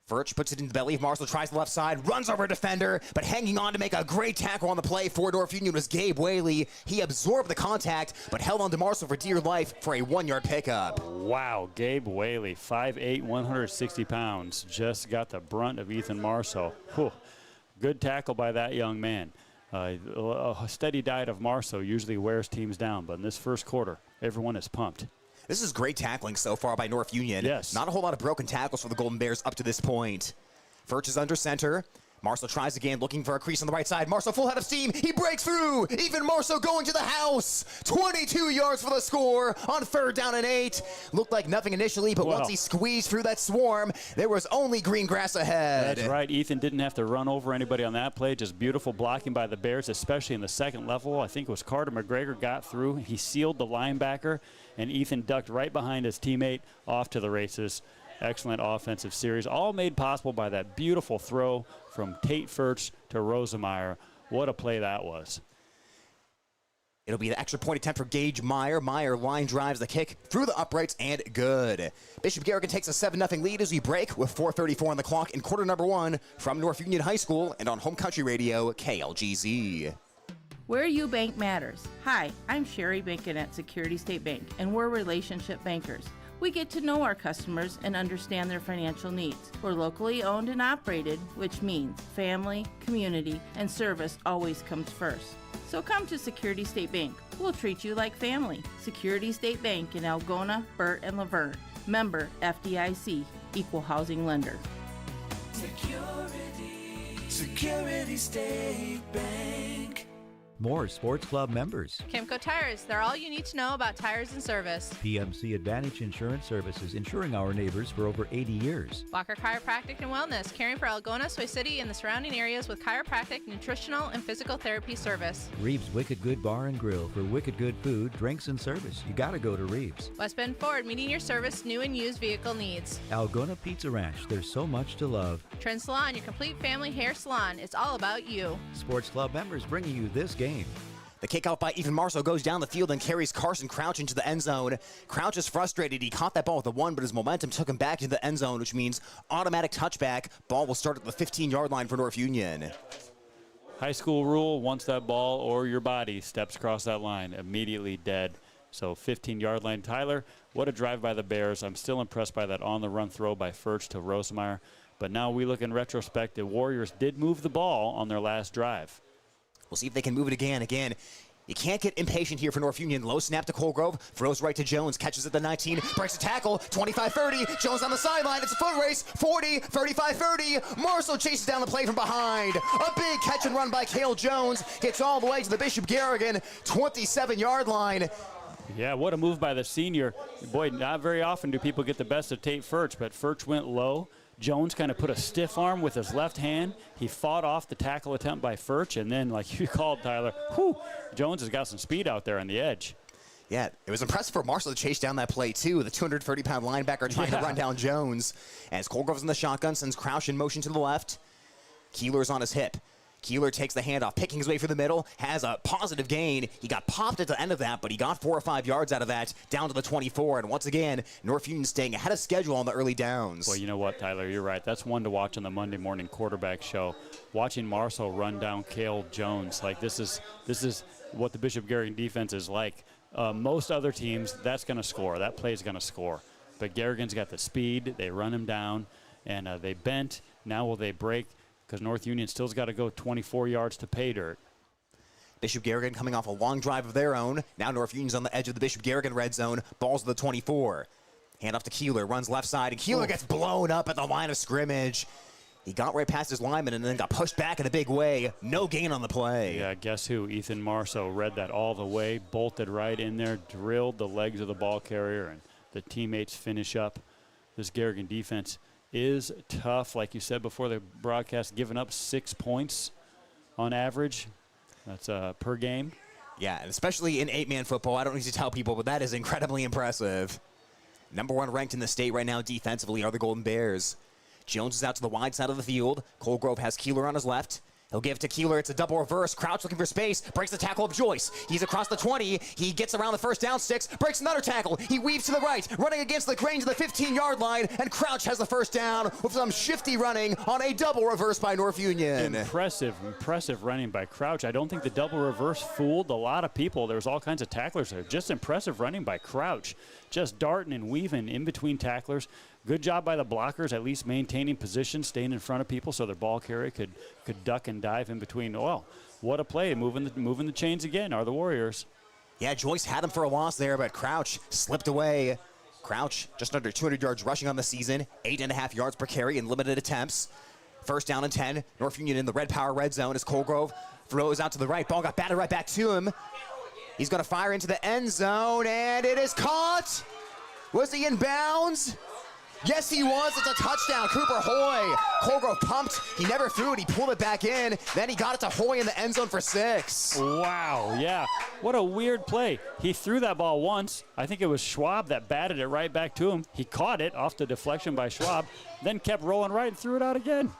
Furch puts it in the belly of Marshall, tries the left side, runs over a defender, but hanging on to make a great tackle on the play for North Union was Gabe Whaley. He absorbed the contact, but held on to Marshall for dear life for a 1-yard pickup. Wow, Gabe Whaley, 5'8", 160 pounds, just got the brunt of Ethan Marshall. Whew. Good tackle by that young man. A steady diet of Marshall usually wears teams down, but in this first quarter, everyone is pumped. This is great tackling so far by North Union. Yes. Not a whole lot of broken tackles for the Golden Bears up to this point. Furch is under center. Marshall tries again, looking for a crease on the right side. Marshall full head of steam. He breaks through. Even Marshall going to the house. 22 yards for the score on 3rd down and 8. Looked like nothing initially, but once he squeezed through that swarm, there was only green grass ahead. That's right. Ethan didn't have to run over anybody on that play. Just beautiful blocking by the Bears, especially in the second level. I think it was Carter McGregor got through. He sealed the linebacker, and Ethan ducked right behind his teammate off to the races. Excellent offensive series, all made possible by that beautiful throw from Tate Furch to Rosenmeyer. What a play that was. It'll be the extra point attempt for Gage Meyer. Meyer line drives the kick through the uprights and good. Bishop Garrigan takes a 7-0 lead as we break with 4:34 on the clock in quarter number 1 from North Union High School and on Home Country Radio, KLGZ. Where you bank matters. Hi, I'm Sherry Bankin at Security State Bank, and we're relationship bankers. We get to know our customers and understand their financial needs. We're locally owned and operated, which means family, community, and service always comes first. So come to Security State Bank. We'll treat you like family. Security State Bank in Algona, Burt, and Laverne. Member FDIC, Equal Housing Lender. Security State Bank. More Sports Club members. Kimco Tires, they're all you need to know about tires and service. PMC Advantage Insurance Services, insuring our neighbors for over 80 years. Walker Chiropractic and Wellness, caring for Algona, Soy City, and the surrounding areas with chiropractic, nutritional, and physical therapy service. Reeves Wicked Good Bar and Grill for wicked good food, drinks, and service. You gotta go to Reeves. West Bend Ford, meeting your service, new and used vehicle needs. Algona Pizza Ranch, there's so much to love. Trend Salon, your complete family hair salon. It's all about you. Sports Club members bringing you this game. The kickoff by Ethan Marceau goes down the field and carries Carson Crouch into the end zone. Crouch is frustrated. He caught that ball with the one, but his momentum took him back into the end zone, which means automatic touchback. Ball will start at the 15-yard line for North Union. High school rule, once that ball or your body steps across that line, immediately dead. So 15-yard line. Tyler, what a drive by the Bears. I'm still impressed by that on-the-run throw by Furch to Rosemeyer. But now we look in retrospect, the Warriors did move the ball on their last drive. We'll see if they can move it again. You can't get impatient here for North Union. Low snap to Colgrove, throws right to Jones, catches at the 19, breaks a tackle, 25-30. Jones on the sideline. It's a foot race, 40, 35-30. Marceau chases down the play from behind. A big catch and run by Cale Jones. Gets all the way to the Bishop Garrigan 27-yard line. Yeah, what a move by the senior. Boy, not very often do people get the best of Tate Furch, but Furch went low. Jones kind of put a stiff arm with his left hand. He fought off the tackle attempt by Furch, and then, like you called, Tyler, Jones has got some speed out there on the edge. Yeah, it was impressive for Marceau to chase down that play, too. The 230-pound linebacker trying to run down Jones. As Colgrove's in the shotgun, sends Crouch in motion to the left. Keeler's on his hip. Keeler takes the handoff, picking his way through the middle, has a positive gain. He got popped at the end of that, but he got 4 or 5 yards out of that, down to the 24. And once again, North Union staying ahead of schedule on the early downs. Well, you know what, Tyler, you're right. That's one to watch on the Monday morning quarterback show. Watching Marceau run down Cale Jones, like this is what the Bishop Garrigan defense is like. Most other teams, that's going to score. That play is going to score. But Garrigan's got the speed. They run him down, and they bent. Now will they break? Because North Union still's got to go 24 yards to pay dirt. Bishop Garrigan coming off a long drive of their own. Now North Union's on the edge of the Bishop Garrigan red zone. Ball's to the 24. Hand off to Keeler, runs left side, and Keeler gets blown up at the line of scrimmage. He got right past his lineman and then got pushed back in a big way. No gain on the play. Yeah, guess who? Ethan Marceau read that all the way, bolted right in there, drilled the legs of the ball carrier, and the teammates finish up. This Garrigan defense is tough, like you said before the broadcast, giving up 6 points on average. That's per game. Yeah, and especially in 8-man football, I don't need to tell people, but that is incredibly impressive. Number 1 ranked in the state right now defensively are the Golden Bears. Jones is out to the wide side of the field. Colgrove has Keeler on his left. He'll give it to Keeler. It's a double reverse. Crouch looking for space. Breaks the tackle of Joyce. He's across the 20. He gets around the first down sticks. Breaks another tackle. He weaves to the right. Running against the grain to the 15-yard line. And Crouch has the first down with some shifty running on a double reverse by North Union. Impressive running by Crouch. I don't think the double reverse fooled a lot of people. There was all kinds of tacklers there. Just impressive running by Crouch. Just darting and weaving in between tacklers. Good job by the blockers, at least maintaining position, staying in front of people so their ball carrier could duck and dive in between. Well, what a play. Moving the chains again are the Warriors. Yeah, Joyce had him for a loss there, but Crouch slipped away. Crouch just under 200 yards rushing on the season, 8.5 yards per carry in limited attempts. First down and 10. North Union in the red power red zone as Colgrove throws out to the right. Ball got batted right back to him. He's going to fire into the end zone, and it is caught. Was he in bounds? Yes, he was. It's a touchdown. Cooper Hoy. Colgrove pumped. He never threw it. He pulled it back in. Then he got it to Hoy in the end zone for 6. Wow, yeah. What a weird play. He threw that ball once. I think it was Schwab that batted it right back to him. He caught it off the deflection by Schwab, then kept rolling right and threw it out again.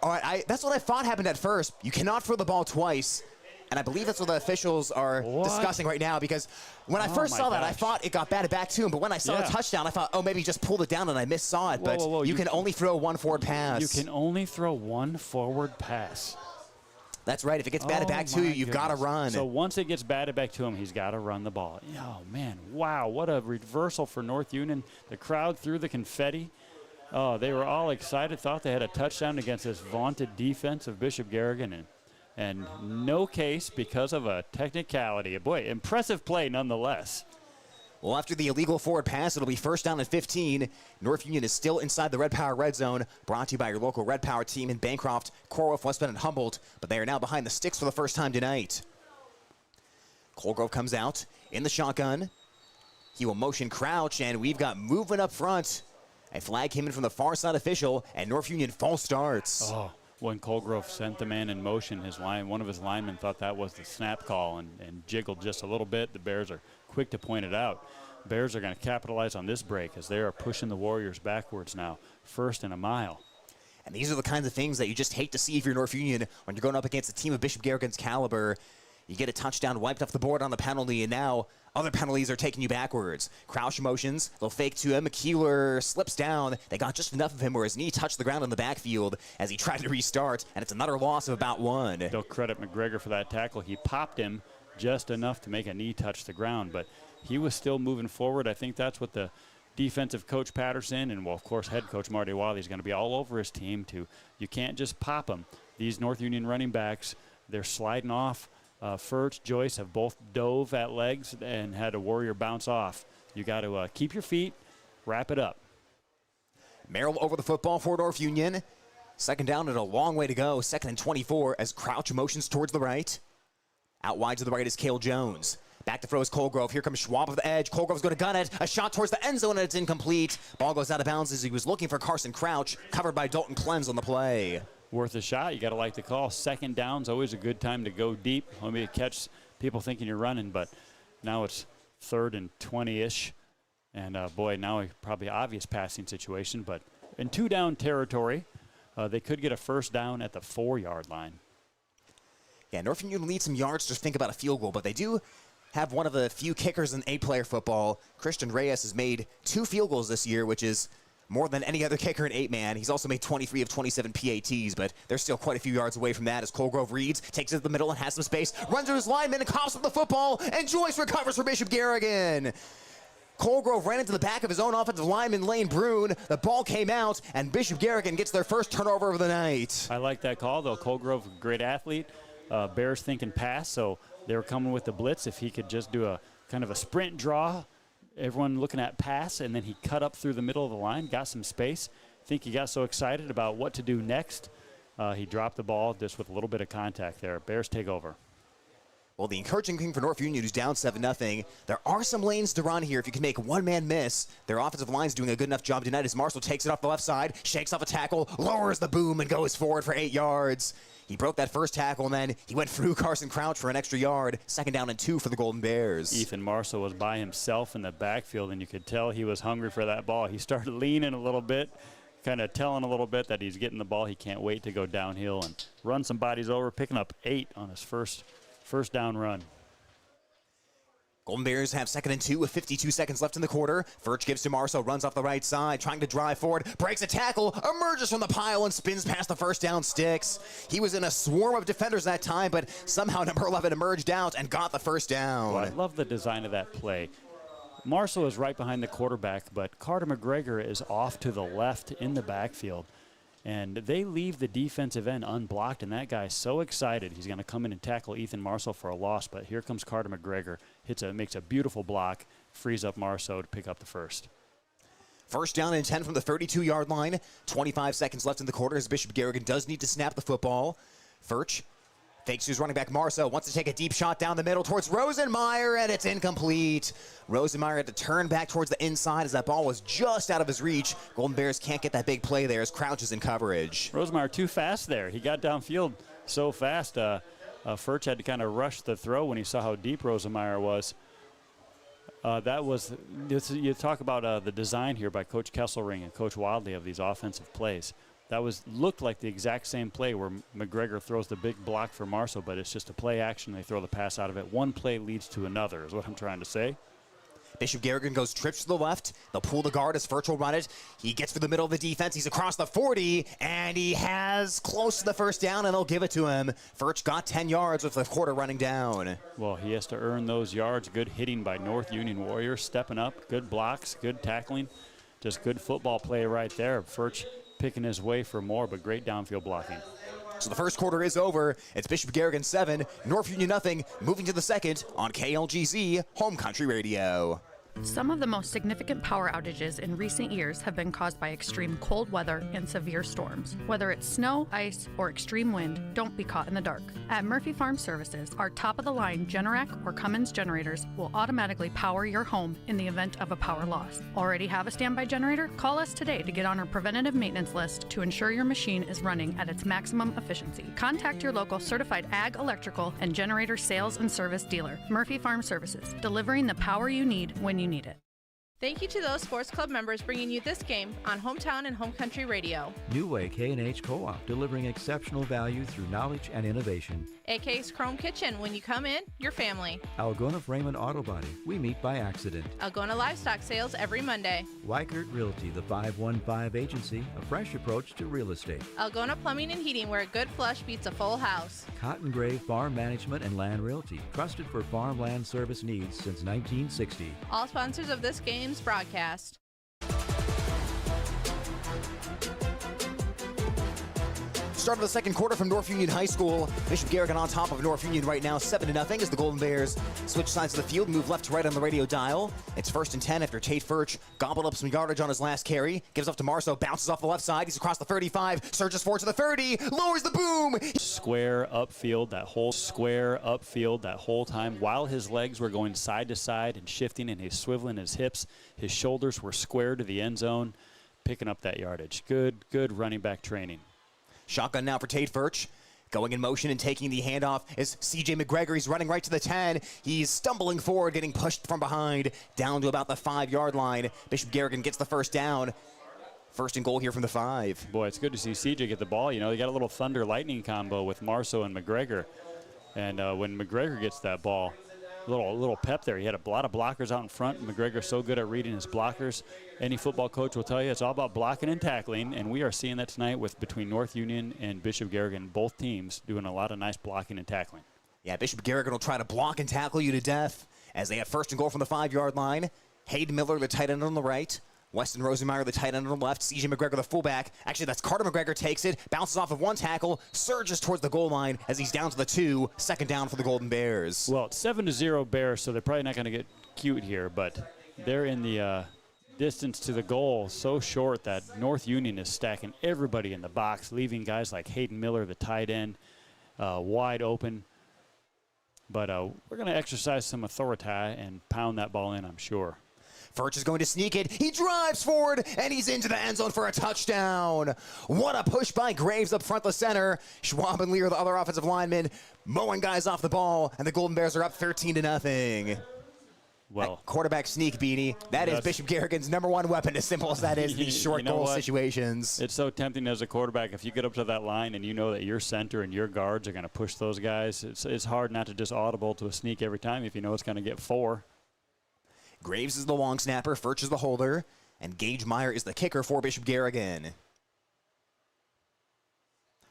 All right, that's what I thought happened at first. You cannot throw the ball twice. And I believe that's what the officials are discussing right now, because when I first saw that, I thought it got batted back to him. But when I saw the touchdown, I thought, maybe he just pulled it down and I missaw it. But you can only throw one forward pass. You can only throw one forward pass. That's right. If it gets batted back to you, you've got to run. So once it gets batted back to him, he's got to run the ball. Oh, man, wow, what a reversal for North Union. The crowd threw the confetti. Oh, they were all excited, thought they had a touchdown against this vaunted defense of Bishop Garrigan, and no case because of a technicality. Boy, impressive play nonetheless. Well, after the illegal forward pass, it'll be first down and 15. North Union is still inside the Red Power red zone, brought to you by your local Red Power team in Bancroft, Corwolf, West Bend, and Humboldt, but they are now behind the sticks for the first time tonight. Colgrove comes out in the shotgun. He will motion crouch, and we've got movement up front. A flag came in from the far side official, and North Union false starts. Oh, when Colgrove sent the man in motion, one of his linemen thought that was the snap call and jiggled just a little bit. The Bears are quick to point it out. Bears are going to capitalize on this break as they are pushing the Warriors backwards now, first and a mile. And these are the kinds of things that you just hate to see if you're North Union when you're going up against a team of Bishop Garrigan's caliber. You get a touchdown wiped off the board on the penalty, and now other penalties are taking you backwards. Crouch motions, they'll fake to him. Keeler slips down. They got just enough of him where his knee touched the ground in the backfield as he tried to restart, and it's another loss of about 1. They'll credit McGregor for that tackle. He popped him just enough to make a knee touch the ground, but he was still moving forward. I think that's what the defensive coach Patterson and, well, of course, head coach Marty Wiley is going to be all over his team to. You can't just pop them. These North Union running backs, they're sliding off. Furch, Joyce have both dove at legs and had a Warrior bounce off. You got to keep your feet, wrap it up. Merrill over the football for North Union. Second down and a long way to go. Second and 24 as Crouch motions towards the right. Out wide to the right is Cale Jones. Back to throw is Colgrove. Here comes Schwab of the edge. Colgrove's going to gun it. A shot towards the end zone, and it's incomplete. Ball goes out of bounds as he was looking for Carson Crouch, covered by Dalton Clems on the play. Worth a shot. You got to like the call. Second down's always a good time to go deep. Let me catch people thinking you're running, but now it's 3rd and 20-ish. And, boy, now probably obvious passing situation. But in 2-down territory, they could get a first down at the 4-yard line. Yeah, North Union needs some yards to think about a field goal, but they do have one of the few kickers in 8-player football. Christian Reyes has made 2 field goals this year, which is more than any other kicker in 8-man. He's also made 23 of 27 PATs, but they're still quite a few yards away from that as Colgrove reads, takes it to the middle and has some space, runs to his lineman and coughs up the football, and Joyce recovers for Bishop Garrigan. Colgrove ran into the back of his own offensive lineman, Lane Brune. The ball came out, and Bishop Garrigan gets their first turnover of the night. I like that call, though. Colgrove, great athlete. Bears thinking pass, so they were coming with the blitz. If he could just do a kind of a sprint draw, everyone looking at pass, and then he cut up through the middle of the line, got some space. I think he got so excited about what to do next, he dropped the ball just with a little bit of contact there. Bears take over. Well, the encouraging thing for North Union, who's down 7-0, there are some lanes to run here if you can make one man miss. Their offensive line's doing a good enough job tonight as Marshall takes it off the left side, shakes off a tackle, lowers the boom, and goes forward for 8 yards. He broke that first tackle, and then he went through Carson Crouch for an extra yard. 2nd down and 2 for the Golden Bears. Ethan Marshall was by himself in the backfield, and you could tell he was hungry for that ball. He started leaning a little bit, kind of telling a little bit that he's getting the ball. He can't wait to go downhill and run some bodies over, picking up 8 on his first down run. Golden Bears have 2nd and 2 with 52 seconds left in the quarter. Furch gives to Marceau, runs off the right side, trying to drive forward, breaks a tackle, emerges from the pile and spins past the first down sticks. He was in a swarm of defenders that time, but somehow number 11 emerged out and got the first down. Well, I love the design of that play. Marceau is right behind the quarterback, but Carter McGregor is off to the left in the backfield. And they leave the defensive end unblocked, and that guy's so excited. He's going to come in and tackle Ethan Marceau for a loss, but here comes Carter McGregor. Makes a beautiful block, frees up Marceau to pick up the first. First down and 10 from the 32-yard line. 25 seconds left in the quarter as Bishop Garrigan does need to snap the football. Furch fakes to his running back Marceau, wants to take a deep shot down the middle towards Rosenmeyer, and it's incomplete. Rosenmeyer had to turn back towards the inside as that ball was just out of his reach. Golden Bears can't get that big play there as Crouch is in coverage. Rosenmeyer too fast there. He got downfield so fast. Furch had to kind of rush the throw when he saw how deep Rosenmeyer was. You talk about the design here by Coach Kesselring and Coach Wadley of these offensive plays. That looked like the exact same play where McGregor throws the big block for Marceau, but it's just a play action. They throw the pass out of it. One play leads to another is what I'm trying to say. Bishop Garrigan goes trips to the left. They'll pull the guard as Furch will run it. He gets through the middle of the defense. He's across the 40, and he has close to the first down, and they'll give it to him. Furch got 10 yards with the quarter running down. Well, he has to earn those yards. Good hitting by North Union Warriors, stepping up. Good blocks, good tackling. Just good football play right there. Furch picking his way for more, but great downfield blocking. So the first quarter is over. It's Bishop Garrigan 7, North Union nothing. Moving to the second on KLGZ Home Country Radio. Some of the most significant power outages in recent years have been caused by extreme cold weather and severe storms. Whether it's snow, ice, or extreme wind, don't be caught in the dark. At Murphy Farm Services, our top-of-the-line Generac or Cummins generators will automatically power your home in the event of a power loss. Already have a standby generator? Call us today to get on our preventative maintenance list to ensure your machine is running at its maximum efficiency. Contact your local certified ag, electrical, and generator sales and service dealer. Murphy Farm Services, delivering the power you need when you need it. Thank you to those sports club members bringing you this game on Hometown and Home Country Radio. New Way K&H Co-op, delivering exceptional value through knowledge and innovation. AK's Chrome Kitchen, when you come in, your family. Algona Freeman Auto Body, we meet by accident. Algona Livestock Sales every Monday. Weikert Realty, the 515 agency, a fresh approach to real estate. Algona Plumbing and Heating, where a good flush beats a full house. Cotton Grave Farm Management and Land Realty, trusted for farmland service needs since 1960. All sponsors of this game's broadcast. Start of the second quarter from North Union High School. Bishop Garrigan on top of North Union right now, 7-0 as the Golden Bears switch sides of the field, move left to right on the radio dial. It's 1st and 10 after Tate Furch gobbled up some yardage on his last carry. Gives up to Marceau, bounces off the left side. He's across the 35, surges forward to the 30, lowers the boom. Square upfield that whole time while his legs were going side to side and shifting and he's swiveling his hips. His shoulders were square to the end zone, picking up that yardage. Good running back training. Shotgun now for Tate Furch. Going in motion and taking the handoff is C.J. McGregor. He's running right to the 10. He's stumbling forward, getting pushed from behind down to about the 5-yard line. Bishop Garrigan gets the first down. First and goal here from the 5. Boy, it's good to see C.J. get the ball. You know, they got a little thunder lightning combo with Marceau and McGregor. And when McGregor gets that ball, little pep there. He had a lot of blockers out in front. McGregor's so good at reading his blockers. Any football coach will tell you it's all about blocking and tackling, and we are seeing that tonight between North Union and Bishop Garrigan, both teams doing a lot of nice blocking and tackling. Yeah, Bishop Garrigan will try to block and tackle you to death as they have first and goal from the 5-yard line. Hayden Miller, the tight end on the right. Weston Rosenmeyer, the tight end on the left. C.J. McGregor, the fullback. Actually, that's Carter McGregor takes it, bounces off of one tackle, surges towards the goal line as he's down to the 2. Second down for the Golden Bears. Well, it's 7-0 Bears, so they're probably not going to get cute here, but they're in the distance to the goal so short that North Union is stacking everybody in the box, leaving guys like Hayden Miller, the tight end, wide open. But we're going to exercise some authority and pound that ball in, I'm sure. Furch is going to sneak it. He drives forward, and he's into the end zone for a touchdown. What a push by Graves up front, the center. Schwab and Lear, the other offensive linemen, mowing guys off the ball, and the Golden Bears are up 13-0. Well, that quarterback sneak, Beanie, that is Bishop Garrigan's #1 weapon, as simple as that is, these short goal situations. It's so tempting as a quarterback. If you get up to that line and you know that your center and your guards are going to push those guys, it's hard not to just audible to a sneak every time if you know it's going to get 4. Graves is the long snapper, Furch is the holder, and Gage Meyer is the kicker for Bishop Garrigan.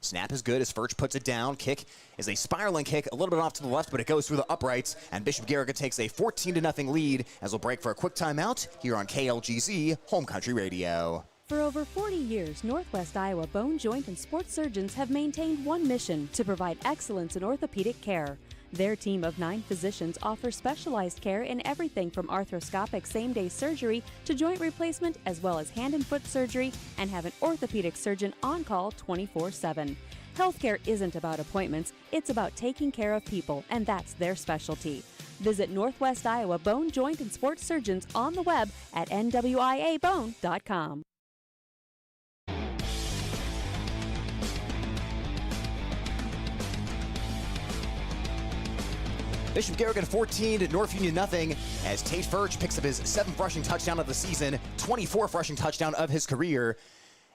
Snap is good as Furch puts it down. Kick is a spiraling kick, a little bit off to the left, but it goes through the uprights, and Bishop Garrigan takes a 14-0 lead as we'll break for a quick timeout here on KLGZ Home Country Radio. For over 40 years, Northwest Iowa Bone, Joint, and Sports surgeons have maintained one mission: to provide excellence in orthopedic care. Their team of 9 physicians offers specialized care in everything from arthroscopic same-day surgery to joint replacement, as well as hand and foot surgery, and have an orthopedic surgeon on call 24/7. Healthcare isn't about appointments, it's about taking care of people, and that's their specialty. Visit Northwest Iowa Bone, Joint, and Sports surgeons on the web at nwiabone.com. Bishop Garrigan 14 to North Union nothing as Tate Furch picks up his 7th rushing touchdown of the season, 24th rushing touchdown of his career.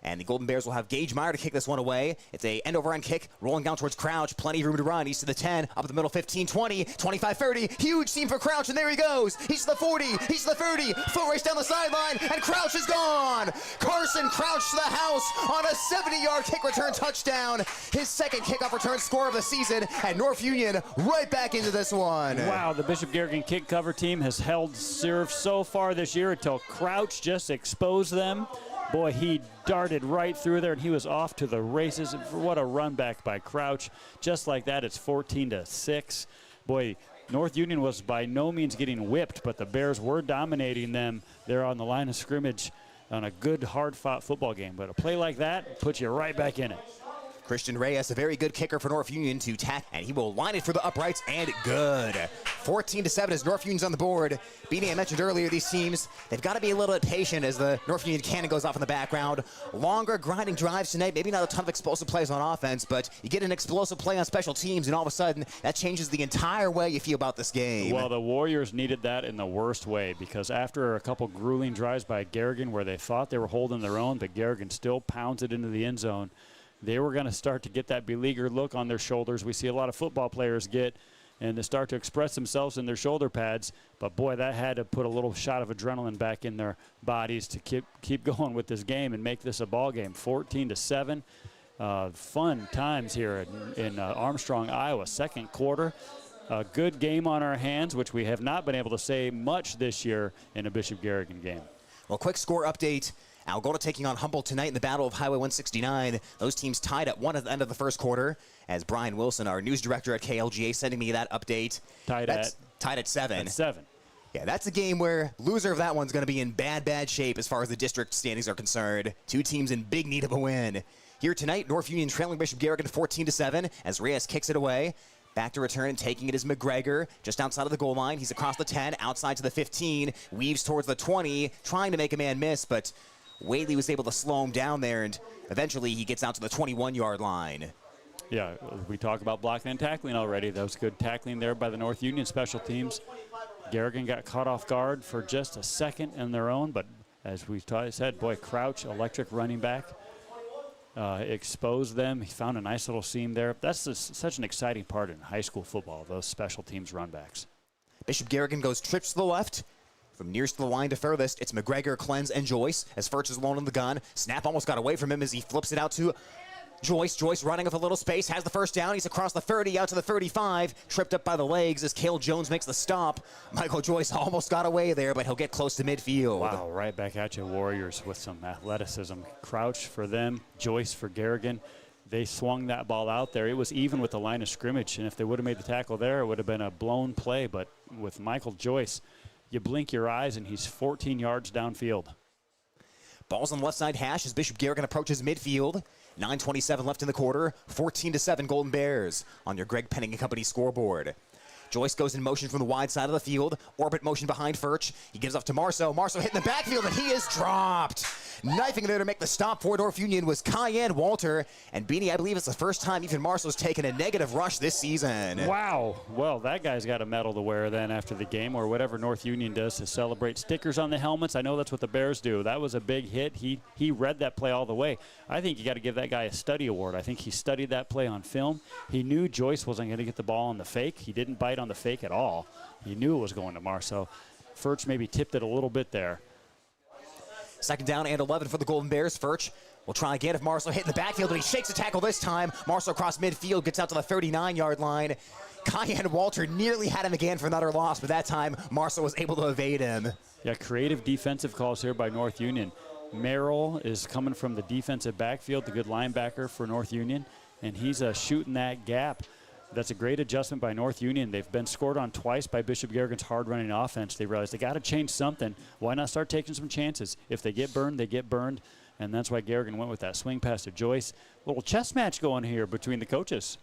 And the Golden Bears will have Gage Meyer to kick this one away. It's a end-over-end kick, rolling down towards Crouch. Plenty of room to run. He's to the 10, up the middle, 15, 20, 25, 30. Huge seam for Crouch, and there he goes. He's to the 40, he's to the 30. Foot race down the sideline, and Crouch is gone. Carson Crouch to the house on a 70-yard kick return touchdown. His second kickoff return score of the season, and North Union right back into this one. Wow, the Bishop Garrigan kick cover team has held serve so far this year until Crouch just exposed them. Boy, he darted right through there, and he was off to the races. What a run back by Crouch. Just like that, it's 14-6. Boy, North Union was by no means getting whipped, but the Bears were dominating them there on the line of scrimmage on a good, hard-fought football game. But a play like that puts you right back in it. Christian Reyes, a very good kicker for North Union to tack, and he will line it for the uprights, and good. 14-7 as North Union's on the board. Beanie, I mentioned earlier, these teams, they've got to be a little bit patient as the North Union cannon goes off in the background. Longer grinding drives tonight, maybe not a ton of explosive plays on offense, but you get an explosive play on special teams, and all of a sudden, that changes the entire way you feel about this game. Well, the Warriors needed that in the worst way, because after a couple grueling drives by Garrigan where they thought they were holding their own, but Garrigan still pounds it into the end zone, they were going to start to get that beleaguered look on their shoulders we see a lot of football players get, and to start to express themselves in their shoulder pads. But boy, that had to put a little shot of adrenaline back in their bodies to keep going with this game and make this a ball game. 14-7. Fun times here in Armstrong, Iowa. Second quarter. A good game on our hands, which we have not been able to say much this year in a Bishop Garrigan game. Well, quick score update. Algona taking on Humboldt tonight in the Battle of Highway 169. Those teams tied at 1 at the end of the first quarter. As Brian Wilson, our news director at KLGA, sending me that update. Tied at 7. At 7. Yeah, that's a game where loser of that one's going to be in bad shape as far as the district standings are concerned. Two teams in big need of a win. Here tonight, North Union trailing Bishop Garrigan 14-7 as Reyes kicks it away. Back to return and taking it is McGregor, just outside of the goal line. He's across the 10, outside to the 15, weaves towards the 20, trying to make a man miss, but Whaley was able to slow him down there, and eventually he gets out to the 21-yard line. Yeah, we talk about blocking and tackling already. That was good tackling there by the North Union special teams. Garrigan got caught off guard for just a second in their own, but as we said, boy, Crouch, electric running back, exposed them. He found a nice little seam there. That's such an exciting part in high school football, those special teams run backs. Bishop Garrigan goes trips to the left. From nearest to the line to furthest, it's McGregor, Cleanse, and Joyce as Furch is alone in the gun. Snap almost got away from him as he flips it out to Joyce. Joyce running with a little space, has the first down. He's across the 30, out to the 35. Tripped up by the legs as Cale Jones makes the stop. Michael Joyce almost got away there, but he'll get close to midfield. Wow, right back at you, Warriors, with some athleticism. Crouch for them, Joyce for Garrigan. They swung that ball out there. It was even with the line of scrimmage, and if they would have made the tackle there, it would have been a blown play. But with Michael Joyce, you blink your eyes, and he's 14 yards downfield. Ball's on the left side hash as Bishop Garrigan approaches midfield. 9:27 left in the quarter. 14-7 Golden Bears on your Greg Penning & Company scoreboard. Joyce goes in motion from the wide side of the field. Orbit motion behind Furch. He gives off to Marceau. Marceau hitting the backfield, and he is dropped. Knifing there to make the stop for North Union was Cayenne Walter. And Beanie, I believe it's the first time Ethan Marceau's taken a negative rush this season. Wow. Well, that guy's got a medal to wear then after the game, or whatever North Union does to celebrate. Stickers on the helmets. I know that's what the Bears do. That was a big hit. He read that play all the way. I think you got to give that guy a study award. I think he studied that play on film. He knew Joyce wasn't going to get the ball on the fake. He didn't bite on the fake at all. He knew it was going to Marceau. Furch maybe tipped it a little bit there. Second down and 11 for the Golden Bears. Furch will try again if Marceau hit in the backfield, but he shakes the tackle this time. Marceau across midfield, gets out to the 39-yard line. Cayenne Walter nearly had him again for another loss, but that time Marceau was able to evade him. Yeah, creative defensive calls here by North Union. Merrill is coming from the defensive backfield, the good linebacker for North Union, and he's shooting that gap. That's a great adjustment by North Union. They've been scored on twice by Bishop Garrigan's hard-running offense. They realized they got to change something. Why not start taking some chances? If they get burned, they get burned, and that's why Garrigan went with that swing pass to Joyce. Little chess match going here between the coaches.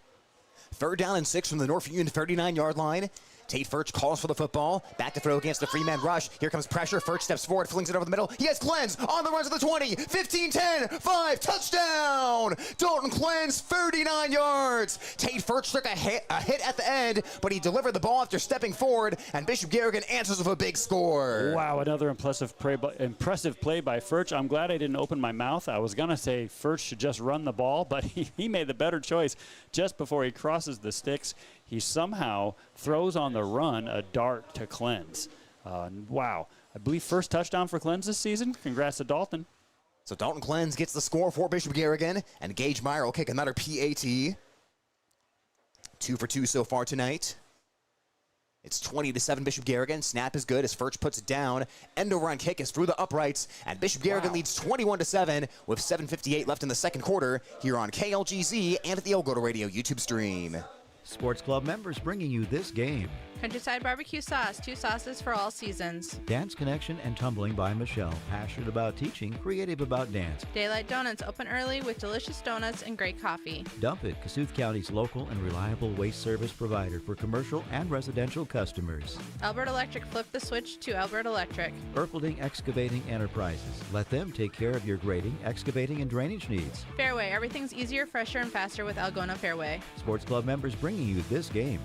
Third down and 6 from the North Union 39-yard line. Tate Furch calls for the football. Back to throw against the free man rush. Here comes pressure. Furch steps forward, flings it over the middle. He has Clens on the run to the 20. 15, 10, 5, touchdown! Dalton Clens, 39 yards. Tate Furch took a hit at the end, but he delivered the ball after stepping forward, and Bishop Garrigan answers with a big score. Wow, another impressive play by Furch. I'm glad I didn't open my mouth. I was going to say Furch should just run the ball, but he made the better choice. Just before he crosses the sticks, he somehow throws on the run a dart to Clens. Wow. I believe first touchdown for Clens this season. Congrats to Dalton. So Dalton Clens gets the score for Bishop Garrigan, and Gage Meyer will kick another PAT. 2 for 2 so far tonight. It's 20-7 Bishop Garrigan. Snap is good as Furch puts it down. End over on kick is through the uprights, and Bishop Garrigan leads 21-7 with 7:58 left in the second quarter here on KLGZ and at the Algona Radio YouTube stream. Sports Club members bringing you this game. Countryside Barbecue Sauce, 2 sauces for all seasons. Dance Connection and Tumbling by Michelle. Passionate about teaching, creative about dance. Daylight Donuts open early with delicious donuts and great coffee. Dump It, Kasuth County's local and reliable waste service provider for commercial and residential customers. Albert Electric, flip the switch to Albert Electric. Erpelding Excavating Enterprises. Let them take care of your grading, excavating, and drainage needs. Fairway, everything's easier, fresher, and faster with Algona Fairway. Sports Club members bringing you this game.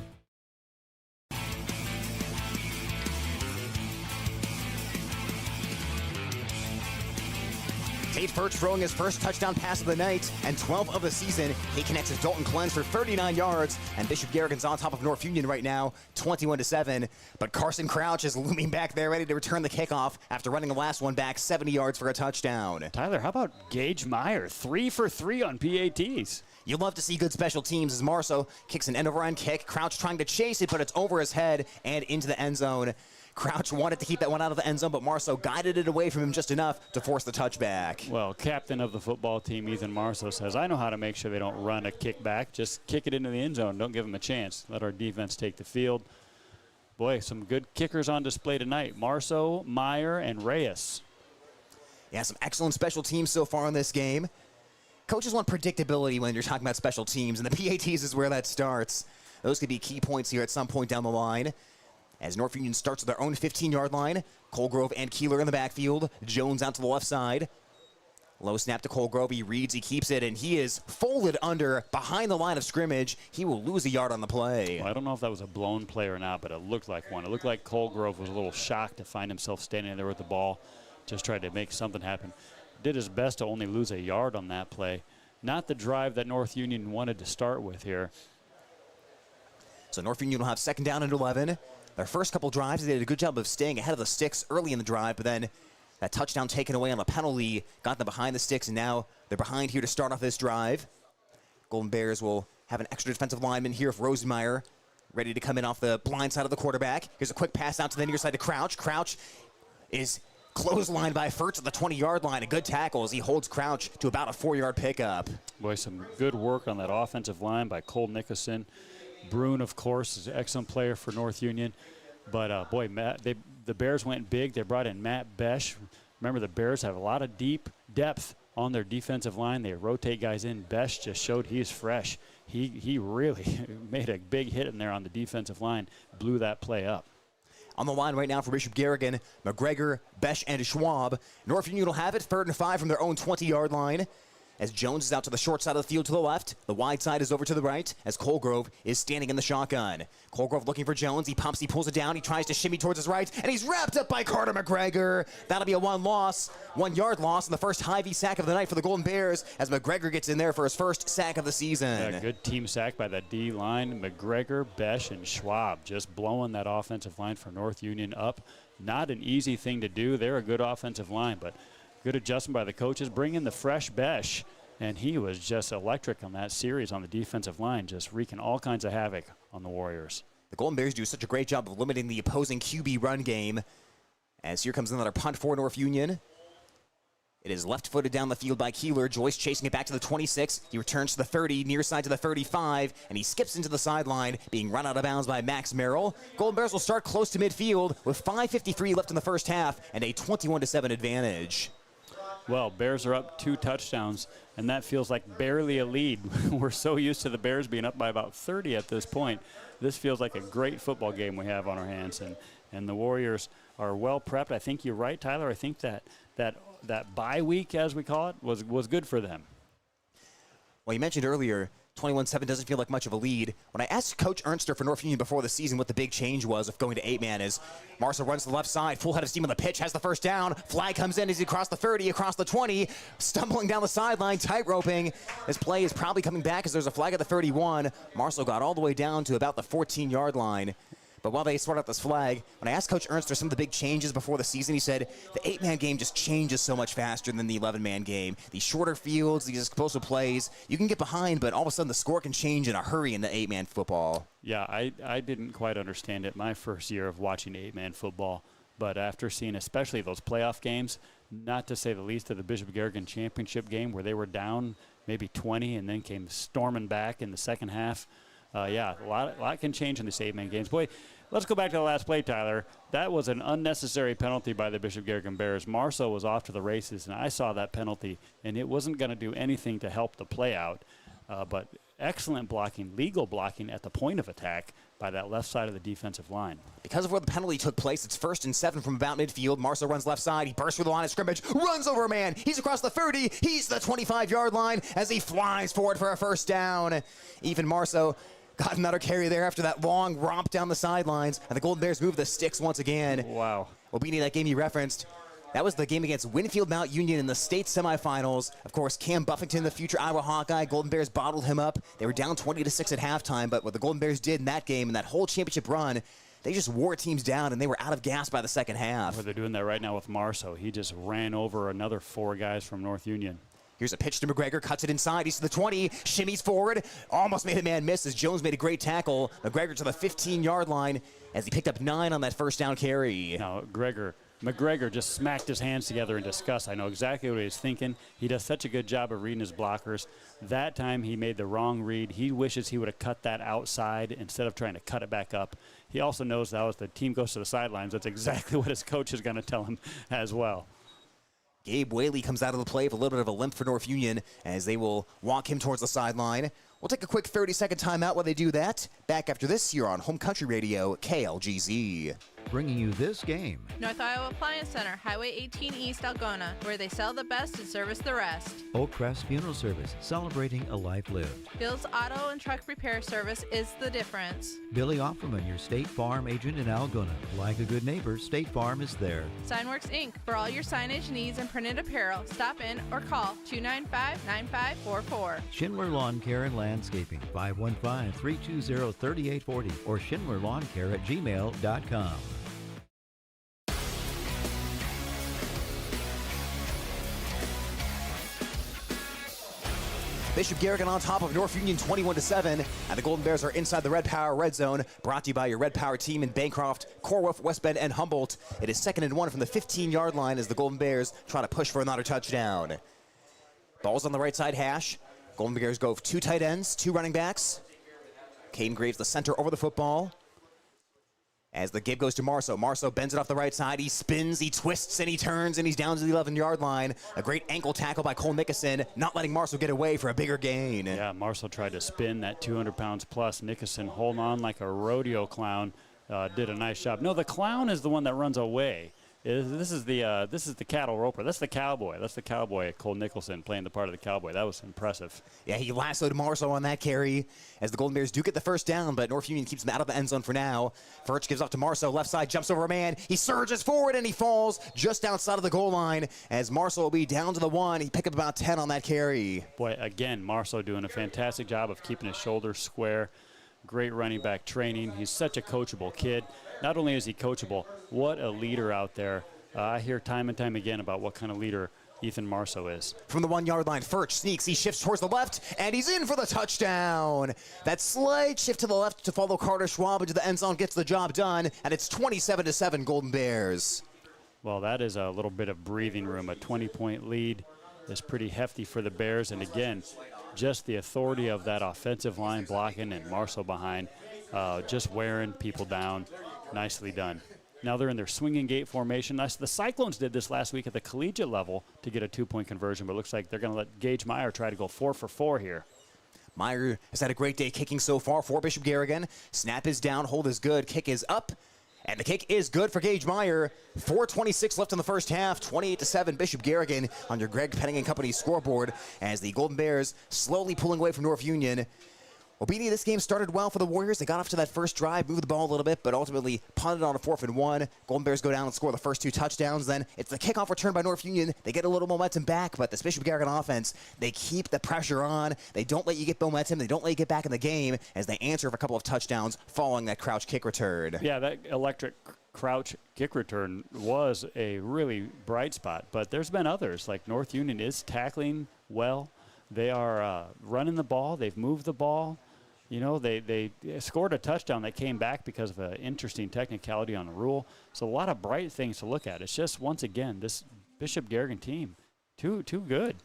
Tate Furch throwing his first touchdown pass of the night and 12 of the season. He connects with Dalton Clens for 39 yards, and Bishop Garrigan's on top of North Union right now, 21-7. But Carson Crouch is looming back there, ready to return the kickoff after running the last one back 70 yards for a touchdown. Tyler, how about Gage Meyer? 3 for 3 on PATs. You'd love to see good special teams as Marceau kicks an end-over-end kick. Crouch trying to chase it, but it's over his head and into the end zone. Crouch wanted to keep that one out of the end zone, but Marceau guided it away from him just enough to force the touchback. Well, captain of the football team, Ethan Marceau, says, I know how to make sure they don't run a kickback. Just kick it into the end zone. Don't give them a chance. Let our defense take the field. Boy, some good kickers on display tonight. Marceau, Meyer, and Reyes. Yeah, some excellent special teams so far in this game. Coaches want predictability when you're talking about special teams, and the PATs is where that starts. Those could be key points here at some point down the line. As North Union starts with their own 15-yard line, Colgrove and Keeler in the backfield. Jones out to the left side. Low snap to Colgrove. He reads, he keeps it, and he is folded under behind the line of scrimmage. He will lose a yard on the play. Well, I don't know if that was a blown play or not, but it looked like one. It looked like Colgrove was a little shocked to find himself standing there with the ball. Just tried to make something happen. Did his best to only lose a yard on that play. Not the drive that North Union wanted to start with here. So North Union will have second down and 11. Their first couple drives, they did a good job of staying ahead of the sticks early in the drive, but then that touchdown taken away on a penalty got them behind the sticks, and now they're behind here to start off this drive. Golden Bears will have an extra defensive lineman here with Rosenmeyer, ready to come in off the blind side of the quarterback. Here's a quick pass out to the near side to Crouch. Crouch is clotheslined by Furch at the 20-yard line. A good tackle as he holds Crouch to about a 4-yard pickup. Boy, some good work on that offensive line by Cole Nicholson. Bruin, of course, is an excellent player for North Union. But, boy, the Bears went big. They brought in Matt Besh. Remember, the Bears have a lot of deep depth on their defensive line. They rotate guys in. Besh just showed he's fresh. He really made a big hit in there on the defensive line, blew that play up. On the line right now for Bishop Garrigan, McGregor, Besh, and Schwab. North Union will have it, 3rd and 5 from their own 20-yard line. As Jones is out to the short side of the field to the left. The wide side is over to the right as Colgrove is standing in the shotgun. Colgrove looking for Jones. He pumps, he pulls it down. He tries to shimmy towards his right, and he's wrapped up by Carter McGregor. That'll be a 1-yard loss, and the first Hy-Vee sack of the night for the Golden Bears as McGregor gets in there for his first sack of the season. Yeah, good team sack by that D-line. McGregor, Besh, and Schwab just blowing that offensive line for North Union up. Not an easy thing to do. They're a good offensive line, but good adjustment by the coaches. Bring in the fresh Besh, and he was just electric on that series on the defensive line, just wreaking all kinds of havoc on the Warriors. The Golden Bears do such a great job of limiting the opposing QB run game. As here comes another punt for North Union. It is left-footed down the field by Keeler. Joyce chasing it back to the 26. He returns to the 30, near side to the 35, and he skips into the sideline, being run out of bounds by Max Merrill. Golden Bears will start close to midfield with 5:53 left in the first half and a 21-7 advantage. Well, Bears are up 2 touchdowns, and that feels like barely a lead. We're so used to the Bears being up by about 30 at this point. this feels like a great football game we have on our hands, and the Warriors are well prepped. I think you're right, Tyler. I think that bye week, as we call it, was good for them. Well, you mentioned earlier, 21-7 doesn't feel like much of a lead. When I asked Coach Ernster for North Union before the season what the big change was of going to 8-man is Marshall runs to the left side, full head of steam on the pitch, has the first down. Flag comes in as he across the 30, across the 20, stumbling down the sideline, tight-roping. This play is probably coming back as there's a flag at the 31. Marshall got all the way down to about the 14-yard line. But while they sort out this flag, when I asked Coach Ernster some of the big changes before the season, he said the 8-man game just changes so much faster than the 11-man game. These shorter fields, these explosive plays, you can get behind, but all of a sudden the score can change in a hurry in the 8-man football. Yeah, I didn't quite understand it my first year of watching 8-man football, but after seeing especially those playoff games, not to say the least of the Bishop Garrigan championship game where they were down maybe 20 and then came storming back in the second half, a lot can change in these 8-man games. Boy, let's go back to the last play, Tyler. That was an unnecessary penalty by the Bishop Garrigan Bears. Marceau was off to the races, and I saw that penalty, and it wasn't going to do anything to help the play out. But excellent blocking, legal blocking at the point of attack by that left side of the defensive line. Because of where the penalty took place, it's 1st and 7 from about midfield. Marceau runs left side. He bursts through the line of scrimmage, runs over a man. He's across the 30. He's the 25-yard line as he flies forward for a first down. Even Marceau got another carry there after that long romp down the sidelines, and the Golden Bears move the sticks once again. Wow. Well, Beanie, that game you referenced, that was the game against Winfield Mount Union in the state semifinals. Of course, Cam Buffington, the future Iowa Hawkeye, Golden Bears bottled him up. They were down 20-6 at halftime, but what the Golden Bears did in that game and that whole championship run, they just wore teams down, and they were out of gas by the second half. Well, they're doing that right now with Marceau. He just ran over another 4 guys from North Union. Here's a pitch to McGregor, cuts it inside. He's to the 20, shimmies forward, almost made a man miss as Jones made a great tackle. McGregor to the 15-yard line as he picked up 9 on that first down carry. Now, McGregor just smacked his hands together in disgust. I know exactly what he was thinking. He does such a good job of reading his blockers. That time he made the wrong read. He wishes he would have cut that outside instead of trying to cut it back up. He also knows that as the team goes to the sidelines, that's exactly what his coach is going to tell him as well. Gabe Whaley comes out of the play with a little bit of a limp for North Union as they will walk him towards the sideline. We'll take a quick 30-second timeout while they do that. Back after this here on Home Country Radio, KLGZ. Bringing you this game. North Iowa Appliance Center, Highway 18 East, Algona, where they sell the best and service the rest. Oak Crest Funeral Service, celebrating a life lived. Bill's Auto and Truck Repair Service is the difference. Billy Offerman, your State Farm agent in Algona. Like a good neighbor, State Farm is there. Signworks Inc. For all your signage needs and printed apparel, stop in or call 295-9544. Schindler Lawn Care and Landscaping, 515-320-3840 or schindlerlawncare@gmail.com. Bishop Garrigan on top of North Union 21-7, and the Golden Bears are inside the Red Power Red Zone, brought to you by your Red Power team in Bancroft, Corwolf, West Bend, and Humboldt. It is 2nd and 1 from the 15-yard line as the Golden Bears try to push for another touchdown. Ball's on the right side hash. Golden Bears go 2 tight ends, 2 running backs. Caden Graves, the center, over the football. As the give goes to Marceau. Marceau bends it off the right side. He spins, he twists, and he turns, and he's down to the 11-yard line. A great ankle tackle by Cole Nickerson, not letting Marceau get away for a bigger gain. Yeah, Marceau tried to spin that 200 pounds plus. Nickerson holding on like a rodeo clown. Did a nice job. No, the clown is the one that runs away. This is the cattle roper. That's the cowboy. That's the cowboy, Cole Nicholson, playing the part of the cowboy. That was impressive. Yeah, he lassoed Marceau on that carry as the Golden Bears do get the first down, but North Union keeps him out of the end zone for now. Furch gives off to Marceau. Left side, jumps over a man. He surges forward, and he falls just outside of the goal line as Marceau will be down to the 1. He picked up about 10 on that carry. Boy, again, Marceau doing a fantastic job of keeping his shoulders square. Great running back training. He's such a coachable kid. Not only is he coachable, what a leader out there. I hear time and time again about what kind of leader Ethan Marceau is. From the 1-yard line, Furch sneaks. He shifts towards the left, and he's in for the touchdown. That slight shift to the left to follow Carter Schwab into the end zone gets the job done, and it's 27-7 Golden Bears. Well, that is a little bit of breathing room. A 20-point lead is pretty hefty for the Bears, and again, just the authority of that offensive line blocking and Marceau behind, just wearing people down. Nicely done. Now they're in their swinging gate formation. The Cyclones did this last week at the collegiate level to get a 2-point conversion, but it looks like they're going to let Gage Meyer try to go 4 for 4 here. Meyer has had a great day kicking so far for Bishop Garrigan. Snap is down, hold is good, kick is up. And the kick is good for Gage Meyer. 4:26 left in the first half. 28-7 Bishop Garrigan on your Greg Penning and Company scoreboard as the Golden Bears slowly pulling away from North Union. Well, Beanie, this game started well for the Warriors. They got off to that first drive, moved the ball a little bit, but ultimately punted on a 4th and 1. Golden Bears go down and score the first 2 touchdowns. Then it's the kickoff return by North Union. They get a little momentum back, but this Bishop Garrigan offense, they keep the pressure on. They don't let you get momentum. They don't let you get back in the game as they answer for a couple of touchdowns following that crouch kick return. Yeah, that electric crouch kick return was a really bright spot, but there's been others. Like North Union is tackling well. They are running the ball. They've moved the ball. You know, they scored a touchdown that came back because of an interesting technicality on the rule. So a lot of bright things to look at. It's just, once again, this Bishop Garrigan team, too good.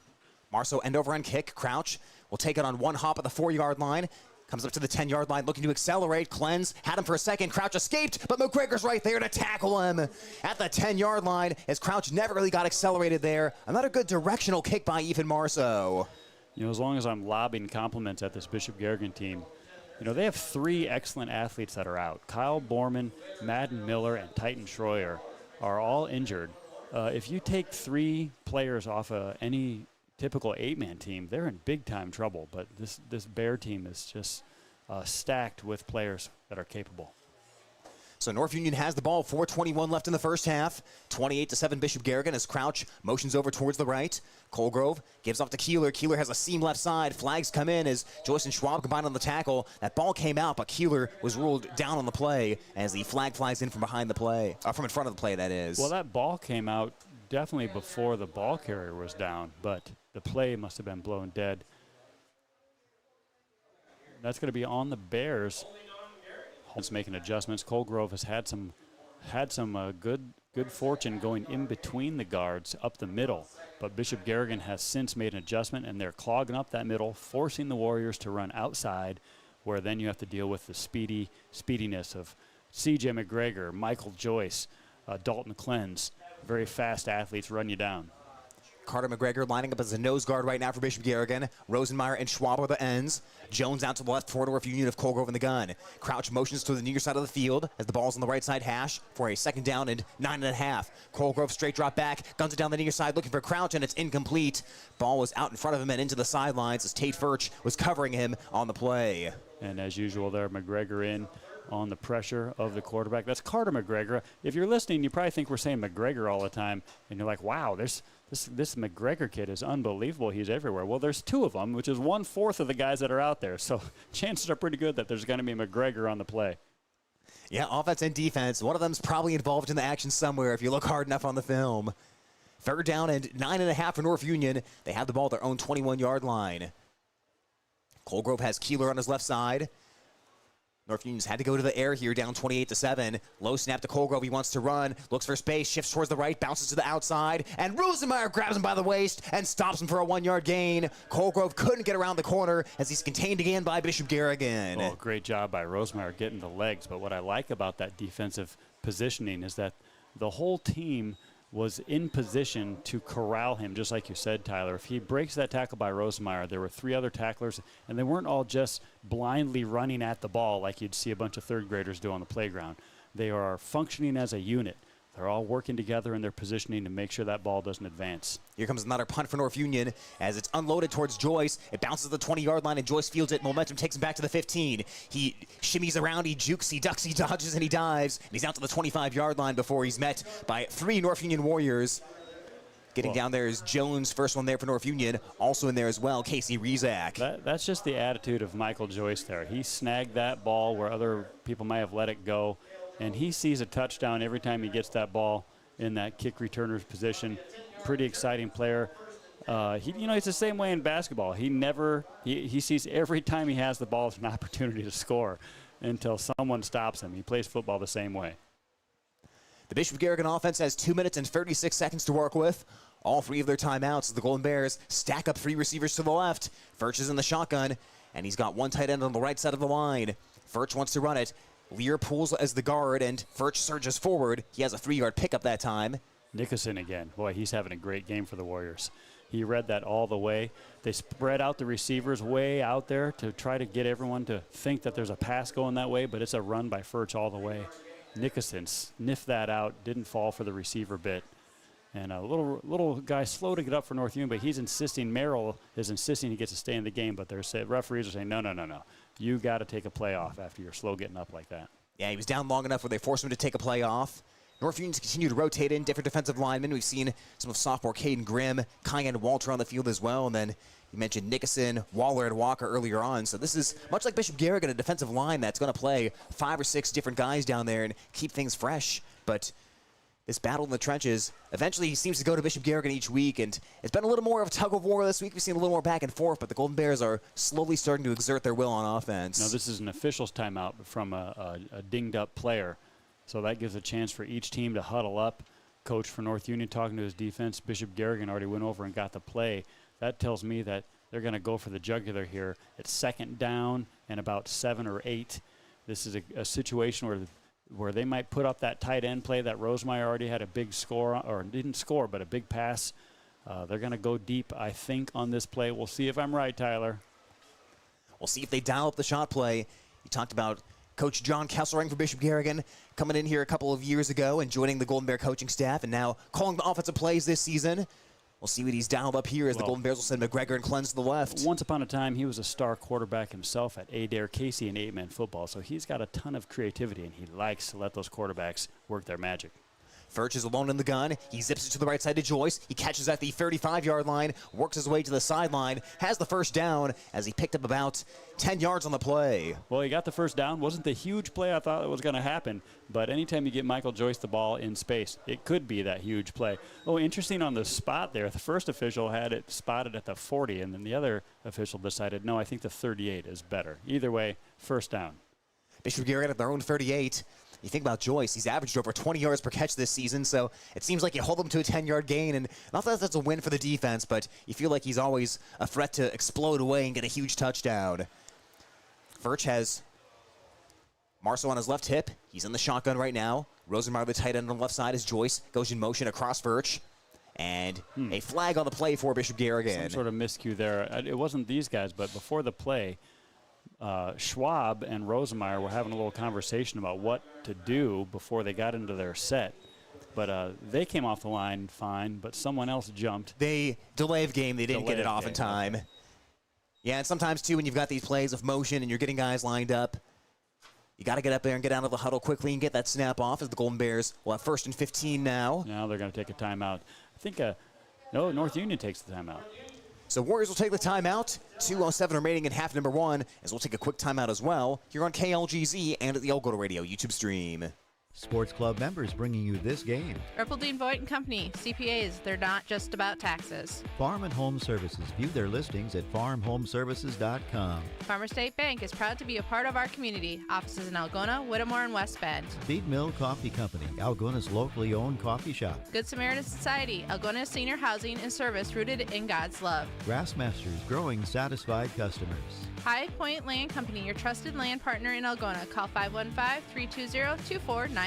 Marceau end over end kick. Crouch will take it on one hop at the 4-yard line. Comes up to the 10-yard line looking to accelerate. Cleanse had him for a second. Crouch escaped, but McGregor's right there to tackle him at the 10-yard line as Crouch never really got accelerated there. Another good directional kick by Ethan Marceau. You know, as long as I'm lobbing compliments at this Bishop Garrigan team, you know, they have 3 excellent athletes that are out. Kyle Borman, Madden Miller, and Titan Schroyer are all injured. If you take 3 players off of any typical 8-man team, they're in big-time trouble. But this Bear team is just stacked with players that are capable. So North Union has the ball, 4:21 left in the first half. 28-7 Bishop Garrigan as Crouch motions over towards the right. Colgrove gives off to Keeler. Keeler has a seam left side. Flags come in as Joyce and Schwab combine on the tackle. That ball came out, but Keeler was ruled down on the play as the flag flies in from behind the play, from in front of the play, that is. Well, that ball came out definitely before the ball carrier was down, but the play must have been blown dead. That's going to be on the Bears. Making adjustments. Colgrove has had some good fortune going in between the guards up the middle, but Bishop Garrigan has since made an adjustment, and they're clogging up that middle, forcing the Warriors to run outside, where then you have to deal with the speediness of C.J. McGregor, Michael Joyce, Dalton Cleanse. Very fast athletes run you down. Carter McGregor lining up as a nose guard right now for Bishop Garrigan. Rosenmeyer and Schwab are the ends. Jones out to the left for North Union of Colgrove in the gun. Crouch motions to the near side of the field as the ball's on the right side hash for a 2nd down and 9.5. Colgrove straight drop back, guns it down the near side looking for Crouch, and it's incomplete. Ball was out in front of him and into the sidelines as Tate Furch was covering him on the play. And as usual there, McGregor in on the pressure of the quarterback. That's Carter McGregor. If you're listening, you probably think we're saying McGregor all the time, and you're like, wow, this McGregor kid is unbelievable. He's everywhere. Well, there's 2 of them, which is 1/4 of the guys that are out there. So chances are pretty good that there's going to be McGregor on the play. Yeah, offense and defense. One of them's probably involved in the action somewhere if you look hard enough on the film. 3rd down and 9.5 for North Union. They have the ball at their own 21-yard line. Colgrove has Keeler on his left side. North Union's had to go to the air here, down 28-7. Low snap to Colgrove. He wants to run, looks for space, shifts towards the right, bounces to the outside, and Rosenmeyer grabs him by the waist and stops him for a 1-yard gain. Colgrove couldn't get around the corner as he's contained again by Bishop Garrigan. Oh, great job by Rosenmeyer getting the legs. But what I like about that defensive positioning is that the whole team was in position to corral him, just like you said, Tyler. If he breaks that tackle by Rosenmeyer, there were 3 other tacklers, and they weren't all just blindly running at the ball like you'd see a bunch of 3rd graders do on the playground. They are functioning as a unit. They're all working together in their positioning to make sure that ball doesn't advance. Here comes another punt for North Union as it's unloaded towards Joyce. It bounces the 20-yard line, and Joyce fields it. Momentum takes him back to the 15. He shimmies around, he jukes, he ducks, he dodges, and he dives. And he's out to the 25-yard line before he's met by 3 North Union Warriors. Getting down there is Jones, first one there for North Union. Also in there as well, Casey Rezak. That's just the attitude of Michael Joyce there. He snagged that ball where other people might have let it go. And he sees a touchdown every time he gets that ball in that kick returner's position. Pretty exciting player. He's the same way in basketball. He sees every time he has the ball as an opportunity to score until someone stops him. He plays football the same way. The Bishop Garrigan offense has 2 minutes and 36 seconds to work with. All 3 of their timeouts as the Golden Bears stack up 3 receivers to the left. Furch is in the shotgun, and he's got 1 tight end on the right side of the line. Furch wants to run it. Lear pulls as the guard, and Furch surges forward. He has a 3-yard pickup that time. Nickerson again. Boy, he's having a great game for the Warriors. He read that all the way. They spread out the receivers way out there to try to get everyone to think that there's a pass going that way, but it's a run by Furch all the way. Nickerson sniffed that out, didn't fall for the receiver bit. And a little guy slow to get up for North Union, but he's insisting, Merrill is insisting he gets to stay in the game, but their referees are saying, no. You got to take a play off after you're slow getting up like that. Yeah, he was down long enough where they forced him to take a play off. North Union's continue to rotate in different defensive linemen. We've seen some of sophomore Caden Grimm, Kyan Walter on the field as well, and then you mentioned Nickerson, Waller, and Walker earlier on. So this is much like Bishop Garrigan, a defensive line that's going to play 5 or 6 different guys down there and keep things fresh. But this battle in the trenches, eventually he seems to go to Bishop Garrigan each week, and it's been a little more of a tug of war this week. We've seen a little more back and forth, but the Golden Bears are slowly starting to exert their will on offense. No, this is an official's timeout from a dinged-up player. So that gives a chance for each team to huddle up. Coach for North Union talking to his defense. Bishop Garrigan already went over and got the play. That tells me that they're going to go for the jugular here. It's 2nd down and about 7 or 8. This is a situation where they might put up that tight end play that Rosemeyer already had a big score, or didn't score, but a big pass. They're going to go deep, I think, on this play. We'll see if I'm right, Tyler. We'll see if they dial up the shot play. You talked about Coach John Kesselring for Bishop Garrigan coming in here a couple of years ago and joining the Golden Bear coaching staff and now calling the offensive plays this season. We'll see what he's dialed up here as the Golden Bears will send McGregor and Clens to the left. Once upon a time, he was a star quarterback himself at Adair Casey in 8-man football, so he's got a ton of creativity, and he likes to let those quarterbacks work their magic. Furch is alone in the gun. He zips it to the right side to Joyce. He catches at the 35-yard line, works his way to the sideline, has the first down as he picked up about 10 yards on the play. Well, he got the first down. Wasn't the huge play I thought it was going to happen, but anytime you get Michael Joyce the ball in space, it could be that huge play. Oh, interesting on the spot there. The first official had it spotted at the 40, and then the other official decided, no, I think the 38 is better. Either way, first down. Bishop Garrigan at their own 38. You think about Joyce, he's averaged over 20 yards per catch this season, so it seems like you hold him to a 10-yard gain, and not that that's a win for the defense, but you feel like he's always a threat to explode away and get a huge touchdown. Furch has Marceau on his left hip. He's in the shotgun right now. Rosenmeyer, the tight end on the left side, as Joyce goes in motion across Furch. And a flag on the play for Bishop Garrigan. Some sort of miscue there. It wasn't these guys, but before the play, Schwab and Rosemeyer were having a little conversation about what to do before they got into their set. But they came off the line fine, but someone else jumped. They delay of game. They didn't get it off in time. Okay. Yeah, and sometimes, too, when you've got these plays of motion and you're getting guys lined up, you got to get up there and get out of the huddle quickly and get that snap off as the Golden Bears will have 1st and 15 now. Now they're going to take a timeout. I think, no, North Union takes the timeout. So Warriors will take the timeout. 2:07 remaining in half number 1, as we'll take a quick timeout as well here on KLGZ and at the Algona Radio YouTube stream. Sports Club members bringing you this game. Erpeldine Voigt and Company, CPAs, they're not just about taxes. Farm and Home Services. View their listings at farmhomeservices.com. Farmer State Bank is proud to be a part of our community. Offices in Algona, Whittemore, and West Bend. Feed Mill Coffee Company, Algona's locally owned coffee shop. Good Samaritan Society, Algona senior housing and service rooted in God's love. Grassmasters, growing satisfied customers. High Point Land Company, your trusted land partner in Algona. Call 515-320-2491.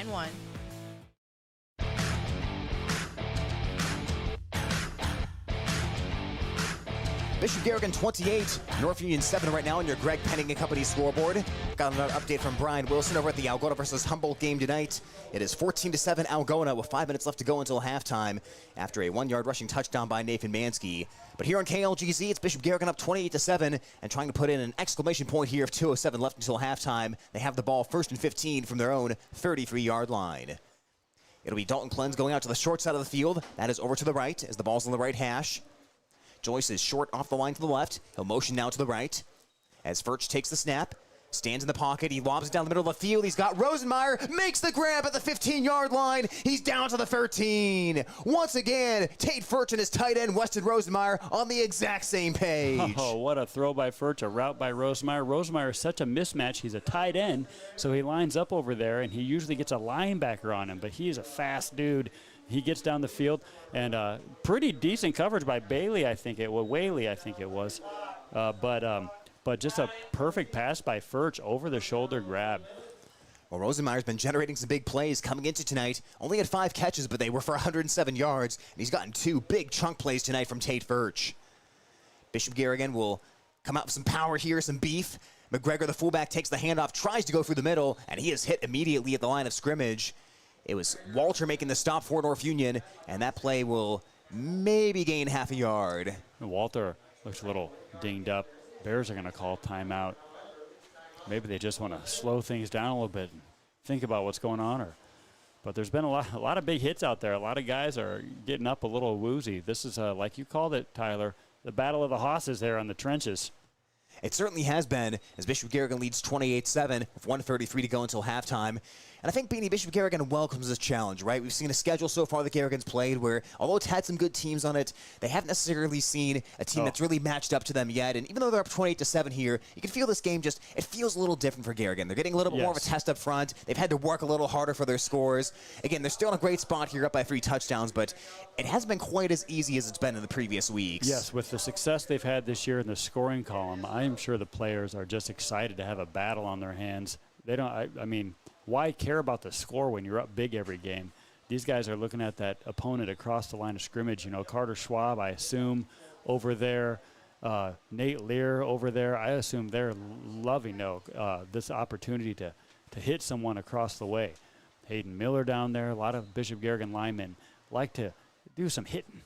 Bishop Garrigan 28, North Union 7 right now on your Greg Penning and Company scoreboard. Got another update from Brian Wilson over at the Algona versus Humboldt game tonight. It is 14-7 Algona with 5 minutes left to go until halftime after a 1-yard rushing touchdown by Nathan Mansky. But here on KLGZ, it's Bishop Garrigan up 28-7 and trying to put in an exclamation point here of 2:07 left until halftime. They have the ball 1st and 15 from their own 33-yard line. It'll be Dalton Clens going out to the short side of the field. That is over to the right as the ball's on the right hash. Joyce is short off the line to the left. He'll motion now to the right as Furch takes the snap. Stands in the pocket. He lobs it down the middle of the field. He's got Rosenmeyer. Makes the grab at the 15-yard line. He's down to the 13. Once again, Tate Furch and his tight end, Weston Rosenmeyer, on the exact same page. Oh, what a throw by Furch, a route by Rosenmeyer. Rosenmeyer is such a mismatch. He's a tight end, so he lines up over there, and he usually gets a linebacker on him, but he's a fast dude. He gets down the field, and pretty decent coverage by Whaley, I think it was. But just a perfect pass by Furch over the shoulder grab. Well, Rosenmeyer's been generating some big plays coming into tonight. Only had 5 catches, but they were for 107 yards. And he's gotten 2 big chunk plays tonight from Tate Virch. Bishop Garrigan will come out with some power here, some beef. McGregor, the fullback, takes the handoff, tries to go through the middle, and he is hit immediately at the line of scrimmage. It was Walter making the stop for North Union, and that play will maybe gain half a yard. Walter looks a little dinged up. Bears are going to call timeout. Maybe they just want to slow things down a little bit and think about what's going on. But there's been a lot of big hits out there. A lot of guys are getting up a little woozy. This is, like you called it, Tyler, the battle of the hosses there on the trenches. It certainly has been, as Bishop Garrigan leads 28-7 with 1:33 to go until halftime. And I think Beanie, Bishop Garrigan welcomes this challenge, right? We've seen a schedule so far that Garrigan's played where, although it's had some good teams on it, they haven't necessarily seen a team that's really matched up to them yet. And even though they're up 28-7 here, you can feel this game it feels a little different for Garrigan. They're getting a little bit more of a test up front. They've had to work a little harder for their scores. Again, they're still in a great spot here, up by 3 touchdowns, but it hasn't been quite as easy as it's been in the previous weeks. Yes, with the success they've had this year in the scoring column, I am sure the players are just excited to have a battle on their hands. They don't, I mean, why care about the score when you're up big every game? These guys are looking at that opponent across the line of scrimmage. You know, Carter Schwab, I assume, over there. Nate Lear over there. I assume they're loving this opportunity to hit someone across the way. Hayden Miller down there. A lot of Bishop Garrigan linemen like to do some hitting.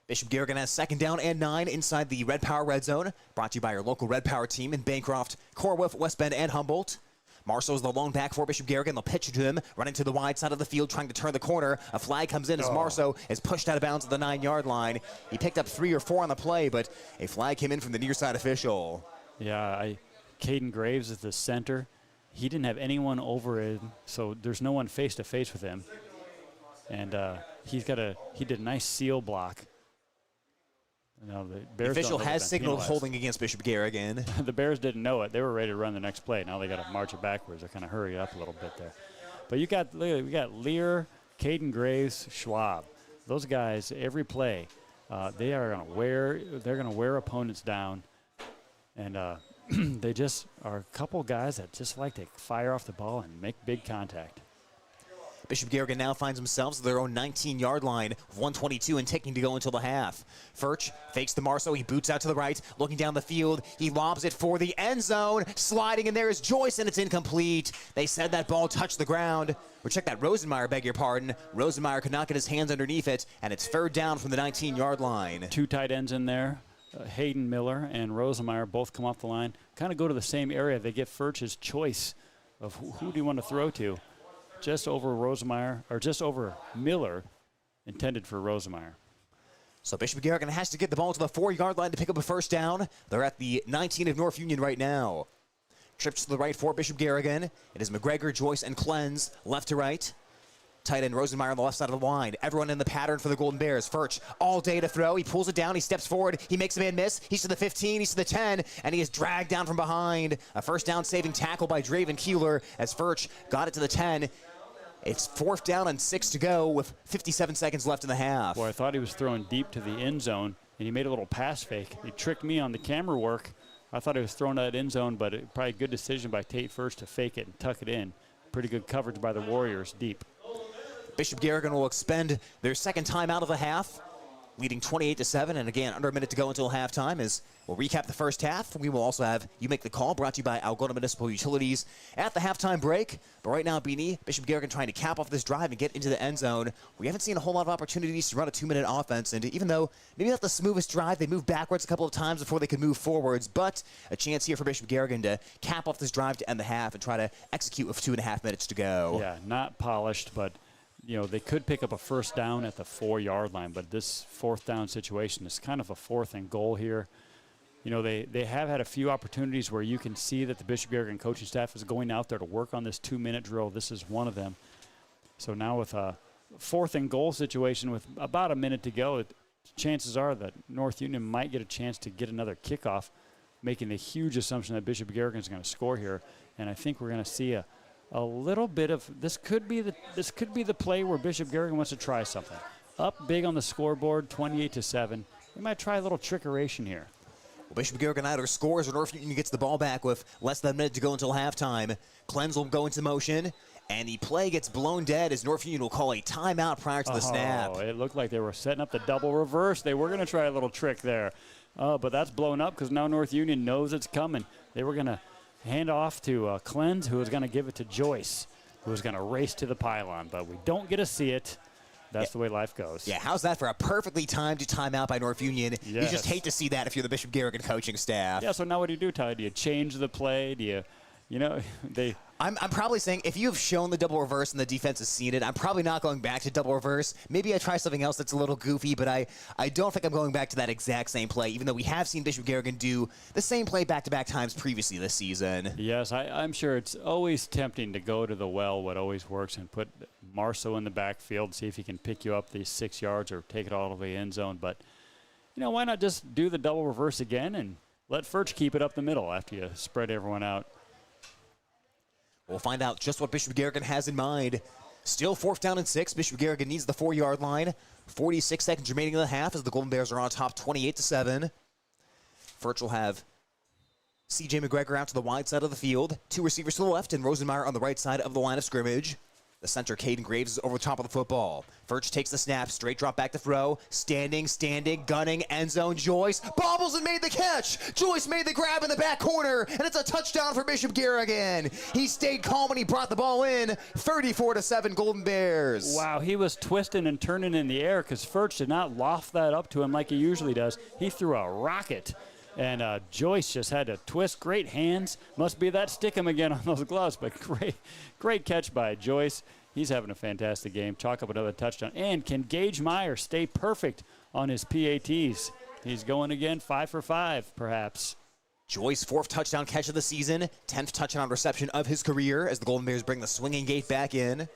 Bishop Garrigan has 2nd down and 9 inside the Red Power Red Zone. Brought to you by your local Red Power team in Bancroft, Corwolf, West Bend, and Humboldt. Marceau's the lone back for Bishop Garrigan. They'll pitch it to him, running to the wide side of the field, trying to turn the corner. A flag comes in as Marceau is pushed out of bounds at the 9-yard line. He picked up 3 or 4 on the play, but a flag came in from the near side official. Yeah, Caden Graves is the center. He didn't have anyone over him, so there's no one face-to-face with him. And he did a nice seal block. The official has signaled holding against Bishop Garrigan. The Bears didn't know it. They were ready to run the next play. Now they got to march it backwards. They kind of hurry up a little bit there. But we got Lear, Caden Graves, Schwab. Those guys, every play, they're going to wear opponents down. And they just are a couple guys that just like to fire off the ball and make big contact. Bishop Garrigan now finds themselves at their own 19-yard line, 1:22 and ticking to go until the half. Furch fakes the Marceau. He boots out to the right, looking down the field. He lobs it for the end zone. Sliding in there is Joyce, and it's incomplete. They said that ball touched the ground. Or check that, Rosenmeyer, beg your pardon. Rosenmeyer could not get his hands underneath it, and it's 3rd down from the 19-yard line. 2 tight ends in there. Hayden Miller and Rosenmeyer both come off the line. Kind of go to the same area. They get Furch's choice of who do you want to throw to. Just over Rosenmeyer, or just over Miller, intended for Rosenmeyer. So Bishop Garrigan has to get the ball to the 4-yard line to pick up a 1st down. They're at the 19 of North Union right now. Trips to the right for Bishop Garrigan. It is McGregor, Joyce, and Clenz left to right. Tight end Rosenmeyer on the left side of the line. Everyone in the pattern for the Golden Bears. Furch all day to throw. He pulls it down. He steps forward. He makes a man miss. He's to the 15. He's to the 10. And he is dragged down from behind. A 1st down saving tackle by Draven Keeler as Furch got it to the 10. It's 4th down and 6 to go with 57 seconds left in the half. Boy, I thought he was throwing deep to the end zone, and he made a little pass fake. He tricked me on the camera work. I thought he was throwing that end zone, but probably a good decision by Tate First to fake it and tuck it in. Pretty good coverage by the Warriors deep. Bishop Garrigan will expend their 2nd time out of the half, leading 28-7, and again, under a minute to go until halftime. As we'll recap the first half, we will also have You Make the Call, brought to you by Algona Municipal Utilities at the halftime break. But right now, Beanie, Bishop Garrigan trying to cap off this drive and get into the end zone. We haven't seen a whole lot of opportunities to run a 2-minute offense, and even though maybe not the smoothest drive, they moved backwards a couple of times before they could move forwards, but a chance here for Bishop Garrigan to cap off this drive to end the half and try to execute with 2.5 minutes to go. Yeah, not polished, but you know, they could pick up a 1st down at the 4-yard line, but this 4th down situation is kind of a 4th and goal here. You know, they have had a few opportunities where you can see that the Bishop Garrigan coaching staff is going out there to work on this 2-minute drill. This is one of them. So now with a 4th and goal situation with about a minute to go, chances are that North Union might get a chance to get another kickoff, making the huge assumption that Bishop Garrigan is going to score here. And I think we're going to see a little bit of this could be the play where Bishop Garrigan wants to try something. Up big on the scoreboard, 28-7. We might try a little trickeration here. Bishop Garrigan either scores or North Union gets the ball back with less than a minute to go until halftime. Cleanse will go into motion, and the play gets blown dead as North Union will call a timeout prior to the snap. It looked like they were setting up the double reverse. They were going to try a little trick there, but that's blown up because now North Union knows it's coming. They were going to hand off to Cleanse, who was going to give it to Joyce, who was going to race to the pylon, but we don't get to see it. That's the way life goes. Yeah, how's that for a perfectly timed timeout by North Union? Yes. You just hate to see that if you're the Bishop Garrigan coaching staff. Yeah, so now what do, Ty? Do you change the play? Do you, I'm probably saying if you have shown the double reverse and the defense has seen it, I'm probably not going back to double reverse. Maybe I try something else that's a little goofy, but I don't think I'm going back to that exact same play, even though we have seen Bishop Garrigan do the same play back-to-back times previously this season. Yes, I'm sure it's always tempting to go to the well, what always works, and put Marceau in the backfield, see if he can pick you up these 6 yards or take it all the way end zone. But, why not just do the double reverse again and let Furch keep it up the middle after you spread everyone out? We'll find out just what Bishop Garrigan has in mind. Still 4th down and 6. Bishop Garrigan needs the 4-yard line. 46 seconds remaining in the half as the Golden Bears are on top 28-7. Furch will have C.J. McGregor out to the wide side of the field. 2 receivers to the left and Rosenmeyer on the right side of the line of scrimmage. The center, Caden Graves, is over the top of the football. Furch takes the snap, straight drop back to throw. Standing, gunning, end zone. Joyce bobbles and made the catch. Joyce made the grab in the back corner, and it's a touchdown for Bishop Garrigan. He stayed calm when he brought the ball in. 34-7 Golden Bears. Wow, he was twisting and turning in the air because Furch did not loft that up to him like he usually does. He threw a rocket. And Joyce just had to twist. Great hands. Must be that stick him again on those gloves. But great catch by Joyce. He's having a fantastic game. Chalk up another touchdown. And can Gage Meyer stay perfect on his PATs? He's going again, 5 for 5, perhaps. Joyce, 4th touchdown catch of the season. 10th touchdown reception of his career as the Golden Bears bring the swinging gate back in.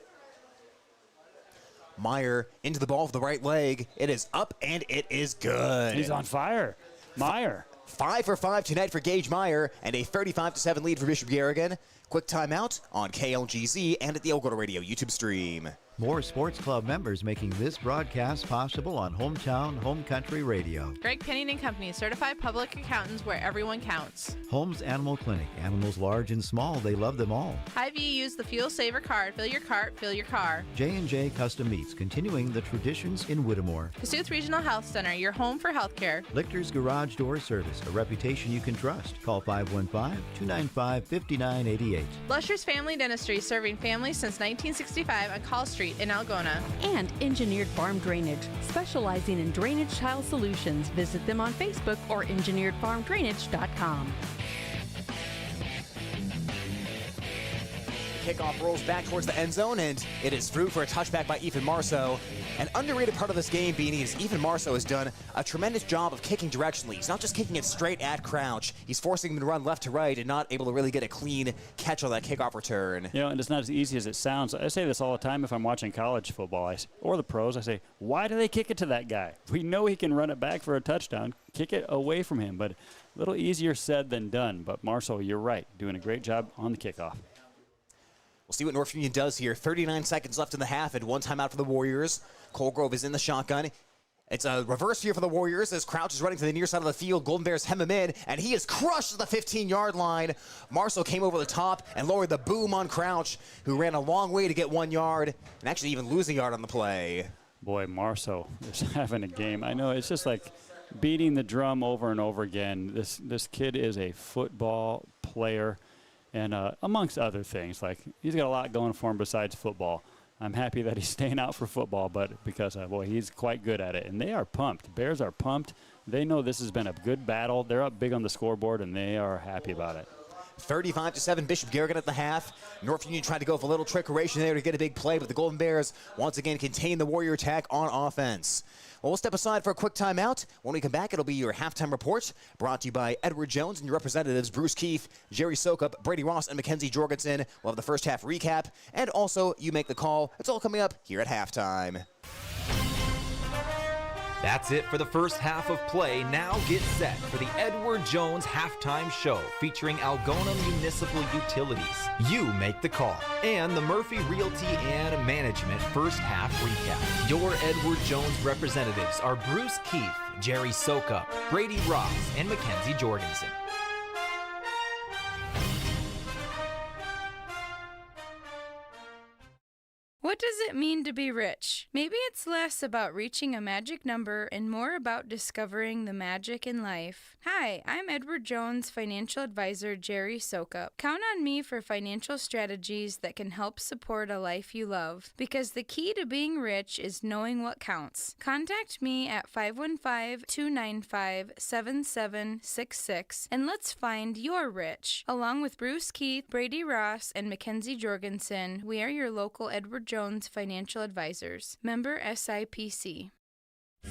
Meyer into the ball with the right leg. It is up, and it is good. He's on fire. Meyer. 5 for 5 tonight for Gage Meyer, and a 35-7 lead for Bishop Garrigan. Quick timeout on KLGZ and at the Algona Radio YouTube stream. More sports club members making this broadcast possible on Hometown Home Country Radio. Greg Penning and Company, certified public accountants where everyone counts. Holmes Animal Clinic. Animals large and small, they love them all. Hy-Vee, use the Fuel Saver card. Fill your cart, fill your car. J&J Custom Meats, continuing the traditions in Whittemore. Kasuth Regional Health Center, your home for healthcare. Lichter's Garage Door Service, a reputation you can trust. Call 515-295-5988. Blusher's Family Dentistry, serving families since 1965 on Call Street in Algona. And Engineered Farm Drainage, specializing in drainage tile solutions. Visit them on Facebook or engineeredfarmdrainage.com. Kickoff rolls back towards the end zone, and it is through for a touchback by Ethan Marceau. An underrated part of this game, Beanie, is Ethan Marceau has done a tremendous job of kicking directionally. He's not just kicking it straight at Crouch. He's forcing him to run left to right and not able to really get a clean catch on that kickoff return. And it's not as easy as it sounds. I say this all the time if I'm watching college football or the pros. I say, why do they kick it to that guy? We know he can run it back for a touchdown. Kick it away from him. But a little easier said than done. But Marceau, you're right, doing a great job on the kickoff. We'll see what North Union does here. 39 seconds left in the half and one timeout for the Warriors. Colgrove is in the shotgun. It's a reverse here for the Warriors as Crouch is running to the near side of the field. Golden Bears hem him in, and he is crushed at the 15-yard line. Marceau came over the top and lowered the boom on Crouch, who ran a long way to get 1 yard and actually even lose a yard on the play. Boy, Marceau is having a game. I know it's just like beating the drum over and over again. This kid is a football player. And amongst other things, like he's got a lot going for him besides football. I'm happy that he's staying out for football, but because, boy, he's quite good at it. And they are pumped. Bears are pumped. They know this has been a good battle. They're up big on the scoreboard, and they are happy about it. 35-7, Bishop Garrigan at the half. North Union tried to go for a little trickeration there to get a big play, but the Golden Bears once again contain the Warrior attack on offense. Well, we'll step aside for a quick timeout. When we come back, it'll be your halftime report, brought to you by Edward Jones and your representatives, Bruce Keefe, Jerry Sokup, Brady Ross, and Mackenzie Jorgensen. We'll have the first half recap, and also You Make the Call. It's all coming up here at halftime. That's it for the first half of play. Now get set for the Edward Jones Halftime Show featuring Algona Municipal Utilities. You make the call. And the Murphy Realty and Management first half recap. Your Edward Jones representatives are Bruce Keith, Jerry Sokup, Brady Ross, and Mackenzie Jorgensen. What does it mean to be rich? Maybe it's less about reaching a magic number and more about discovering the magic in life. Hi, I'm Edward Jones financial advisor Jerry Sokup. Count on me for financial strategies that can help support a life you love, because the key to being rich is knowing what counts. Contact me at 515-295-7766 and let's find your rich. Along with Bruce Keith, Brady Ross, and Mackenzie Jorgensen, we are your local Edward Jones financial advisors. Member SIPC.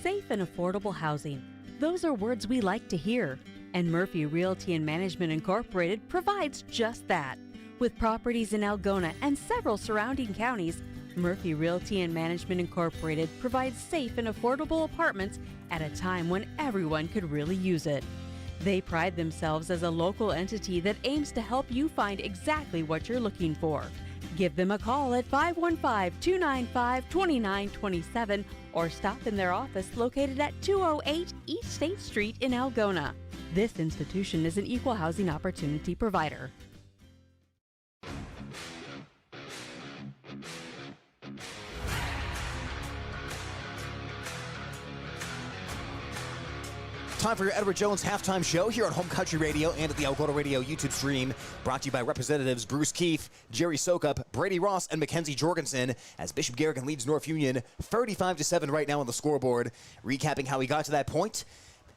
Safe and affordable housing. Those are words we like to hear. And Murphy Realty and Management Incorporated provides just that. With properties in Algona and several surrounding counties, Murphy Realty and Management Incorporated provides safe and affordable apartments at a time when everyone could really use it. They pride themselves as a local entity that aims to help you find exactly what you're looking for. Give them a call at 515-295-2927 or stop in their office located at 208 East State Street in Algona. This institution is an equal housing opportunity provider. Time for your Edward Jones Halftime Show here on Home Country Radio and at the Algona Radio YouTube stream. Brought to you by Representatives Bruce Keith, Jerry Sokup, Brady Ross, and Mackenzie Jorgensen as Bishop Garrigan leads North Union 35-7 right now on the scoreboard. Recapping how we got to that point.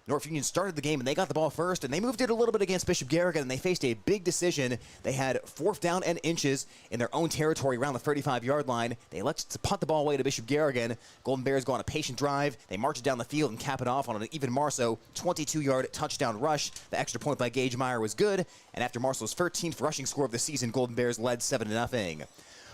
North Union started the game, and they got the ball first, and they moved it a little bit against Bishop Garrigan, and they faced a big decision. They had 4th down and inches in their own territory around the 35-yard line. They elected to punt the ball away to Bishop Garrigan. Golden Bears go on a patient drive. They march it down the field and cap it off on an even Marceau 22-yard touchdown rush. The extra point by Gage Meyer was good, and after Marceau's 13th rushing score of the season, Golden Bears led 7-0.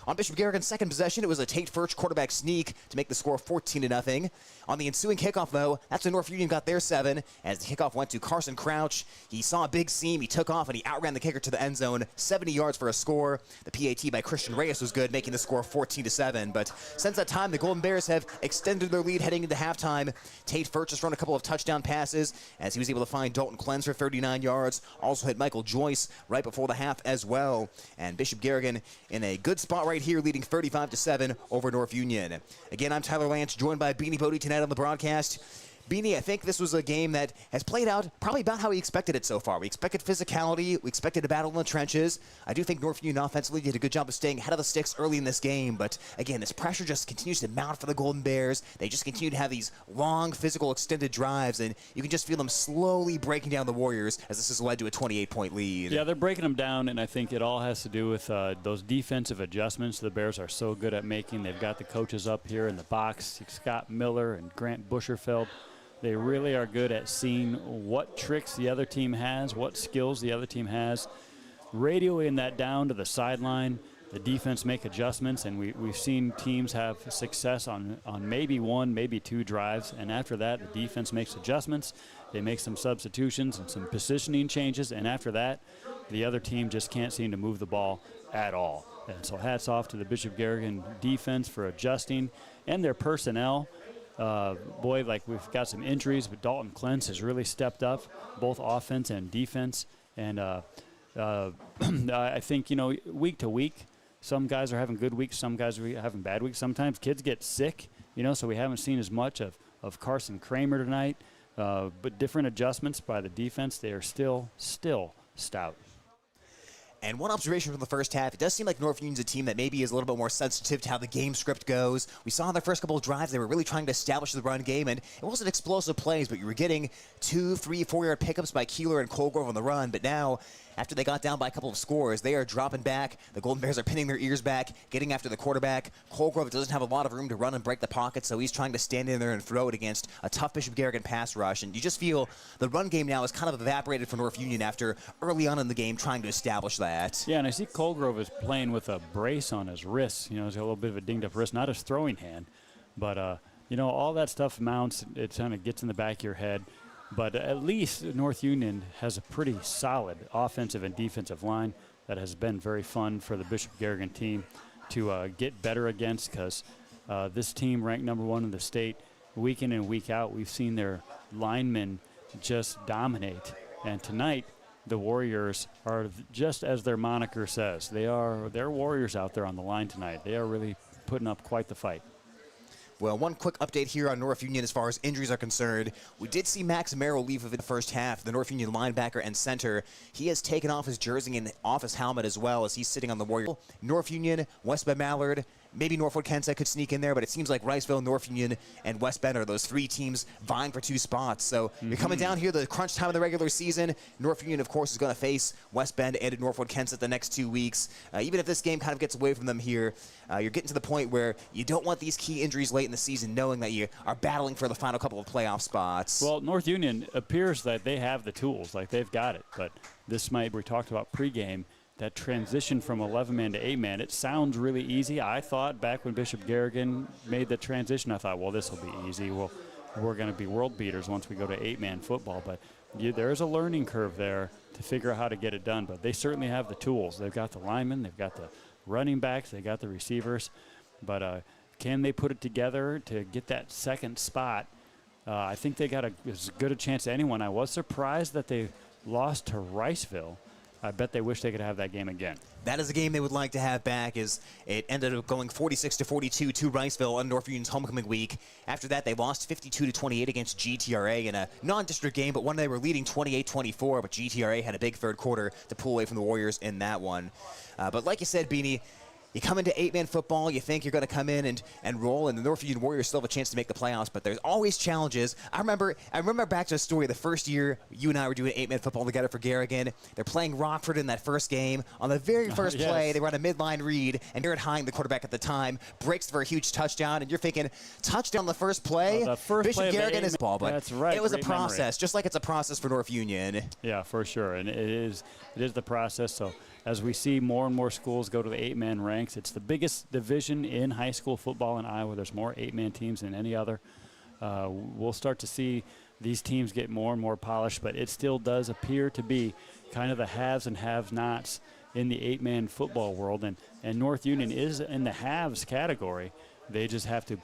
On Bishop Garrigan's second possession, it was a Tate Furch quarterback sneak to make the score 14-0. On the ensuing kickoff, though, that's when North Union got their 7, as the kickoff went to Carson Crouch. He saw a big seam, he took off, and he outran the kicker to the end zone, 70 yards for a score. The PAT by Christian Reyes was good, making the score 14-7. But since that time, the Golden Bears have extended their lead heading into halftime. Tate Furch has run a couple of touchdown passes, as he was able to find Dalton Clens for 39 yards. Also hit Michael Joyce right before the half as well. And Bishop Garrigan in a good spot right here, leading 35-7 over North Union. Again, I'm Tyler Lance, joined by Beanie Bodie tonight on the broadcast. Beanie, I think this was a game that has played out probably about how we expected it so far. We expected physicality. We expected a battle in the trenches. I do think North Union offensively did a good job of staying ahead of the sticks early in this game. But, again, this pressure just continues to mount for the Golden Bears. They just continue to have these long, physical, extended drives. And you can just feel them slowly breaking down the Warriors as this has led to a 28-point lead. Yeah, they're breaking them down, and I think it all has to do with those defensive adjustments the Bears are so good at making. They've got the coaches up here in the box, Scott Miller and Grant Buscherfeld. They really are good at seeing what tricks the other team has, what skills the other team has, radioing that down to the sideline. The defense make adjustments, and we've seen teams have success on maybe 1, maybe 2 drives, and after that, the defense makes adjustments. They make some substitutions and some positioning changes, and after that, the other team just can't seem to move the ball at all. And so hats off to the Bishop Garrigan defense for adjusting, and their personnel. Boy, like we've got some injuries, but Dalton Clens has really stepped up, both offense and defense. And I think, week to week, some guys are having good weeks, some guys are having bad weeks. Sometimes kids get sick, so we haven't seen as much of Carson Kramer tonight. But different adjustments by the defense, they are still stout. And one observation from the first half, it does seem like North Union's a team that maybe is a little bit more sensitive to how the game script goes. We saw in their first couple of drives, they were really trying to establish the run game, and it wasn't explosive plays, but you were getting 2, 3, 4-yard pickups by Keeler and Colgrove on the run. But now, after they got down by a couple of scores, they are dropping back. The Golden Bears are pinning their ears back, getting after the quarterback. Colgrove doesn't have a lot of room to run and break the pocket, so he's trying to stand in there and throw it against a tough Bishop Garrigan pass rush. And you just feel the run game now is kind of evaporated for North Union after early on in the game trying to establish that. Yeah, and I see Colgrove is playing with a brace on his wrist. He's got a little bit of a dinged up wrist, not his throwing hand, but all that stuff mounts. It kind of gets in the back of your head. But at least North Union has a pretty solid offensive and defensive line that has been very fun for the Bishop Garrigan team to get better against, because this team ranked number 1 in the state week in and week out. We've seen their linemen just dominate. And tonight, the Warriors are just as their moniker says. They're Warriors out there on the line tonight. They are really putting up quite the fight. Well, one quick update here on North Union as far as injuries are concerned. We did see Max Merrill leave of the first half, the North Union linebacker and center. He has taken off his jersey and off his helmet as well as he's sitting on the Warrior. North Union, West Bend Mallard, maybe Norfolk Kensett could sneak in there, but it seems like Riceville, North Union, and West Bend are those 3 teams vying for 2 spots. So you're coming down here, the crunch time of the regular season. North Union, of course, is going to face West Bend and Norfolk Kensett the next 2 weeks. Even if this game kind of gets away from them here, you're getting to the point where you don't want these key injuries late in the season, knowing that you are battling for the final couple of playoff spots. Well, North Union appears that they have the tools, like they've got it. But this might, we talked about pregame, that transition from 11-man to 8-man, it sounds really easy. I thought back when Bishop Garrigan made the transition, I thought, well, this will be easy. Well, we're going to be world beaters once we go to 8-man football. But there's a learning curve there to figure out how to get it done. But they certainly have the tools. They've got the linemen, they've got the running backs, they've got the receivers. But can they put it together to get that second spot? I think they got as good a chance as anyone. I was surprised that they lost to Riceville. I bet they wish they could have that game again. That is a game they would like to have back, as it ended up going 46-42 to Riceville on North Union's homecoming week. After that, they lost 52-28 against GTRA in a non-district game, but one they were leading 28-24, but GTRA had a big third quarter to pull away from the Warriors in that one. But like you said, Beanie, you come into 8-man football, you think you're going to come in and roll, and the North Union Warriors still have a chance to make the playoffs, but there's always challenges. I remember back to the story the first year you and I were doing 8-man football together for Garrigan. They're playing Rockford in that first game. On the very first play, they run a midline read, and Garrett Hine, the quarterback at the time, breaks for a huge touchdown, and you're thinking, touchdown the first play? The first Bishop play Garrigan is ball, but that's right. it was a Great process, memory. just like it's a process for North Union. Yeah, for sure, and it is the process. So as we see more and more schools go to the 8-man ranks, it's the biggest division in high school football in Iowa. There's more 8-man teams than any other. We'll start to see these teams get more and more polished, but it still does appear to be kind of the haves and have-nots in the 8-man football world, and North Union is in the haves category. They just have to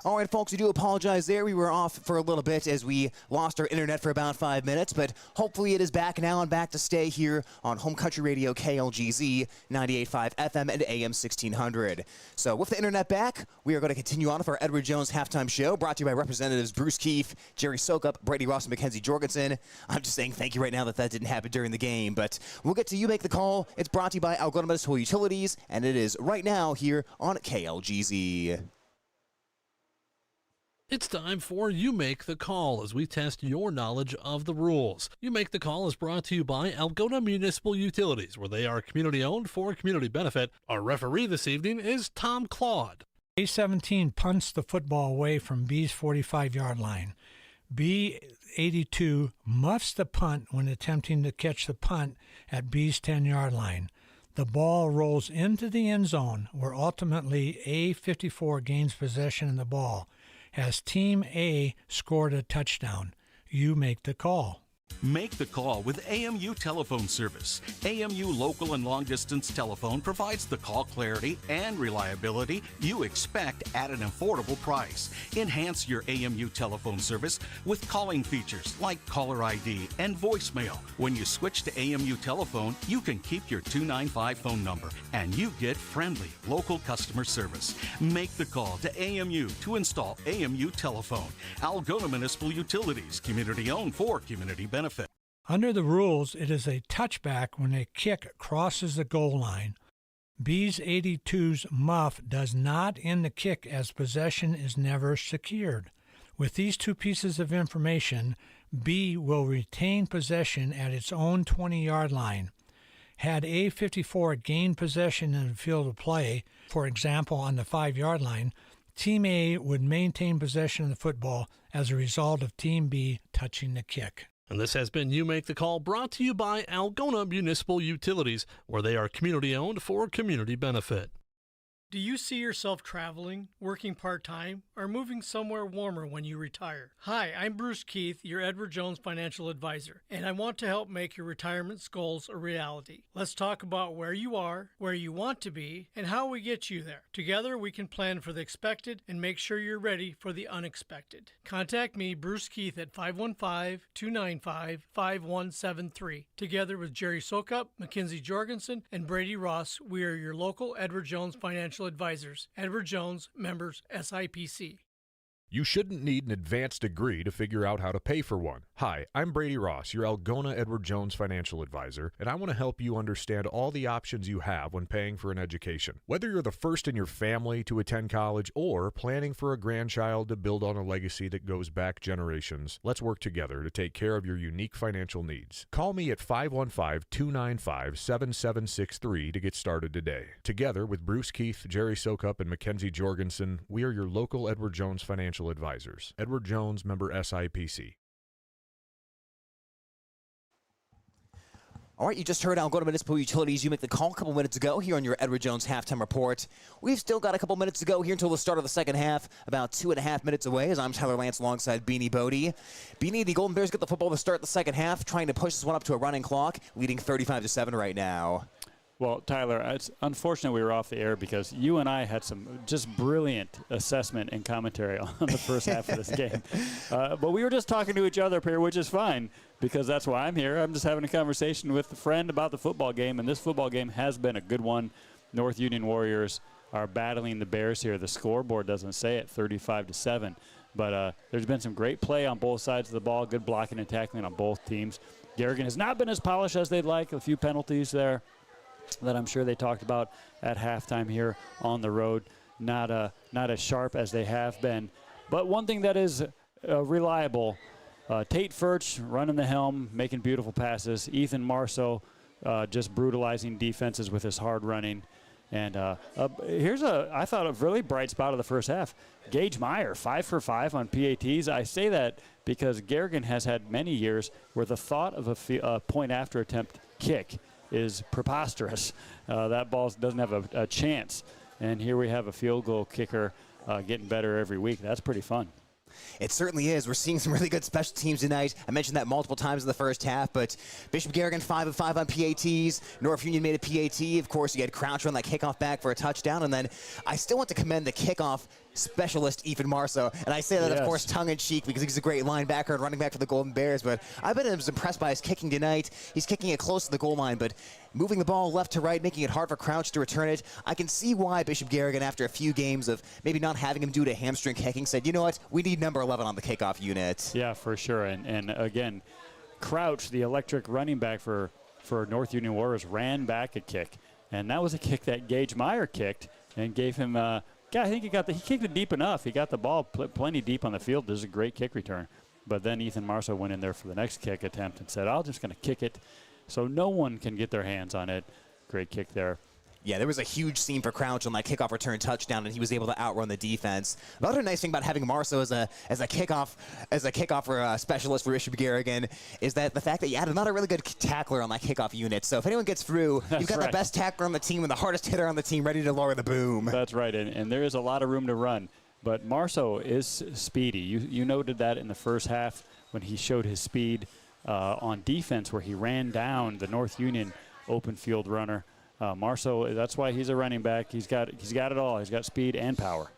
All right, folks, we do apologize there. We were off for a little bit as we lost our internet for about 5 minutes, but hopefully it is back now and back to stay here on Home Country Radio KLGZ 98.5 FM and AM 1600. So with the internet back, we are going to continue on with our Edward Jones halftime show, brought to you by Representatives Bruce Keefe, Jerry Sokup, Brady Ross, and Mackenzie Jorgensen. I'm just saying thank you right now that didn't happen during the game, but we'll get to You Make the Call. It's brought to you by Algona Municipal Utilities, and it is right now here on KLGZ. It's time for You Make the Call as we test your knowledge of the rules. You Make the Call is brought to you by Algona Municipal Utilities, where they are community-owned for community benefit. Our referee this evening is Tom Claude. A17 punts the football away from B's 45-yard line. B82 muffs the punt when attempting to catch the punt at B's 10-yard line. The ball rolls into the end zone, where ultimately A54 gains possession of the ball. Has Team A scored a touchdown? You make the call. Make the call with AMU Telephone Service. AMU local and long-distance telephone provides the call clarity and reliability you expect at an affordable price. Enhance your AMU telephone service with calling features like caller ID and voicemail. When you switch to AMU telephone, you can keep your 295 phone number and you get friendly local customer service. Make the call to AMU to install AMU telephone. Algona Municipal Utilities, community-owned for community benefit. Under the rules, it is a touchback when a kick crosses the goal line. B's 82's muff does not end the kick as possession is never secured. With these two pieces of information, B will retain possession at its own 20-yard line. Had A54 gained possession in the field of play, for example on the 5-yard line, Team A would maintain possession of the football as a result of Team B touching the kick. And this has been You Make the Call, brought to you by Algona Municipal Utilities, where they are community-owned for community benefit. Do you see yourself traveling, working part-time, or moving somewhere warmer when you retire? Hi, I'm Bruce Keith, your Edward Jones financial advisor, and I want to help make your retirement goals a reality. Let's talk about where you are, where you want to be, and how we get you there. Together, we can plan for the expected and make sure you're ready for the unexpected. Contact me, Bruce Keith, at 515-295-5173. Together with Jerry Sokup, Mackenzie Jorgensen, and Brady Ross, we are your local Edward Jones financial advisors. Edward Jones, members SIPC. You shouldn't need an advanced degree to figure out how to pay for one. Hi, I'm Brady Ross, your Algona Edward Jones financial advisor, and I want to help you understand all the options you have when paying for an education. Whether you're the first in your family to attend college or planning for a grandchild to build on a legacy that goes back generations, let's work together to take care of your unique financial needs. Call me at 515-295-7763 to get started today. Together with Bruce Keith, Jerry Sokup, and Mackenzie Jorgensen, we are your local Edward Jones financial advisors. Edward Jones, member SIPC. All right, you just heard Algona Municipal Utilities. You make the call a couple minutes ago here on your Edward Jones halftime report. We've still got a couple minutes to go here until the start of the second half, about 2.5 minutes away, as I'm Tyler Lance alongside Beanie Bodie. Beanie, the Golden Bears get the football to start the second half, trying to push this one up to a running clock, leading 35-7 right now. Well, Tyler, it's unfortunate we were off the air because you and I had some just brilliant assessment and commentary on the first half of this game. But we were just talking to each other up here, which is fine because that's why I'm here. I'm just having a conversation with a friend about the football game, and this football game has been a good one. North Union Warriors are battling the Bears here. The scoreboard doesn't say it, 35-7. But there's been some great play on both sides of the ball, good blocking and tackling on both teams. Garrigan has not been as polished as they'd like, a few penalties there that I'm sure they talked about at halftime here on the road. Not as sharp as they have been. But one thing that is reliable, Tate Furch running the helm, making beautiful passes. Ethan Marceau just brutalizing defenses with his hard running. And here's I thought, a really bright spot of the first half. Gage Meyer, 5 for 5 on PATs. I say that because Garrigan has had many years where the thought of a point after attempt kick is preposterous. That ball doesn't have a chance. And here we have a field goal kicker getting better every week. That's pretty fun. It certainly is. We're seeing some really good special teams tonight. I mentioned that multiple times in the first half, but Bishop Garrigan 5 of 5 on PATs. North Union made a PAT. Of course, you had Crouch run that kickoff back for a touchdown, and then I still want to commend the kickoff specialist, Ethan Marceau. And I say that, of course, tongue-in-cheek because he's a great linebacker and running back for the Golden Bears, but I've been impressed by his kicking tonight. He's kicking it close to the goal line, but moving the ball left to right, making it hard for Crouch to return it. I can see why Bishop Garrigan, after a few games of maybe not having him due to hamstring kicking, said, you know what, we need number 11 on the kickoff unit. Yeah, for sure. And again, Crouch, the electric running back for North Union Warriors, ran back a kick. And that was a kick that Gage Meyer kicked and gave him I think he kicked it deep enough. He got the ball plenty deep on the field. This is a great kick return. But then Ethan Marceau went in there for the next kick attempt and said, I'm just going to kick it so no one can get their hands on it. Great kick there. Yeah, there was a huge scene for Crouch on that kickoff return touchdown, and he was able to outrun the defense. The other nice thing about having Marceau as a kickoff specialist for Bishop Garrigan is that the fact that you had another really good tackler on that kickoff unit. So if anyone gets through, you've got the best tackler on the team and the hardest hitter on the team ready to lower the boom. That's right, and there is a lot of room to run. But Marceau is speedy. You noted that in the first half when he showed his speed on defense, where he ran down the North Union open field runner. Marceau, that's why he's a running back. He's got it all. He's got speed and power.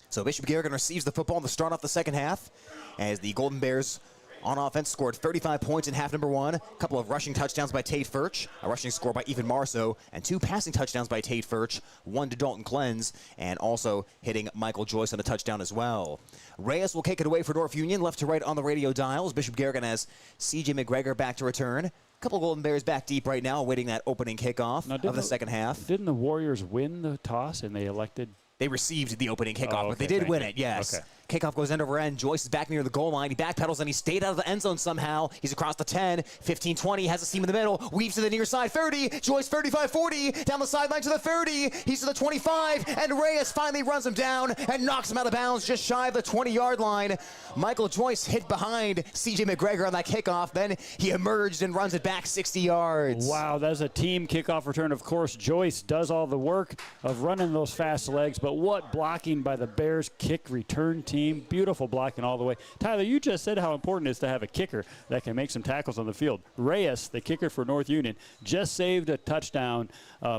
So Bishop Garrigan receives the football to start off the second half as the Golden Bears on offense scored 35 points in half number one. A couple of rushing touchdowns by Tate Furch, a rushing score by Ethan Marceau, and 2 passing touchdowns by Tate Furch, 1 to Dalton Clens, and also hitting Michael Joyce on a touchdown as well. Reyes will kick it away for North Union, left to right on the radio dials. Bishop Garrigan has C.J. McGregor back to return. Couple Golden Bears back deep right now, awaiting that opening kickoff of the second half. Didn't the Warriors win the toss and they elected? They received the opening kickoff, okay, but they did win it, yes. Okay. Kickoff goes end over end. Joyce is back near the goal line. He backpedals and he stayed out of the end zone somehow. He's across the 10, 15, 20, has a seam in the middle, weaves to the near side, 30. Joyce 35, 40, down the sideline to the 30. He's to the 25, and Reyes finally runs him down and knocks him out of bounds just shy of the 20-yard line. Michael Joyce hit behind C.J. McGregor on that kickoff. Then he emerged and runs it back 60 yards. Wow, that's a team kickoff return. Of course, Joyce does all the work of running those fast legs, but what blocking by the Bears kick return team. Beautiful blocking all the way. Tyler, you just said how important it is to have a kicker that can make some tackles on the field. Reyes, the kicker for North Union, just saved a touchdown,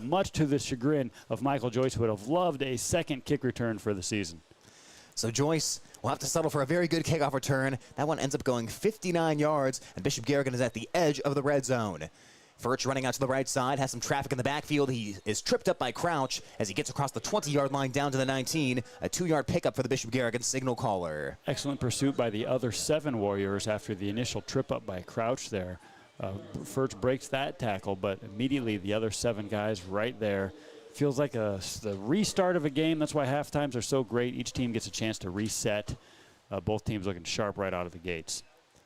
much to the chagrin of Michael Joyce, who would have loved a second kick return for the season. So Joyce will have to settle for a very good kickoff return. That one ends up going 59 yards, and Bishop Garrigan is at the edge of the red zone. Furch running out to the right side, has some traffic in the backfield. He is tripped up by Crouch as he gets across the 20-yard line down to the 19. A 2-yard pickup for the Bishop Garrigan signal caller. Excellent pursuit by the other 7 Warriors after the initial trip up by Crouch there. Furch breaks that tackle, but immediately the other 7 guys right there. Feels like the restart of a game. That's why half times are so great. Each team gets a chance to reset. Both teams looking sharp right out of the gates.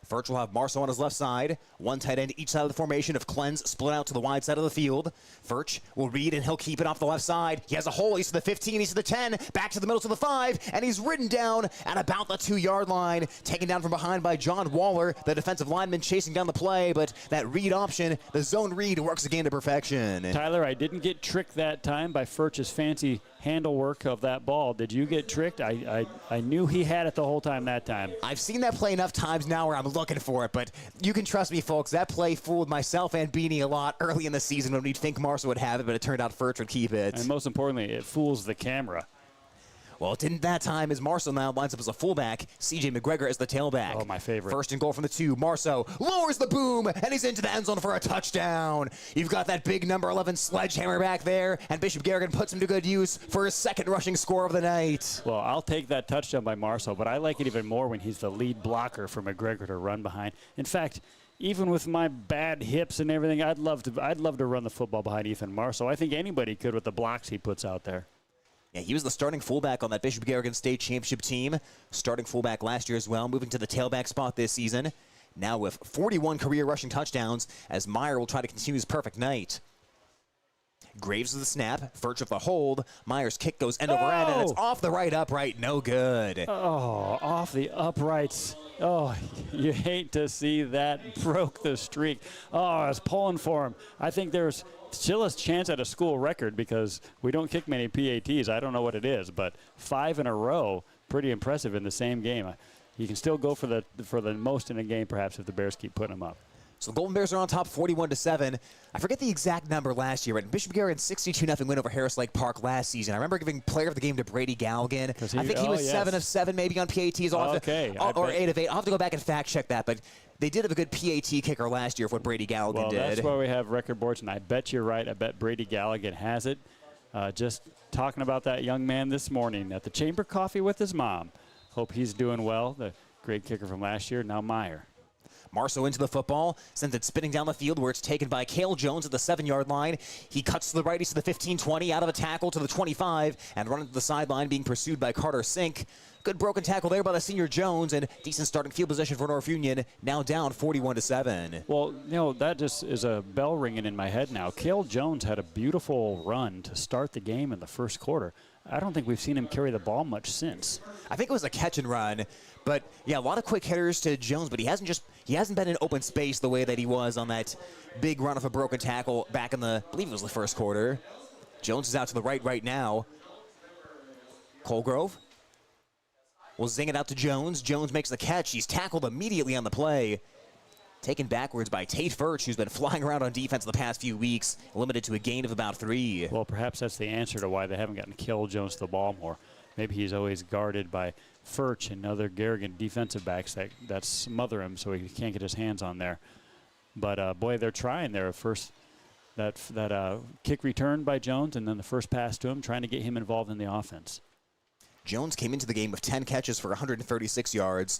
Furch will have Marceau on his left side. One tight end each side of the formation. If Clens split out to the wide side of the field, Furch will read and he'll keep it off the left side. He has a hole. He's to the 15. He's to the 10. Back to the middle to the 5. And he's ridden down at about the 2-yard line. Taken down from behind by John Waller, the defensive lineman chasing down the play. But that read option, the zone read, works again to perfection. Tyler, I didn't get tricked that time by Furch's fancy handle work of that ball. Did you get tricked? I knew he had it the whole time that time. I've seen that play enough times now where I'm looking for it, but you can trust me, folks. That play fooled myself and Beanie a lot early in the season when we'd think Marceau would have it, but it turned out Furch would keep it. And most importantly, it fools the camera. Well, it didn't that time as Marceau now lines up as a fullback. C.J. McGregor is the tailback. Oh, my favorite. First and goal from the 2. Marceau lowers the boom, and he's into the end zone for a touchdown. You've got that big number 11 sledgehammer back there, and Bishop Garrigan puts him to good use for his second rushing score of the night. Well, I'll take that touchdown by Marceau, but I like it even more when he's the lead blocker for McGregor to run behind. In fact, even with my bad hips and everything, I'd love to run the football behind Ethan Marceau. I think anybody could with the blocks he puts out there. Yeah, he was the starting fullback on that Bishop Garrigan State Championship team. Starting fullback last year as well, moving to the tailback spot this season. Now with 41 career rushing touchdowns, as Meyer will try to continue his perfect night. Graves with the snap, Furch with the hold. Meyer's kick goes end over end, and it's off the right upright, no good. Oh, off the uprights. Oh, you hate to see that. Broke the streak. Oh, I was pulling for him. I think there's still a chance at a school record because we don't kick many PATs. I don't know what it is, but 5 in a row, pretty impressive in the same game. You can still go for the most in a game, perhaps, if the Bears keep putting them up. So the Golden Bears are on top 41-7. I forget the exact number last year, but Bishop Garrigan 62-0 win over Harris Lake Park last season. I remember giving player of the game to Brady Galligan. I think he was 7 of 7 maybe on PATs. Okay. Or 8 of 8. I'll have to go back and fact check that, but they did have a good PAT kicker last year for what Brady Galligan did. That's why we have record boards, and I bet you're right. I bet Brady Galligan has it. Just talking about that young man this morning at the Chamber Coffee with his mom. Hope he's doing well. The great kicker from last year, now Meyer. Marceau into the football, sends it spinning down the field where it's taken by Cale Jones at the 7-yard line. He cuts to the right, he's to the 15-20, out of a tackle to the 25, and running to the sideline being pursued by Carter Sink. Good broken tackle there by the senior Jones, and decent starting field position for North Union, now down 41-7. Well, you know, that just is a bell ringing in my head now. Cale Jones had a beautiful run to start the game in the first quarter. I don't think we've seen him carry the ball much since. I think it was a catch and run, but yeah, a lot of quick hitters to Jones, but he hasn't been in open space the way that he was on that big run of a broken tackle back in I believe it was the first quarter. Jones is out to the right now. Colgrove will zing it out to Jones. Jones makes the catch. He's tackled immediately on the play. Taken backwards by Tate Furch, who's been flying around on defense the past few weeks, limited to a gain of about 3. Well, perhaps that's the answer to why they haven't gotten Cale Jones the ball more. Maybe he's always guarded by Furch and other Garrigan defensive backs that smother him so he can't get his hands on there. But, boy, they're trying there. First, that kick return by Jones and then the first pass to him, trying to get him involved in the offense. Jones came into the game with 10 catches for 136 yards.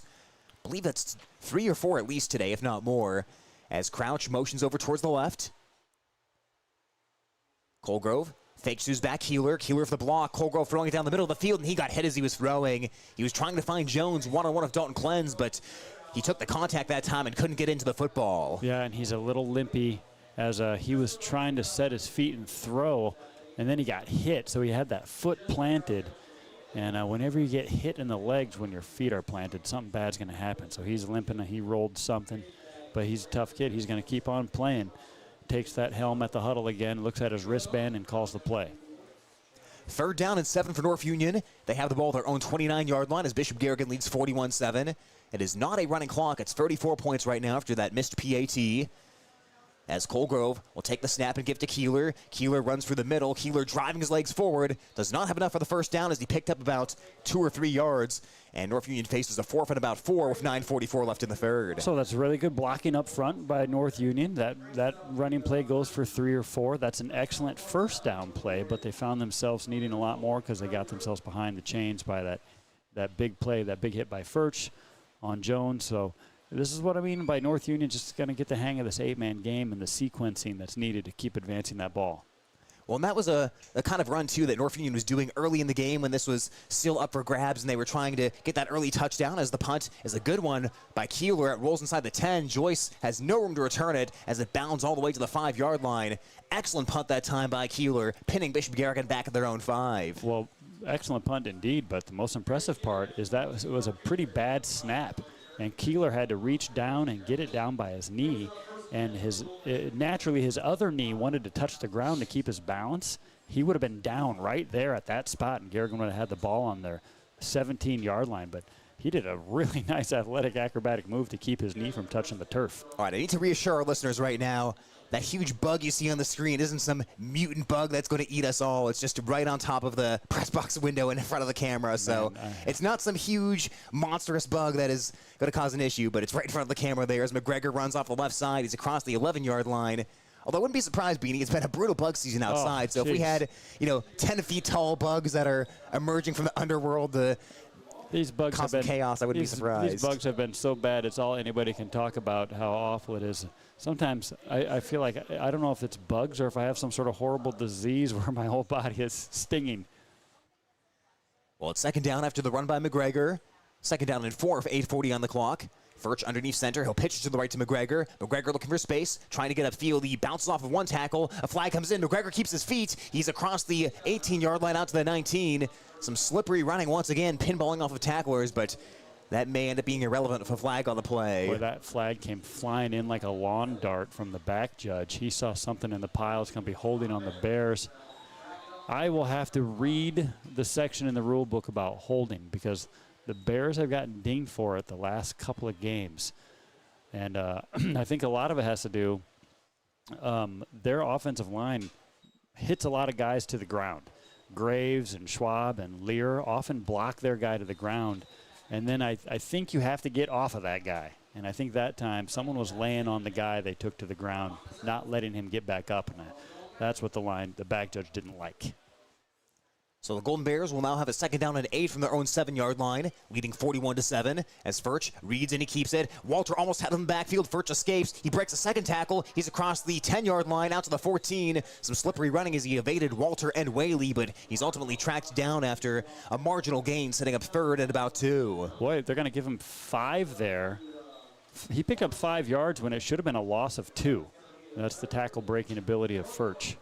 I believe that's 3 or 4 at least today, if not more, as Crouch motions over towards the left. Colgrove Fakes to his back, Keeler for the block. Colgrove throwing it down the middle of the field, and he got hit as he was throwing. He was trying to find Jones one-on-one with Dalton Clens, but he took the contact that time and couldn't get into the football. Yeah, and he's a little limpy as he was trying to set his feet and throw, and then he got hit, so he had that foot planted. And whenever you get hit in the legs when your feet are planted, something bad's going to happen. So he's limping, he rolled something, but he's a tough kid. He's going to keep on playing. Takes that helm at the huddle again, looks at his wristband, and calls the play. 3rd down and 7 for North Union. They have the ball at their own 29-yard line as Bishop Garrigan leads 41-7. It is not a running clock. It's 34 points right now after that missed PAT. As Colgrove will take the snap and give to Keeler. Keeler runs through the middle. Keeler driving his legs forward. Does not have enough for the first down as he picked up about 2 or 3 yards. And North Union faces a 4th and about 4 with 9:44 left in the 3rd. So that's really good blocking up front by North Union. That running play goes for 3 or 4. That's an excellent first down play, but they found themselves needing a lot more because they got themselves behind the chains by that big play, that big hit by Furch on Jones. So this is what I mean by North Union just going to get the hang of this 8-man game and the sequencing that's needed to keep advancing that ball. Well, and that was a kind of run, too, that North Union was doing early in the game when this was still up for grabs, and they were trying to get that early touchdown as the punt is a good one by Keeler. It rolls inside the 10. Joyce has no room to return it as it bounds all the way to the 5-yard line. Excellent punt that time by Keeler, pinning Bishop Garrigan back at their own 5. Well, excellent punt indeed, but the most impressive part is that it was a pretty bad snap, and Keeler had to reach down and get it down by his knee. And naturally his other knee wanted to touch the ground to keep his balance. He would have been down right there at that spot, and Garrigan would have had the ball on their 17-yard line. But he did a really nice athletic acrobatic move to keep his knee from touching the turf. All right, I need to reassure our listeners right now, that huge bug you see on the screen isn't some mutant bug that's going to eat us all. It's just right on top of the press box window in front of the camera. So it's not some huge, monstrous bug that is going to cause an issue, but it's right in front of the camera there as McGregor runs off the left side. He's across the 11-yard line. Although I wouldn't be surprised, Beanie, it's been a brutal bug season outside. So if we had, 10 feet tall bugs that are emerging from the underworld, these bugs have been chaos, I wouldn't be surprised. These bugs have been so bad, it's all anybody can talk about how awful it is. Sometimes I feel like, I don't know if it's bugs or if I have some sort of horrible disease where my whole body is stinging. Well, it's 2nd down after the run by McGregor. 2nd down and 4 for 8:40 on the clock. Furch underneath center. He'll pitch it to the right to McGregor. McGregor looking for space, trying to get upfield. He bounces off of one tackle. A flag comes in. McGregor keeps his feet. He's across the 18-yard line out to the 19. Some slippery running once again, pinballing off of tacklers, but that may end up being irrelevant if a flag on the play. Boy, that flag came flying in like a lawn dart from the back judge. He saw something in the pile. It's going to be holding on the Bears. I will have to read the section in the rule book about holding because the Bears have gotten dinged for it the last couple of games. And I think a lot of it has to do, their offensive line hits a lot of guys to the ground. Graves and Schwab and Lear often block their guy to the ground. And then I think you have to get off of that guy. And I think that time someone was laying on the guy they took to the ground, not letting him get back up. And that's what the back judge didn't like. So the Golden Bears will now have a 2nd down and 8 from their own 7-yard line, leading 41-7 as Furch reads and he keeps it. Walter almost had him in the backfield. Furch escapes. He breaks a second tackle. He's across the 10-yard line out to the 14. Some slippery running as he evaded Walter and Whaley, but he's ultimately tracked down after a marginal gain, setting up 3rd and about 2. Boy, they're going to give him 5 there. He picked up 5 yards when it should have been a loss of 2. That's the tackle breaking ability of Furch.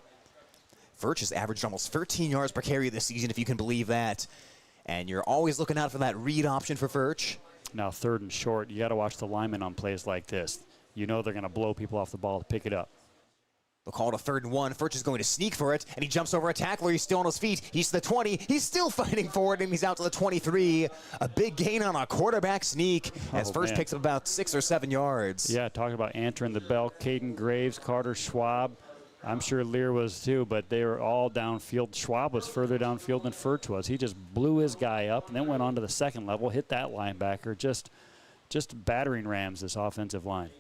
Furch has averaged almost 13 yards per carry this season, if you can believe that. And you're always looking out for that read option for Furch. Now 3rd and short, you got to watch the linemen on plays like this. You know they're going to blow people off the ball to pick it up. They'll call it a 3rd and 1. Furch is going to sneak for it, and he jumps over a tackler. He's still on his feet. He's to the 20. He's still fighting for it, and he's out to the 23. A big gain on a quarterback sneak as Furch picks up about 6 or 7 yards. Yeah, talking about answering the bell. Caden Graves, Carter Schwab. I'm sure Lear was too, but they were all downfield. Schwab was further downfield than Furch was. He just blew his guy up and then went on to the 2nd level, hit that linebacker. Just battering rams this offensive line.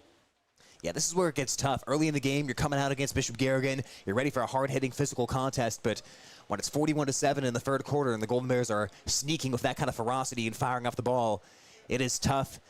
Yeah, this is where it gets tough. Early in the game, you're coming out against Bishop Garrigan. You're ready for a hard-hitting physical contest, but when it's 41-7 in the 3rd quarter and the Golden Bears are sneaking with that kind of ferocity and firing off the ball, it is tough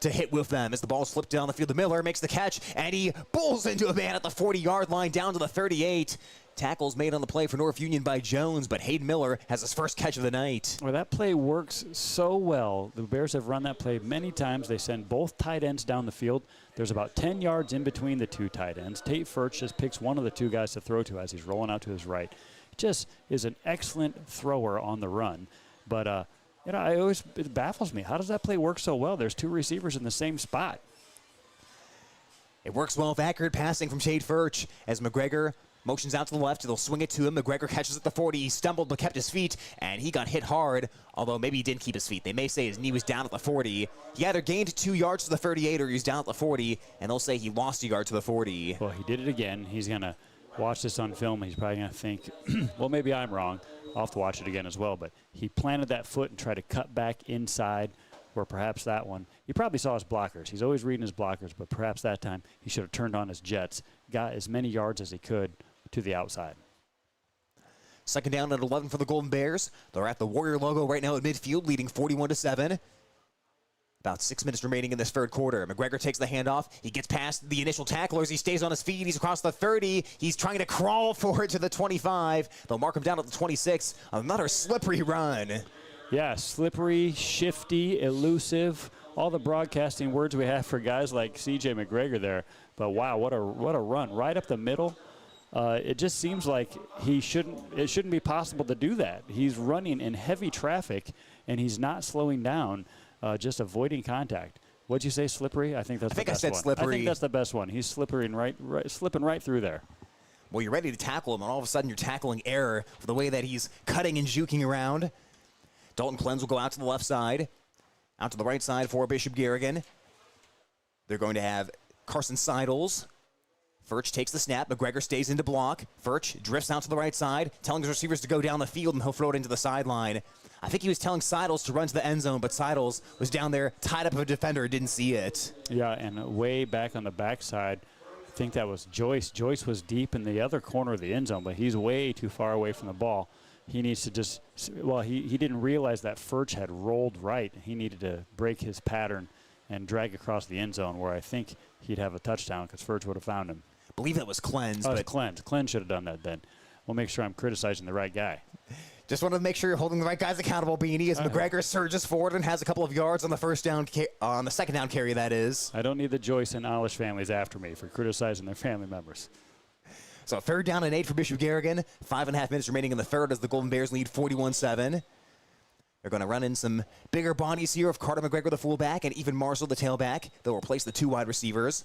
to hit with them as the ball slipped down the field. Miller makes the catch, and he bowls into a man at the 40-yard line down to the 38. Tackles made on the play for North Union by Jones, but Hayden Miller has his first catch of the night. Well, that play works so well. The Bears have run that play many times. They send both tight ends down the field. There's about 10 yards in between the two tight ends. Tate Furch just picks one of the two guys to throw to as he's rolling out to his right. Just is an excellent thrower on the run. But, it baffles me. How does that play work so well? There's two receivers in the same spot. It works well with accurate passing from Tate Furch as McGregor motions out to the left. They'll swing it to him. McGregor catches at the 40. He stumbled but kept his feet, and he got hit hard, although maybe he didn't keep his feet. They may say his knee was down at the 40. He either gained 2 yards to the 38 or he was down at the 40, and they'll say he lost a yard to the 40. Well, he did it again. He's going to watch this on film. He's probably going to think, well, maybe I'm wrong. I'll have to watch it again as well. But he planted that foot and tried to cut back inside, where perhaps that one, he probably saw his blockers. He's always reading his blockers, but perhaps that time he should have turned on his jets, got as many yards as he could to the outside. Second down at 11 for the Golden Bears. They're at the Warrior logo right now at midfield, leading 41-7. About 6 minutes remaining in this third quarter. McGregor takes the handoff. He gets past the initial tacklers. He stays on his feet. He's across the 30. He's trying to crawl forward to the 25. They'll mark him down at the 26. Another slippery run. Yeah, slippery, shifty, elusive. All the broadcasting words we have for guys like C.J. McGregor there. But wow, what a run right up the middle. It just seems like it shouldn't be possible to do that. He's running in heavy traffic, and he's not slowing down, just avoiding contact. What'd you say, slippery? I think that's the best one. I said slippery. I think that's the best one. He's slipping right through there. Well, you're ready to tackle him, and all of a sudden you're tackling error for the way that he's cutting and juking around. Dalton Clens will go out to the left side. Out to the right side for Bishop Garrigan. They're going to have Carson Seidels. Furch takes the snap. McGregor stays into block. Furch drifts out to the right side, telling his receivers to go down the field, and he'll throw it into the sideline. I think he was telling Seidels to run to the end zone, but Seidels was down there, tied up a defender, didn't see it. Yeah, and way back on the backside, I think that was Joyce. Joyce was deep in the other corner of the end zone, but he's way too far away from the ball. He needs to just, well, he didn't realize that Furch had rolled right. He needed to break his pattern and drag across the end zone, where I think he'd have a touchdown because Furch would have found him. I believe that was Clens. Oh, but Clens. Clens should have done that then. We'll make sure I'm criticizing the right guy. Just wanted to make sure you're holding the right guys accountable, Beanie, as McGregor surges forward and has a couple of yards on the on the second down carry, that is. I don't need the Joyce and Alish families after me for criticizing their family members. So 3rd down and 8 for Bishop Garrigan. 5.5 minutes remaining in the third as the Golden Bears lead 41-7. They're going to run in some bigger bodies here of Carter McGregor, the fullback, and even Marshall, the tailback. They'll replace the 2 wide receivers.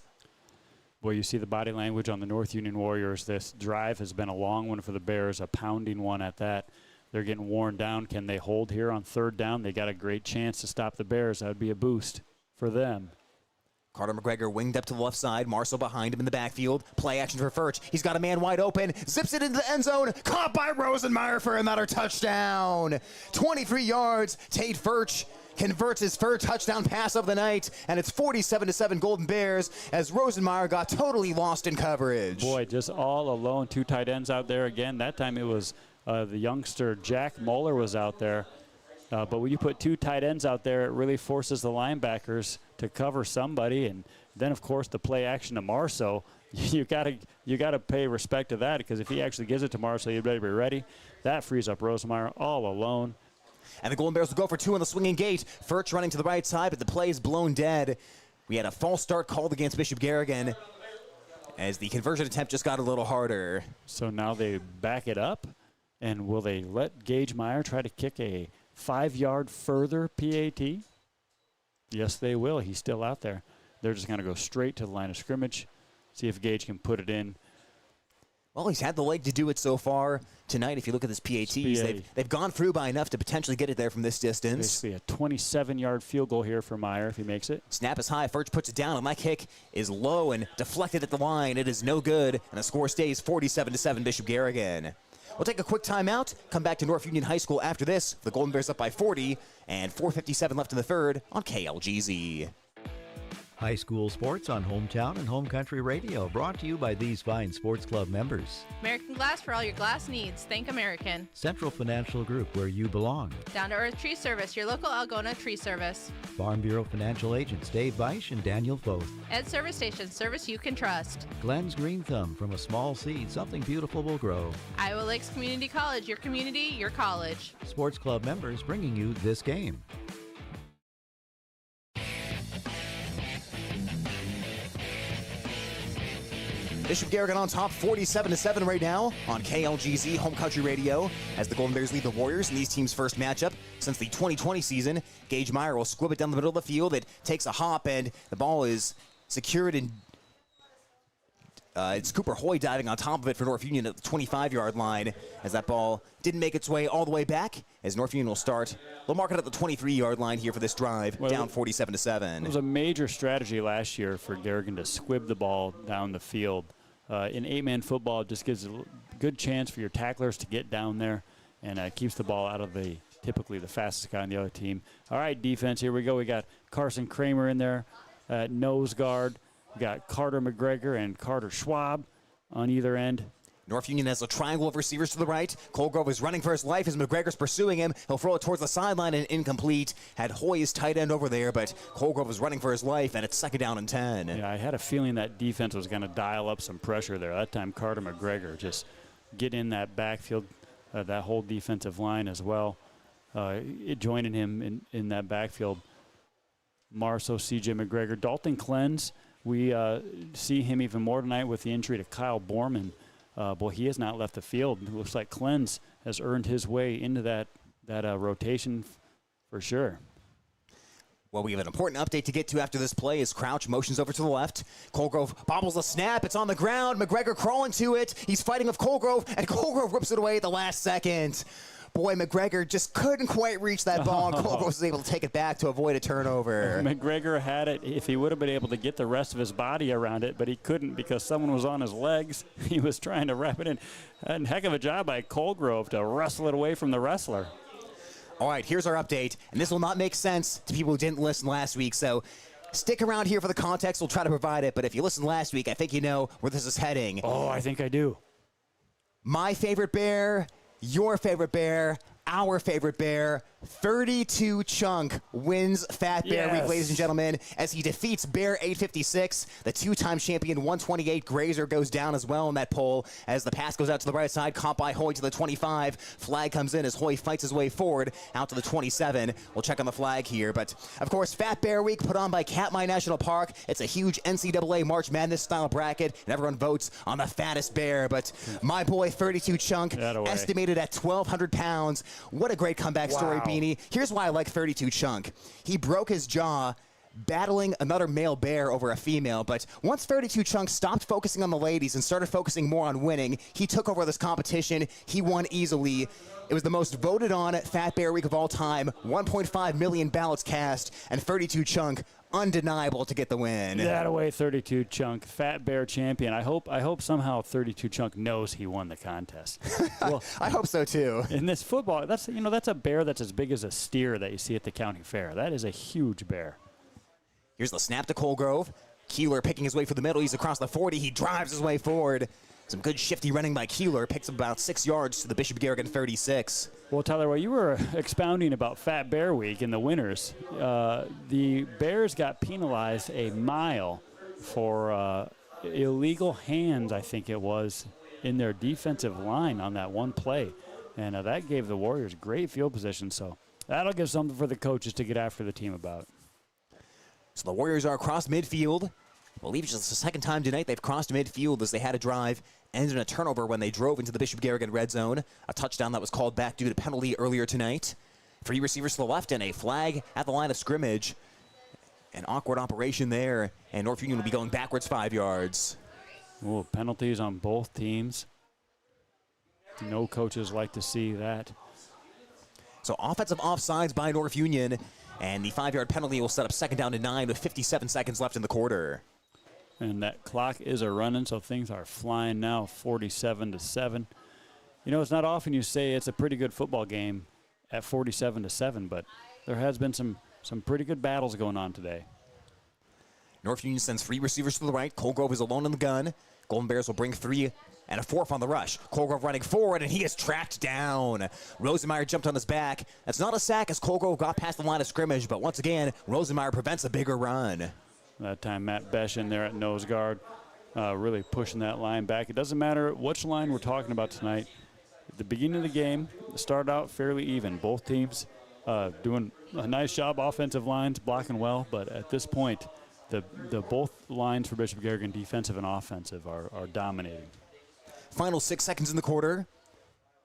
Well, you see the body language on the North Union Warriors. This drive has been a long one for the Bears, a pounding one at that. They're getting worn down. Can they hold here on 3rd down? They got a great chance to stop the Bears. That would be a boost for them. Carter McGregor winged up to the left side. Marshall behind him in the backfield. Play action for Furch. He's got a man wide open. Zips it into the end zone. Caught by Rosenmeyer for another touchdown. 23 yards. Tate Furch converts his first touchdown pass of the night, and it's 47-7 Golden Bears as Rosenmeyer got totally lost in coverage. Boy, just all alone. 2 tight ends out there again. That time it was the youngster Jack Moeller was out there. But when you put 2 tight ends out there, it really forces the linebackers to cover somebody. And then, of course, the play action to Marceau. You gotta pay respect to that, because if he actually gives it to Marceau, you better be ready. That frees up Rosenmeyer all alone. And the Golden Bears will go for 2 on the swinging gate. Furch running to the right side, but the play is blown dead. We had a false start called against Bishop Garrigan as the conversion attempt just got a little harder. So now they back it up, and will they let Gage Meyer try to kick a 5-yard further PAT? Yes, they will. He's still out there. They're just going to go straight to the line of scrimmage, see if Gage can put it in. Well, he's had the leg to do it so far tonight. If you look at his PATs, they've gone through by enough to potentially get it there from this distance. Basically a 27-yard field goal here for Meyer if he makes it. Snap is high. Furch puts it down, and that kick is low and deflected at the line. It is no good, and the score stays 47-7 Bishop Garrigan. We'll take a quick timeout, come back to North Union High School after this. The Golden Bears up by 40, and 4:57 left in the third on KLGZ. High school sports on Hometown and Home Country Radio, brought to you by these fine sports club members. American Glass for all your glass needs. Think American. Central Financial Group, where you belong. Down to Earth Tree Service, your local Algona tree service. Farm Bureau Financial Agents Dave Beisch and Daniel Foth. Ed Service Station, service you can trust. Glenn's Green Thumb, from a small seed, something beautiful will grow. Iowa Lakes Community College, your community, your college. Sports club members bringing you this game. Bishop Garrigan on top 47-7 right now on KLGZ Home Country Radio as the Golden Bears lead the Warriors in these teams' first matchup since the 2020 season. Gage Meyer will squib it down the middle of the field. It takes a hop and the ball is secured in it's Cooper Hoy diving on top of it for North Union at the 25-yard line as that ball didn't make its way all the way back as North Union will start. They'll mark it at the 23-yard line here for this drive, down 47-7. It was a major strategy last year for Garrigan to squib the ball down the field. In 8-man football, it just gives a good chance for your tacklers to get down there and keeps the ball out of typically the fastest guy on the other team. All right, defense, here we go. We got Carson Kramer in there at nose guard. We got Carter McGregor and Carter Schwab on either end. North Union has a triangle of receivers to the right. Colgrove is running for his life as McGregor's pursuing him. He'll throw it towards the sideline and incomplete. Had Hoy's tight end over there, but Colgrove is running for his life, and it's 2nd down and 10. Yeah, I had a feeling that defense was going to dial up some pressure there. That time, Carter McGregor just get in that backfield, that whole defensive line as well. Joining him in that backfield, Marceau, C.J. McGregor. Dalton Clens, we see him even more tonight with the injury to Kyle Borman. Boy, he has not left the field. It looks like Clens has earned his way into that rotation for sure. Well, we have an important update to get to after this play as Crouch motions over to the left. Colgrove bobbles a snap. It's on the ground. McGregor crawling to it. He's fighting with Colgrove, and Colgrove rips it away at the last second. Boy, McGregor just couldn't quite reach that ball, and Colgrove was able to take it back to avoid a turnover. McGregor had it if he would have been able to get the rest of his body around it, but he couldn't because someone was on his legs. He was trying to wrap it in. And heck of a job by Colgrove to wrestle it away from the wrestler. All right, here's our update, and this will not make sense to people who didn't listen last week, so stick around here for the context. We'll try to provide it, but if you listened last week, I think you know where this is heading. Oh, I think I do. My favorite Bear, your favorite Bear, our favorite Bear, 32 Chunk wins Fat Bear Week, ladies and gentlemen, as he defeats Bear 856. The two-time champion 128 Grazer goes down as well in that poll as the pass goes out to the right side, caught by Hoy to the 25. Flag comes in as Hoy fights his way forward out to the 27. We'll check on the flag here, but of course, Fat Bear Week put on by Katmai National Park. It's a huge NCAA March Madness style bracket, and everyone votes on the fattest bear, but my boy 32 Chunk, estimated at 1,200 pounds. What a great comeback story, Beanie. Here's why I like 32 Chunk. He broke his jaw battling another male bear over a female, but once 32 Chunk stopped focusing on the ladies and started focusing more on winning, he took over this competition. He won easily. It was the most voted on Fat Bear Week of all time, 1.5 million ballots cast, and 32 Chunk undeniable to get the win. That away, 32 Chunk, Fat Bear champion. I hope somehow 32 Chunk knows he won the contest. Well, I hope so too. In this football, that's a bear that's as big as a steer that you see at the county fair. That is a huge bear. Here's the snap to Colgrove. Keeler picking his way through the middle. He's across the 40. He drives his way forward. Some good shifty running by Keeler. Picks up about 6 yards to the Bishop Garrigan 36. Well, Tyler, while you were expounding about Fat Bear Week and the winners, the Bears got penalized a mile for illegal hands, I think it was, in their defensive line on that one play. And that gave the Warriors great field position. So that'll give something for the coaches to get after the team about. So the Warriors are across midfield. I believe it's just the second time tonight they've crossed midfield as they had a drive, ended in a turnover when they drove into the Bishop Garrigan red zone. A touchdown that was called back due to penalty earlier tonight. 3 receivers to the left and a flag at the line of scrimmage. An awkward operation there, and North Union will be going backwards 5 yards. Ooh, penalties on both teams. No coaches like to see that. So offensive offsides by North Union, and the 5-yard penalty will set up 2nd down and 9 with 57 seconds left in the quarter. And that clock is running, so things are flying now, 47-7. You know, it's not often you say it's a pretty good football game at 47-7, but there has been some pretty good battles going on today. North Union sends 3 receivers to the right. Colgrove is alone in the gun. Golden Bears will bring 3 and a 4th on the rush. Colgrove running forward, and he is tracked down. Rosenmeyer jumped on his back. That's not a sack as Colgrove got past the line of scrimmage, but once again, Rosenmeyer prevents a bigger run. That time, Matt Besh in there at nose guard, really pushing that line back. It doesn't matter which line we're talking about tonight. At the beginning of the game, it started out fairly even. Both teams doing a nice job, offensive lines, blocking well, but at this point, the both lines for Bishop Garrigan, defensive and offensive, are dominating. Final 6 seconds in the quarter.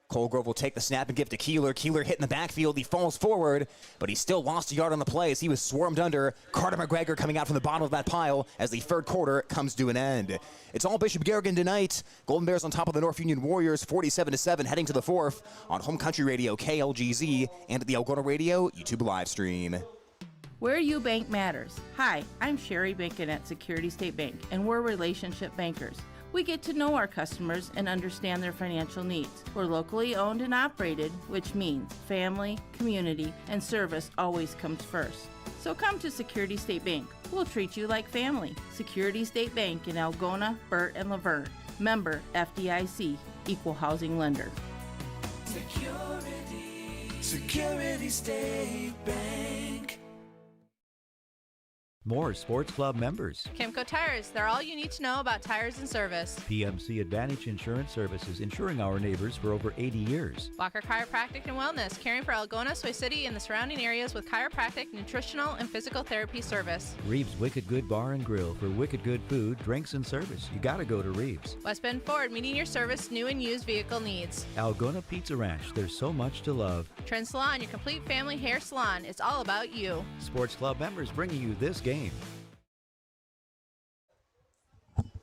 Colgrove will take the snap and give to Keeler. Keeler hit in the backfield. He falls forward, but he still lost a yard on the play as he was swarmed under. Carter McGregor coming out from the bottom of that pile as the 3rd quarter comes to an end. It's all Bishop Garrigan tonight. Golden Bears on top of the North Union Warriors, 47-7, heading to the 4th on Home Country Radio, KLGZ, and at the Algona Radio YouTube live stream. Where you bank matters. Hi, I'm Sherry Bacon at Security State Bank, and we're relationship bankers. We get to know our customers and understand their financial needs. We're locally owned and operated, which means family, community, and service always comes first. So come to Security State Bank. We'll treat you like family. Security State Bank in Algona, Burt, and Laverne. Member FDIC, Equal Housing Lender. Security State Bank. More Sports Club members. Kimco Tires, they're all you need to know about tires and service. PMC Advantage Insurance Services, insuring our neighbors for over 80 years. Walker Chiropractic and Wellness, caring for Algona, Soy City, and the surrounding areas with chiropractic, nutritional, and physical therapy service. Reeves Wicked Good Bar and Grill for wicked good food, drinks, and service. You gotta go to Reeves. West Bend Ford, meeting your service, new and used vehicle needs. Algona Pizza Ranch, there's so much to love. Trend Salon, your complete family hair salon. It's all about you. Sports Club members bringing you this game.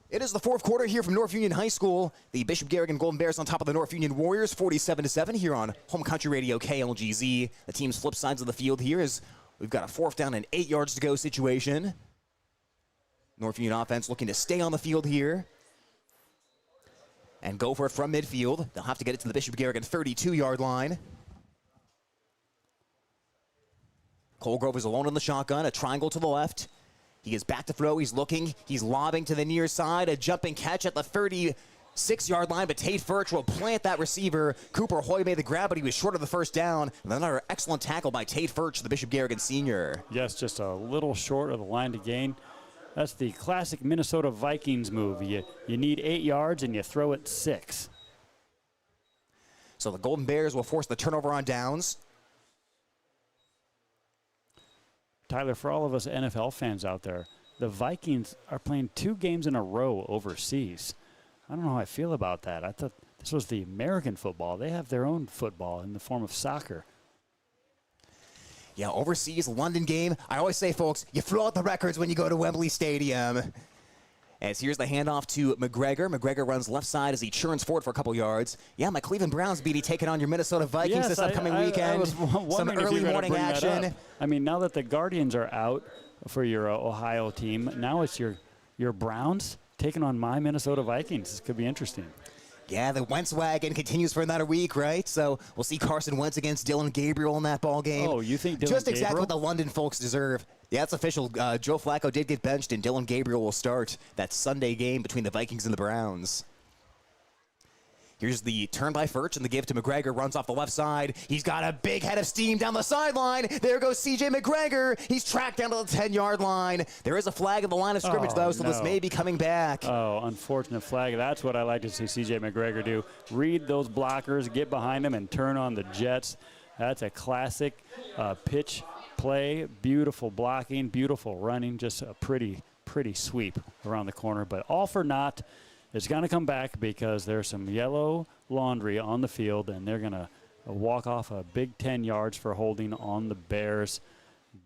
It is the 4th quarter here from North Union High School. The Bishop Garrigan Golden Bears on top of the North Union Warriors, 47-7 here on Home Country Radio KLGZ. The team's flip sides of the field here is we've got a 4th down and 8 yards to go situation. North Union offense looking to stay on the field here and go for it from midfield. They'll have to get it to the Bishop Garrigan 32-yard line. Colgrove is alone in the shotgun, a triangle to the left. He is back to throw. He's looking. He's lobbing to the near side. A jumping catch at the 36-yard line, but Tate Furch will plant that receiver. Cooper Hoy made the grab, but he was short of the 1st down. And another excellent tackle by Tate Furch, the Bishop Garrigan senior. Yes, just a little short of the line to gain. That's the classic Minnesota Vikings move. You need 8 yards, and you throw it 6. So the Golden Bears will force the turnover on downs. Tyler, for all of us NFL fans out there, the Vikings are playing 2 games in a row overseas. I don't know how I feel about that. I thought this was the American football. They have their own football in the form of soccer. Yeah, overseas, London game. I always say, folks, you throw out the records when you go to Wembley Stadium. As here's the handoff to McGregor. McGregor runs left side as he churns forward for a couple yards. Yeah, my Cleveland Browns, BD, taking on your Minnesota Vikings this upcoming weekend. I was Some early morning action. I mean, now that the Guardians are out for your Ohio team, now it's your Browns taking on my Minnesota Vikings. This could be interesting. Yeah, the Wentz wagon continues for another week, right? So we'll see Carson Wentz against Dylan Gabriel in that ball game. Oh, you think Dylan Just exactly Gabriel? what the London folks deserve. Yeah, it's official. Joe Flacco did get benched, and Dylan Gabriel will start that Sunday game between the Vikings and the Browns. Here's the turn by Furch, and the give to McGregor. Runs off the left side. He's got a big head of steam down the sideline. There goes C.J. McGregor. He's tracked down to the 10-yard line. There is a flag at the line of scrimmage, though, so this may be coming back. Oh, unfortunate flag. That's what I like to see C.J. McGregor do. Read those blockers, get behind them, and turn on the Jets. That's a classic pitch play. Beautiful blocking, beautiful running. Just a pretty sweep around the corner, but all for naught. It's going to come back because there's some yellow laundry on the field, and they're going to walk off a big 10 yards for holding on the Bears.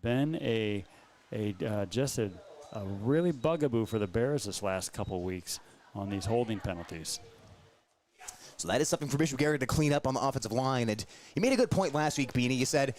Been just a really bugaboo for the Bears this last couple weeks on these holding penalties. So that is something for Bishop Garrigan to clean up on the offensive line. And you made a good point last week, Beanie. You said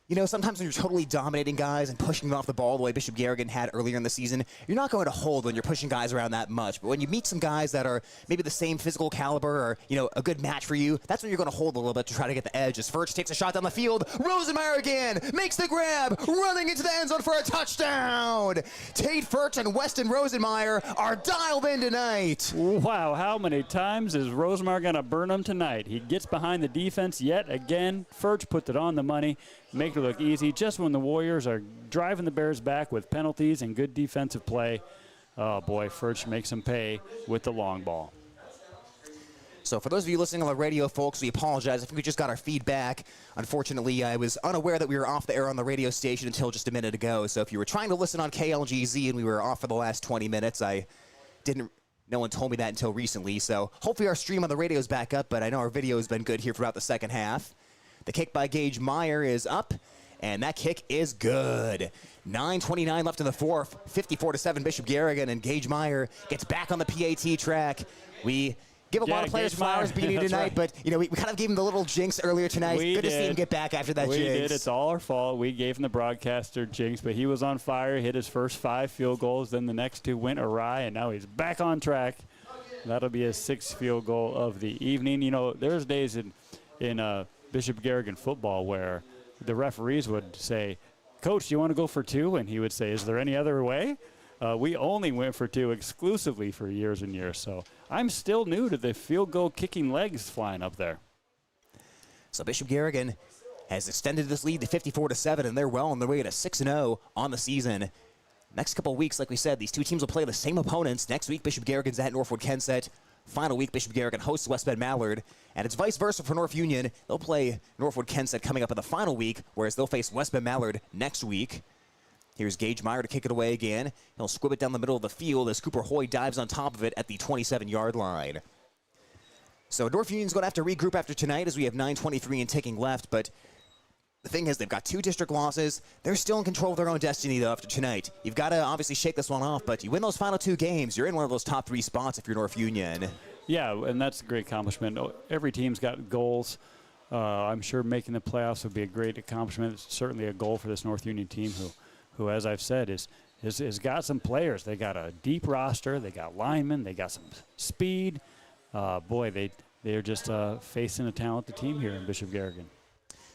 You know, sometimes when you're totally dominating guys and pushing them off the ball the way Bishop Garrigan had earlier in the season, you're not going to hold when you're pushing guys around that much. But when you meet some guys that are maybe the same physical caliber or, you know, a good match for you, that's when you're going to hold a little bit to try to get the edge. As Furch takes a shot down the field, Rosenmeyer again makes the grab, running into the end zone for a touchdown. Tate Furch and Weston Rosenmeyer are dialed in tonight. Wow, how many times is Rosenmeyer going to burn him tonight? He gets behind the defense yet again. Furch puts it on the money. Make it look easy just when the Warriors are driving the Bears back with penalties and good defensive play. Oh, boy, Furch makes them pay with the long ball. So for those of you listening on the radio, folks, we apologize. I think we just got our feedback. Unfortunately, I was unaware that we were off the air on the radio station until just a minute ago. So if you were trying to listen on KLGZ and we were off for the last 20 minutes, no one told me that until recently. So hopefully our stream on the radio is back up, but I know our video has been good here throughout the second half. The kick by Gage Meyer is up, and that kick is good. 9:29 left in the fourth, 54-7 Bishop Garrigan, and Gage Meyer gets back on the PAT track. We give a lot of players flowers being here tonight, right. But you know we kind of gave him the little jinx earlier tonight. Good to see him get back after that jinx. We did. It's all our fault. We gave him the broadcaster jinx, but he was on fire, hit his first 5 field goals, then the next 2 went awry, and now he's back on track. That'll be his 6th field goal of the evening. You know, there's days in Bishop Garrigan football where the referees would say, "Coach, do you want to go for 2?" And he would say, "Is there any other way?" We only went for 2 exclusively for years and years. So I'm still new to the field goal kicking legs flying up there. So Bishop Garrigan has extended this lead to 54-7, and they're well on their way to 6-0 on the season. Next couple of weeks, like we said, these two teams will play the same opponents. Next week, Bishop Garrigan's at Northwood Kensett. Final week, Bishop Garrigan hosts West Bend Mallard. And it's vice versa for North Union. They'll play Northwood Kensett coming up in the final week, whereas they'll face West Bend Mallard next week. Here's Gage Meyer to kick it away again. He'll squib it down the middle of the field as Cooper Hoy dives on top of it at the 27-yard line. So North Union's going to have to regroup after tonight as we have 9:23 and ticking left, but the thing is, they've got 2 district losses. They're still in control of their own destiny, though, after tonight. You've got to obviously shake this one off, but you win those final 2 games, you're in one of those top 3 spots if you're North Union. Yeah, and that's a great accomplishment. Every team's got goals. I'm sure making the playoffs would be a great accomplishment. It's certainly a goal for this North Union team who as I've said, has got some players. They got a deep roster. They got linemen. They got some speed. Boy, they're just facing a talented team here in Bishop Garrigan.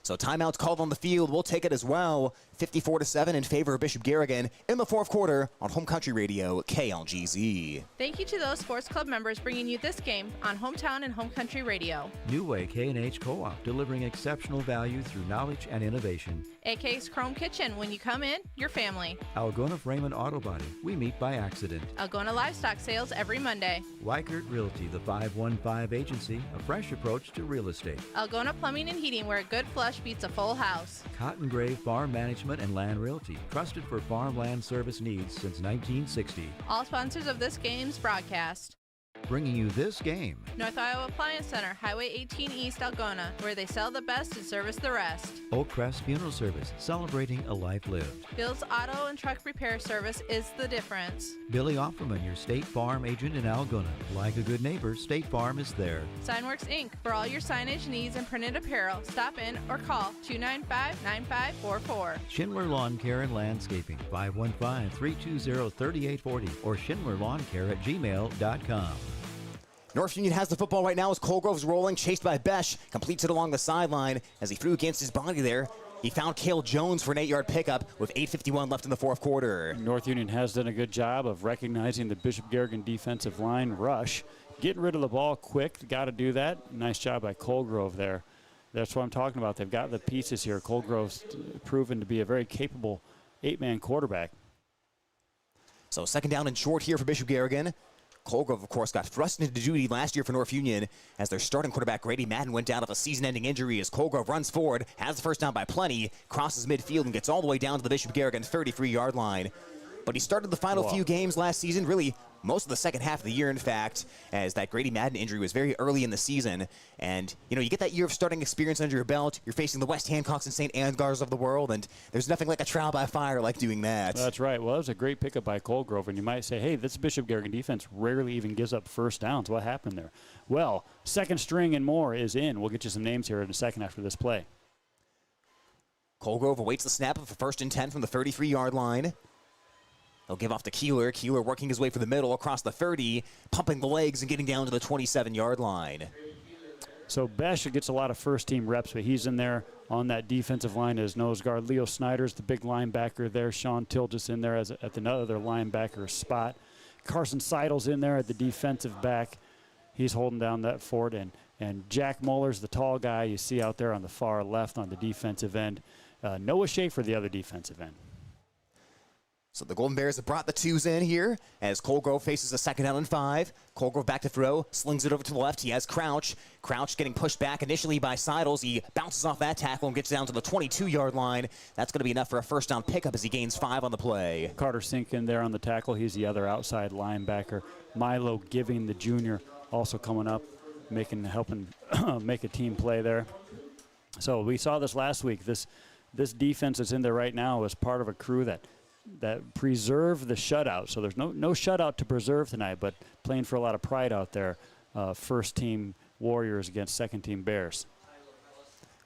So timeout's called on the field. We'll take it as well. 54-7 in favor of Bishop Garrigan in the fourth quarter on Home Country Radio, KLGZ. Thank you to those sports club members bringing you this game on Hometown and Home Country Radio. New Way K&H Co-op, delivering exceptional value through knowledge and innovation. AK's Chrome Kitchen. When you come in, your family. Algona Freeman Auto Body. We meet by accident. Algona Livestock Sales every Monday. Weikert Realty, the 515 agency, a fresh approach to real estate. Algona Plumbing and Heating, where a good flush beats a full house. Cotton Grave Farm Management and Land Realty, trusted for farmland service needs since 1960. All sponsors of this game's broadcast. Bringing you this game. North Iowa Appliance Center, Highway 18 East, Algona, where they sell the best and service the rest. Oak Crest Funeral Service, celebrating a life lived. Bill's Auto and Truck Repair Service is the difference. Billy Offerman, your State Farm agent in Algona. Like a good neighbor, State Farm is there. Signworks Inc. For all your signage needs and printed apparel, stop in or call 295-9544. Schindler Lawn Care and Landscaping, 515-320-3840 or schindlerlawncare@gmail.com. North Union has the football right now as Colgrove's rolling, chased by Besh, completes it along the sideline as he threw against his body there. He found Cale Jones for an 8-yard pickup with 8:51 left in the fourth quarter. North Union has done a good job of recognizing the Bishop Garrigan defensive line rush, getting rid of the ball quick. Got to do that. Nice job by Colgrove there. That's what I'm talking about. They've got the pieces here. Colgrove's proven to be a very capable 8-man quarterback. So second down and short here for Bishop Garrigan. Colgrove, of course, got thrust into duty last year for North Union as their starting quarterback, Grady Madden, went down with a season-ending injury as Colgrove runs forward, has the first down by plenty, crosses midfield, and gets all the way down to the Bishop Garrigan 33-yard line. But he started the final few games last season, really most of the second half of the year, in fact, as that Grady Madden injury was very early in the season. And, you know, you get that year of starting experience under your belt. You're facing the West Hancocks and St. Angars of the world, and there's nothing like a trial by fire like doing that. That's right. Well, it was a great pickup by Colgrove, and you might say, hey, this Bishop Garrigan defense rarely even gives up first downs. What happened there? Well, second string and more is in. We'll get you some names here in a second after this play. Colgrove awaits the snap of a 1st and 10 from the 33-yard line. They'll give off to Keeler. Keeler working his way for the middle across the 30, pumping the legs and getting down to the 27-yard line. So Besh gets a lot of first-team reps, but he's in there on that defensive line as nose guard. Leo Snyder's the big linebacker there. Sean Tilges in there at another linebacker spot. Carson Seidel's in there at the defensive back. He's holding down that fort. And Jack Muller's the tall guy you see out there on the far left on the defensive end. Noah Schaefer, the other defensive end. So the Golden Bears have brought the twos in here as Colgrove faces a 2nd down and 5. Colgrove back to throw, slings it over to the left. He has Crouch. Crouch getting pushed back initially by Seidels. He bounces off that tackle and gets down to the 22-yard line. That's going to be enough for a 1st down pickup as he gains 5 on the play. Carter Sink in there on the tackle. He's the other outside linebacker. Milo Giving, the junior, also coming up, helping make a team play there. So we saw this last week. This defense that's in there right now is part of a crew that preserve the shutout. So there's no shutout to preserve tonight, but playing for a lot of pride out there. First-team Warriors against 2nd-team Bears.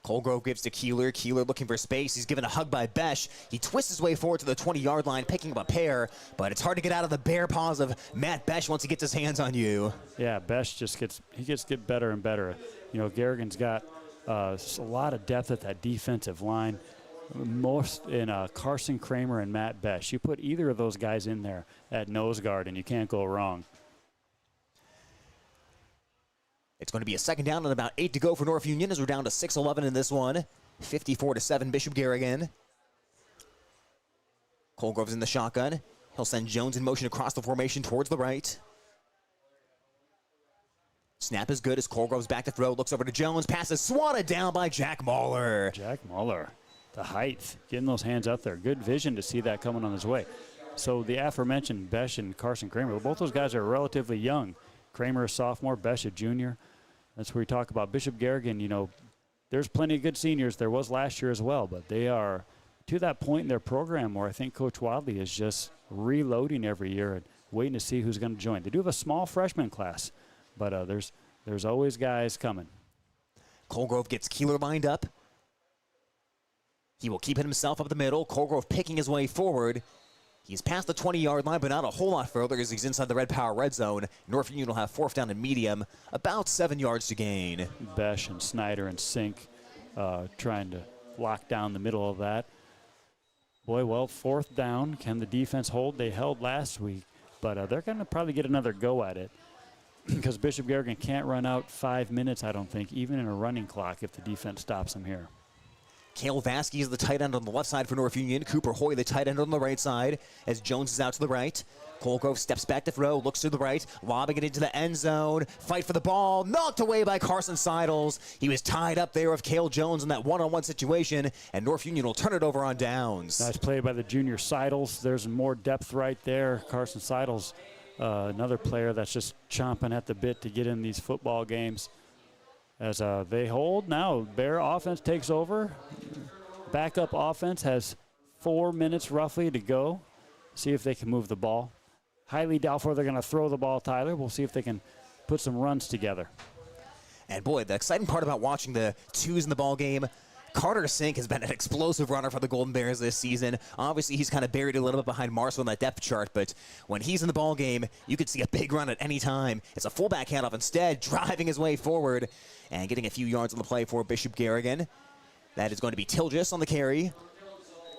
Colgrove gives to Keeler. Keeler looking for space. He's given a hug by Besh. He twists his way forward to the 20-yard line, picking up a pair, but it's hard to get out of the bear paws of Matt Besh once he gets his hands on you. Yeah, Besh just gets better and better. You know, Garrigan's got a lot of depth at that defensive line. Most in Carson Kramer and Matt Besh. You put either of those guys in there at nose guard, and you can't go wrong. It's going to be a 2nd down and about 8 to go for North Union as we're down to 6:11 in this one. 54-7 Bishop Garrigan. Colgrove's in the shotgun. He'll send Jones in motion across the formation towards the right. Snap is good as Colgrove's back to throw. Looks over to Jones. Passes swatted down by Jack Muller. Jack Muller. The height, getting those hands up there. Good vision to see that coming on his way. So the aforementioned Besh and Carson Kramer, both those guys are relatively young. Kramer a sophomore, Besh a junior. That's where we talk about Bishop Garrigan. You know, there's plenty of good seniors. There was last year as well, but they are to that point in their program where I think Coach Wadley is just reloading every year and waiting to see who's going to join. They do have a small freshman class, but there's always guys coming. Colgrove gets Keeler lined up. He will keep it himself up the middle. Colgrove picking his way forward. He's past the 20-yard line, but not a whole lot further as he's inside the Red Power red zone. North Union will have 4th down and medium, about 7 yards to gain. Besh and Snyder and Sink trying to lock down the middle of that. Boy, well, 4th down. Can the defense hold? They held last week, but they're going to probably get another go at it because Bishop Garrigan can't run out 5 minutes, I don't think, even in a running clock if the defense stops him here. Cale Vasquez is the tight end on the left side for North Union. Cooper Hoy, the tight end on the right side, as Jones is out to the right. Colgrove steps back to throw, looks to the right, lobbing it into the end zone. Fight for the ball, knocked away by Carson Seidels. He was tied up there with Cale Jones in that one-on-one situation, and North Union will turn it over on downs. Nice play by the junior Seidels. There's more depth right there. Carson Seidels, another player that's just chomping at the bit to get in these football games. As they hold now, Bear offense takes over. Backup offense has 4 minutes roughly to go. See if they can move the ball. Highly doubtful they're going to throw the ball, Tyler. We'll see if they can put some runs together. And boy, the exciting part about watching the twos in the ball game, Carter Sink has been an explosive runner for the Golden Bears this season. Obviously, he's kind of buried a little bit behind Marshall on that depth chart, but when he's in the ball game, you could see a big run at any time. It's a fullback handoff instead, driving his way forward and getting a few yards on the play for Bishop Garrigan. That is going to be Tilges on the carry.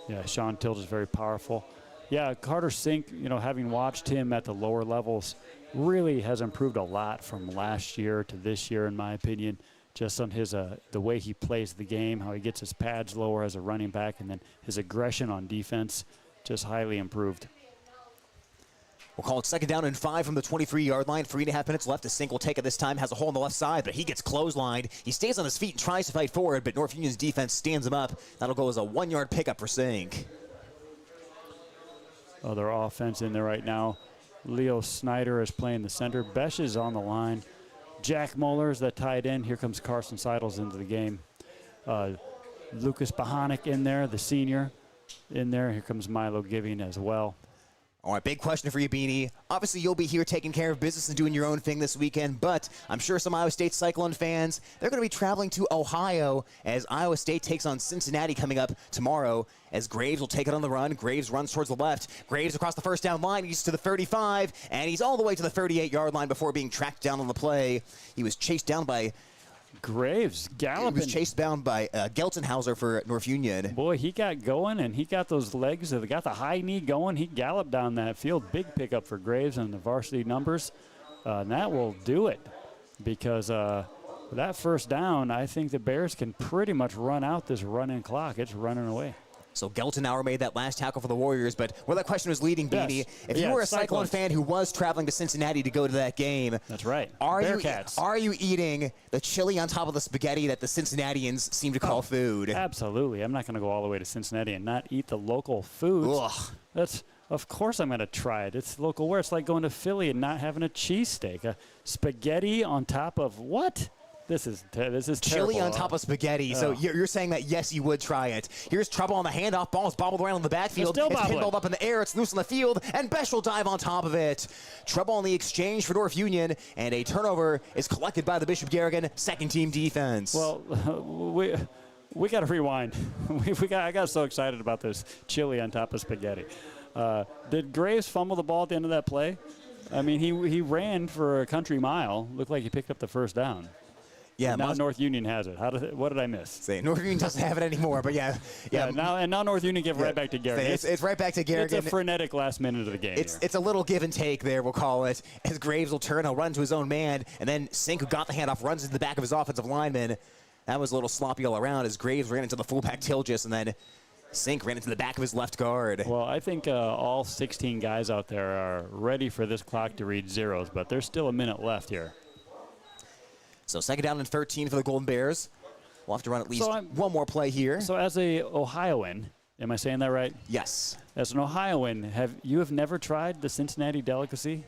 Yeah, Sean Tilges is very powerful. Yeah, Carter Sink, you know, having watched him at the lower levels, really has improved a lot from last year to this year, in my opinion. Just on his the way he plays the game, how he gets his pads lower as a running back, and then his aggression on defense, just highly improved. We'll call it 2nd down and 5 from the 23-yard line. 3.5 minutes left. A Sink will take it this time. Has a hole on the left side, but he gets clotheslined. He stays on his feet and tries to fight forward, but North Union's defense stands him up. That'll go as a 1-yard pickup for Sink. Other offense in there right now. Leo Snyder is playing the center. Besh is on the line. Jack Muller is the tight end. Here comes Carson Seidels into the game. Lucas Bahanic in there, the senior in there. Here comes Milo Giving as well. All right, big question for you, Beanie. Obviously, you'll be here taking care of business and doing your own thing this weekend, but I'm sure some Iowa State Cyclone fans, they're going to be traveling to Ohio as Iowa State takes on Cincinnati coming up tomorrow, as Graves will take it on the run. Graves runs towards the left. Graves across the first down line. He's to the 35, and he's all the way to the 38-yard line before being tracked down on the play. He was chased down by Graves galloping. He was chased down by Geltenhauser for North Union. Boy, he got going, and he got those legs. He got the high knee going. He galloped down that field. Big pickup for Graves and the varsity numbers. And that will do it because that first down, I think the Bears can pretty much run out this running clock. It's running away. So Geltenauer made that last tackle for the Warriors, but where that question was leading, Beanie, Yes. if you were a Cyclone fan who was traveling to Cincinnati to go to that game, that's right. Are Bearcats. you eating the chili on top of the spaghetti that the Cincinnatians seem to call food? Absolutely. I'm not going to go all the way to Cincinnati and not eat the local foods. Of course I'm going to try it. It's local where it's like going to Philly and not having a cheesesteak. A spaghetti on top of what? This is chili terrible. on top of spaghetti. So you're saying that, yes, you would try it. Here's trouble on the handoff. Ball's bobbled around in the backfield. It's pinballed up in the air. It's loose on the field. And Besh will dive on top of it. Trouble on the exchange for North Union. And a turnover is collected by the Bishop Garrigan second-team defense. Well, we got to rewind. I got so excited about this chili on top of spaghetti. Did Graves fumble the ball at the end of that play? I mean, he ran for a country mile. Looked like he picked up the first down. Yeah, now North Union has it. What did I miss? North Union doesn't have it anymore, but yeah. Now North Union give right back to Garrigan. It's right back to Garrigan. It's a frenetic last minute of the game. It's a little give and take there, we'll call it. As Graves will turn, he'll run to his own man, and then Sink, who got the handoff, runs into the back of his offensive lineman. That was a little sloppy all around as Graves ran into the fullback Tilgis, and then Sink ran into the back of his left guard. Well, I think all 16 guys out there are ready for this clock to read zeros, but there's still a minute left here. So second down and 13 for the Golden Bears. We'll have to run at least one more play here. So as a Ohioan, am I saying that right? Yes. As an Ohioan, have you never tried the Cincinnati delicacy?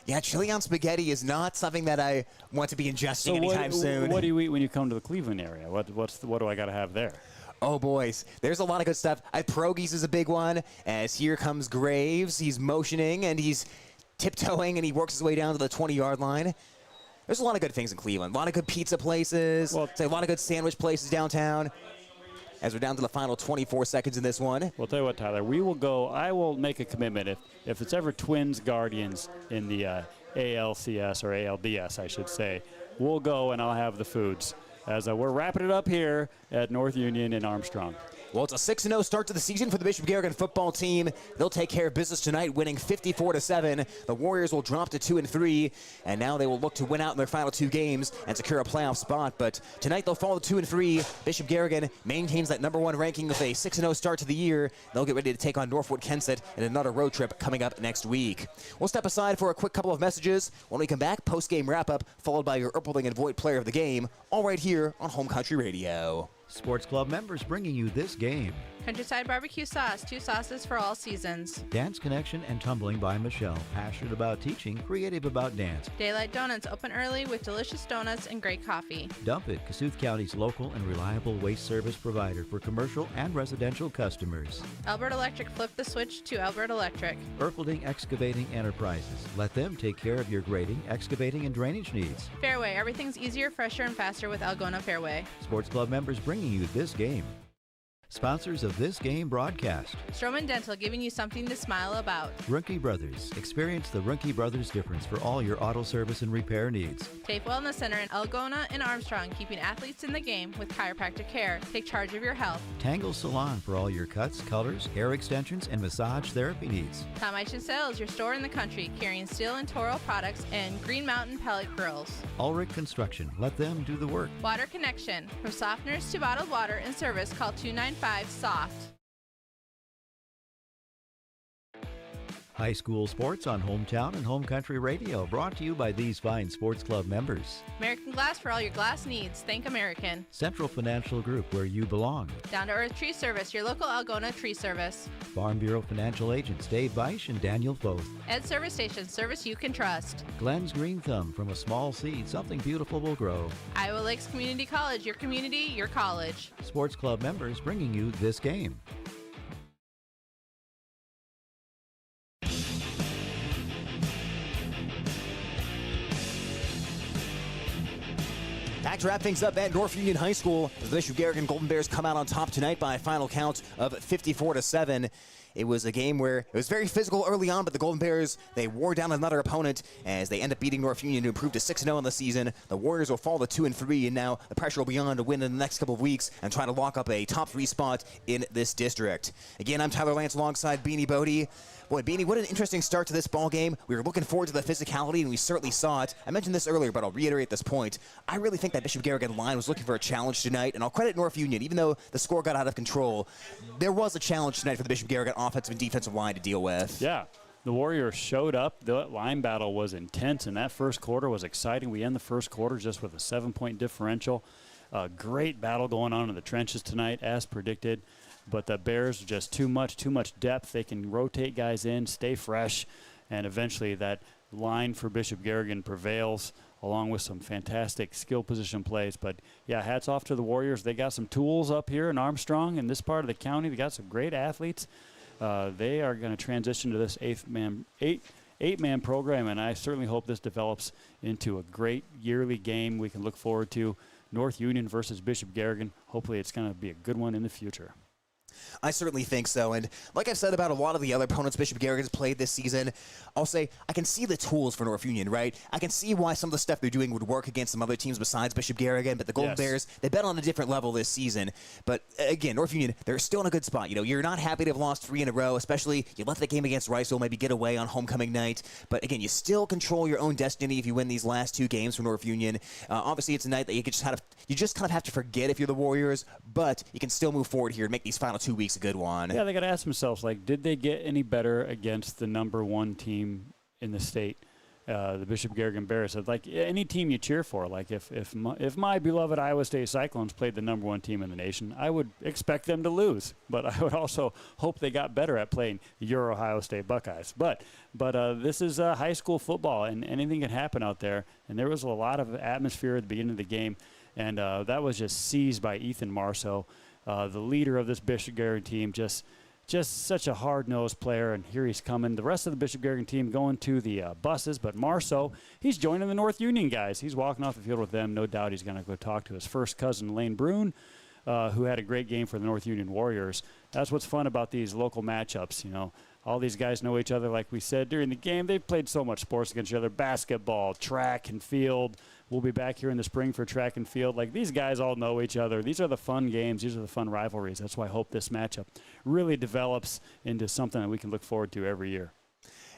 Yeah, chili on spaghetti is not something that I want to be ingesting anytime soon. What do you eat when you come to the Cleveland area? What do I got to have there? Oh, boys, there's a lot of good stuff. Pierogies is a big one, as here comes Graves. He's motioning, and he's tiptoeing, and he works his way down to the 20-yard line. There's a lot of good things in Cleveland. A lot of good pizza places. A lot of good sandwich places downtown. As we're down to the final 24 seconds in this one. Well, tell you what, Tyler. We will go. I will make a commitment. If it's ever Twins Guardians in the ALCS or ALDS, I should say, we'll go and I'll have the foods. As we're wrapping it up here at North Union in Armstrong. Well, it's a 6-0 start to the season for the Bishop Garrigan football team. They'll take care of business tonight, winning 54-7. The Warriors will drop to 2-3, and now they will look to win out in their final two games and secure a playoff spot. But tonight they'll fall to 2-3. Bishop Garrigan maintains that #1 ranking with a 6-0 start to the year. They'll get ready to take on Northwood Kensett in another road trip coming up next week. We'll step aside for a quick couple of messages. When we come back, post-game wrap-up, followed by your Erpelding and Voigt player of the game, all right here on Home Country Radio. Sports Club members bringing you this game. Countryside Barbecue Sauce, 2 sauces for all seasons. Dance Connection and Tumbling by Michelle. Passionate about teaching, creative about dance. Daylight Donuts open early with delicious donuts and great coffee. Dump It, Kasuth County's local and reliable waste service provider for commercial and residential customers. Albert Electric, flip the switch to Albert Electric. Erpelding Excavating Enterprises. Let them take care of your grading, excavating, and drainage needs. Fairway, everything's easier, fresher, and faster with Algona Fairway. Sports Club members bringing you this game. Sponsors of this game broadcast. Stroman Dental, giving you something to smile about. Ruhnke Brothers. Experience the Ruhnke Brothers difference for all your auto service and repair needs. TAFE Wellness Center in Algona and Armstrong, keeping athletes in the game with chiropractic care. Take charge of your health. Tangle Salon for all your cuts, colors, hair extensions, and massage therapy needs. Tom Eichin Sales, your store in the country, carrying steel and Toro products and Green Mountain pellet grills. Ulrich Construction. Let them do the work. Water Connection. From softeners to bottled water and service, call 295-SOFT. High school sports on Hometown and Home Country Radio, brought to you by these fine sports club members. American Glass for all your glass needs. Think American. Central Financial Group, where you belong. Down to Earth Tree Service, your local Algona tree service. Farm Bureau Financial Agents Dave Beisch and Daniel Foth. Ed Service Station, service you can trust. Glenn's Green Thumb, from a small seed, something beautiful will grow. Iowa Lakes Community College, your community, your college. Sports club members bringing you this game. to wrap things up at North Union High School as the Bishop Garrigan Golden Bears come out on top tonight by a final count of 54-7. It was a game where it was very physical early on, but the Golden Bears, they wore down another opponent as they end up beating North Union to improve to 6-0 in the season. The Warriors will fall to 2-3, and now the pressure will be on to win in the next couple of weeks and try to lock up a top 3 spot in this district. Again, I'm Tyler Lance alongside Beanie Bodie. Boy, Beanie, what an interesting start to this ball game. We were looking forward to the physicality, and we certainly saw it. I mentioned this earlier, but I'll reiterate this point. I really think that Bishop Garrigan line was looking for a challenge tonight, and I'll credit North Union. Even though the score got out of control, there was a challenge tonight for the Bishop Garrigan offensive and defensive line to deal with. Yeah, the Warriors showed up. The line battle was intense, and that first quarter was exciting. We end the first quarter just with a 7-point differential. A great battle going on in the trenches tonight, as predicted. But the Bears, just too much depth. They can rotate guys in, stay fresh, and eventually that line for Bishop Garrigan prevails, along with some fantastic skill position plays. But, yeah, hats off to the Warriors. They got some tools up here in Armstrong in this part of the county. They got some great athletes. They are going to transition to this eight-man program, and I certainly hope this develops into a great yearly game we can look forward to. North Union versus Bishop Garrigan. Hopefully it's going to be a good one in the future. I certainly think so, and like I've said about a lot of the other opponents Bishop Garrigan's played this season, I'll say I can see the tools for North Union, right? I can see why some of the stuff they're doing would work against some other teams besides Bishop Garrigan, but the Golden Bears, they bet on a different level this season. But again, North Union, they're still in a good spot. You know, you're not happy to have lost 3 in a row, especially you let the game against Riceville maybe get away on homecoming night. But again, you still control your own destiny if you win these last 2 games for North Union. Obviously, it's a night that you just kind of have to forget if you're the Warriors, but you can still move forward here and make these final 2 weeks a good one. Yeah, they got to ask themselves, like, did they get any better against the #1 team in the state, the Bishop Garrigan Bears? Like, any team you cheer for, like if my beloved Iowa State Cyclones played the #1 team in the nation, I would expect them to lose. But I would also hope they got better at playing your Ohio State Buckeyes. But this is high school football, and anything can happen out there. And there was a lot of atmosphere at the beginning of the game, and that was just seized by Ethan Marceau. The leader of this Bishop Garrigan team, just such a hard-nosed player, and here he's coming. The rest of the Bishop Garrigan team going to the buses, but Marceau, he's joining the North Union guys. He's walking off the field with them. No doubt he's going to go talk to his first cousin, Lane Brune, who had a great game for the North Union Warriors. That's what's fun about these local matchups, you know. All these guys know each other, like we said during the game. They've played so much sports against each other, basketball, track and field. We'll be back here in the spring for track and field. Like, these guys all know each other. These are the fun games. These are the fun rivalries. That's why I hope this matchup really develops into something that we can look forward to every year.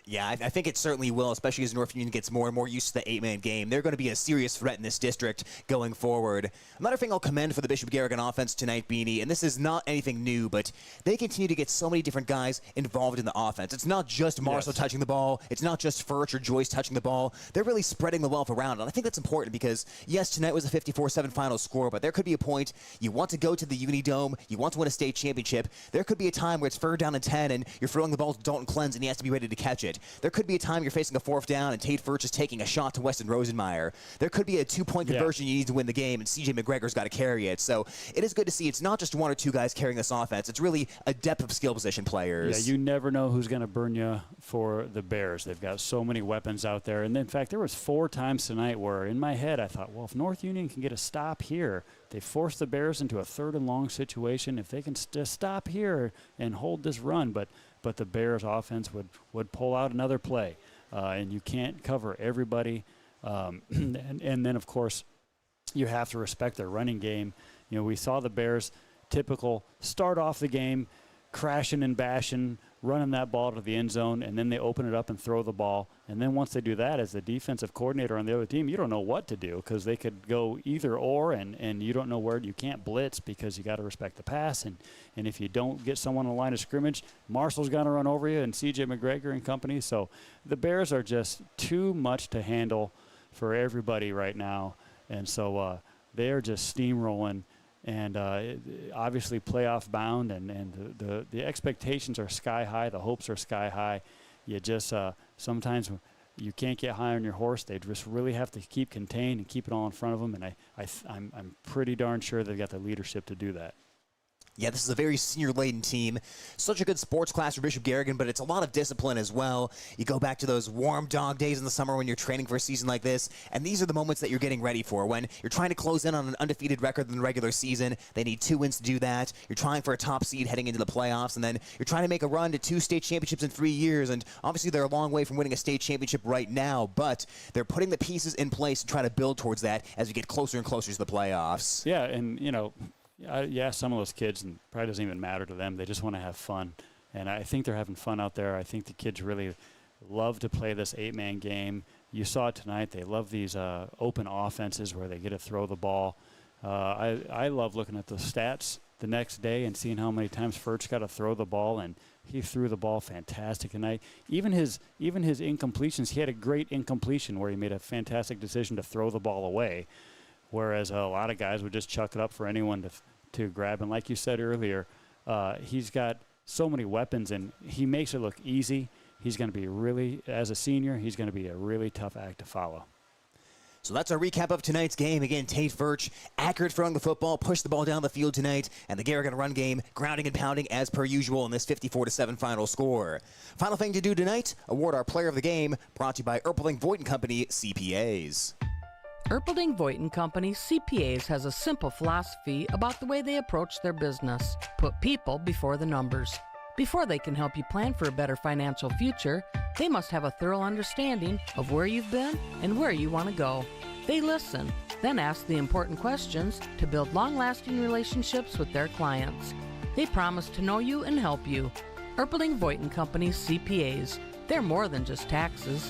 Yeah, I think it certainly will, especially as North Union gets more and more used to the 8-man game. They're going to be a serious threat in this district going forward. Another thing I'll commend for the Bishop Garrigan offense tonight, Beanie, and this is not anything new, but they continue to get so many different guys involved in the offense. It's not just Marceau touching the ball. It's not just Furch or Joyce touching the ball. They're really spreading the wealth around, and I think that's important because, yes, tonight was a 54-7 final score, but there could be a point you want to go to the Unidome, you want to win a state championship. There could be a time where it's 3rd down and 10, and you're throwing the ball to Dalton Clens, and he has to be ready to catch it. There could be a time you're facing a 4th down and Tate Furch is taking a shot to Weston Rosenmeyer. There could be a 2-point conversion you need to win the game, and CJ McGregor's got to carry it. So it is good to see it's not just 1 or 2 guys carrying this offense. It's really a depth of skill position players. Yeah, you never know who's going to burn you for the Bears. They've got so many weapons out there. And in fact, there was 4 times tonight where in my head I thought, well, if North Union can get a stop here, they force the Bears into a 3rd and long situation. If they can just stop here and hold this run, but the Bears offense would pull out another play. And you can't cover everybody. And then, of course, you have to respect their running game. You know, we saw the Bears typical start off the game, crashing and bashing, running that ball to the end zone, and then they open it up and throw the ball. And then once they do that, as the defensive coordinator on the other team, you don't know what to do because they could go either or, and you don't know where. You can't blitz because you got to respect the pass. And if you don't get someone on the line of scrimmage, Marshall's going to run over you and C.J. McGregor and company. So the Bears are just too much to handle for everybody right now. And so they are just steamrolling. And obviously playoff bound, and the expectations are sky high. The hopes are sky high. You just sometimes you can't get high on your horse. They just really have to keep contained and keep it all in front of them. And I'm pretty darn sure they've got the leadership to do that. Yeah, this is a very senior-laden team. Such a good sports class for Bishop Garrigan, but it's a lot of discipline as well. You go back to those warm dog days in the summer when you're training for a season like this, and these are the moments that you're getting ready for. When you're trying to close in on an undefeated record in the regular season, they need 2 wins to do that. You're trying for a top seed heading into the playoffs, and then you're trying to make a run to 2 state championships in 3 years, and obviously they're a long way from winning a state championship right now, but they're putting the pieces in place to try to build towards that as we get closer and closer to the playoffs. Yeah, and, some of those kids, and probably doesn't even matter to them. They just want to have fun. And I think they're having fun out there. I think the kids really love to play this 8-man game. You saw it tonight. They love these open offenses where they get to throw the ball. I love looking at the stats the next day and seeing how many times Furch got to throw the ball, and he threw the ball fantastic tonight. Even his incompletions, he had a great incompletion where he made a fantastic decision to throw the ball away, whereas a lot of guys would just chuck it up for anyone to grab. And like you said earlier, he's got so many weapons, and he makes it look easy. He's going to be really, as a senior, he's going to be a really tough act to follow. So that's our recap of tonight's game. Again, Tate Furch, accurate throwing the football, pushed the ball down the field tonight, and the Garrigan run game, grounding and pounding as per usual in this 54-7 final score. Final thing to do tonight, award our player of the game, brought to you by Erpeling Voigt & Company CPAs. Erpelding Voigt & Company CPAs has a simple philosophy about the way they approach their business. Put people before the numbers. Before they can help you plan for a better financial future, they must have a thorough understanding of where you've been and where you want to go. They listen, then ask the important questions to build long-lasting relationships with their clients. They promise to know you and help you. Erpelding Voigt & Company CPAs. They're more than just taxes.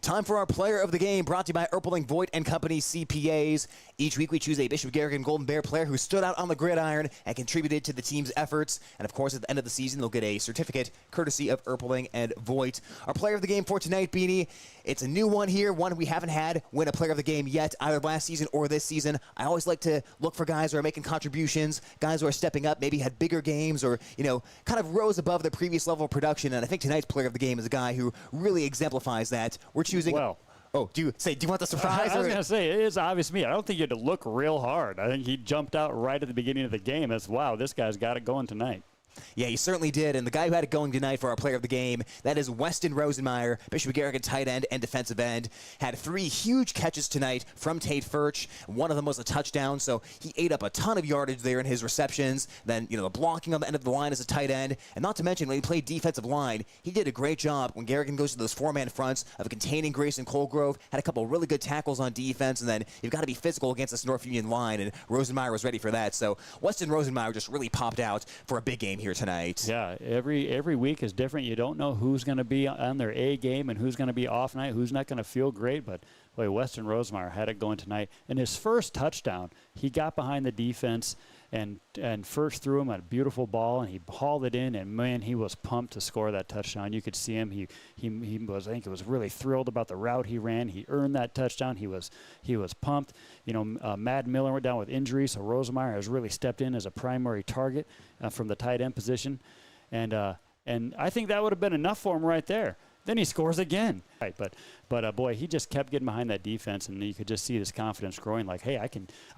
Time for our player of the game, brought to you by Erpeling Voigt & Company CPAs. Each week we choose a Bishop Garrigan Golden Bear player who stood out on the gridiron and contributed to the team's efforts. And of course, at the end of the season, they'll get a certificate courtesy of Erpeling and Voigt. Our player of the game for tonight, Beanie, it's a new one here, one we haven't had win a player of the game yet, either last season or this season. I always like to look for guys who are making contributions, guys who are stepping up, maybe had bigger games or, kind of rose above the previous level of production. And I think tonight's player of the game is a guy who really exemplifies that. We're choosing... Well, oh, do you want the surprise? I was going to say, it is obvious to me. I don't think you had to look real hard. I think he jumped out right at the beginning of the game as, wow, this guy's got it going tonight. Yeah, he certainly did. And the guy who had it going tonight for our player of the game, that is Weston Rosenmeyer, Bishop Garrigan tight end and defensive end. Had 3 huge catches tonight from Tate Furch. One of them was a touchdown, so he ate up a ton of yardage there in his receptions. Then, the blocking on the end of the line as a tight end. And not to mention, when he played defensive line, he did a great job when Garrigan goes to those 4-man fronts of containing Grayson Colgrove. Had a couple really good tackles on defense, and then you've got to be physical against this North Union line, and Rosenmeyer was ready for that. So Weston Rosenmeyer just really popped out for a big game here tonight. Yeah, every week is different. You don't know who's going to be on their A game and who's going to be off night, who's not going to feel great. But, boy, Weston Rosenmeyer had it going tonight. In his first touchdown, he got behind the defense and first threw him a beautiful ball, and he hauled it in, and, man, he was pumped to score that touchdown. You could see him. He was, I think, was really thrilled about the route he ran. He earned that touchdown. He was pumped. Mad Miller went down with injury, so Rosenmeyer has really stepped in as a primary target from the tight end position. And I think that would have been enough for him right there. Then he scores again. Right, but boy, he just kept getting behind that defense, and you could just see his confidence growing. Like, hey, I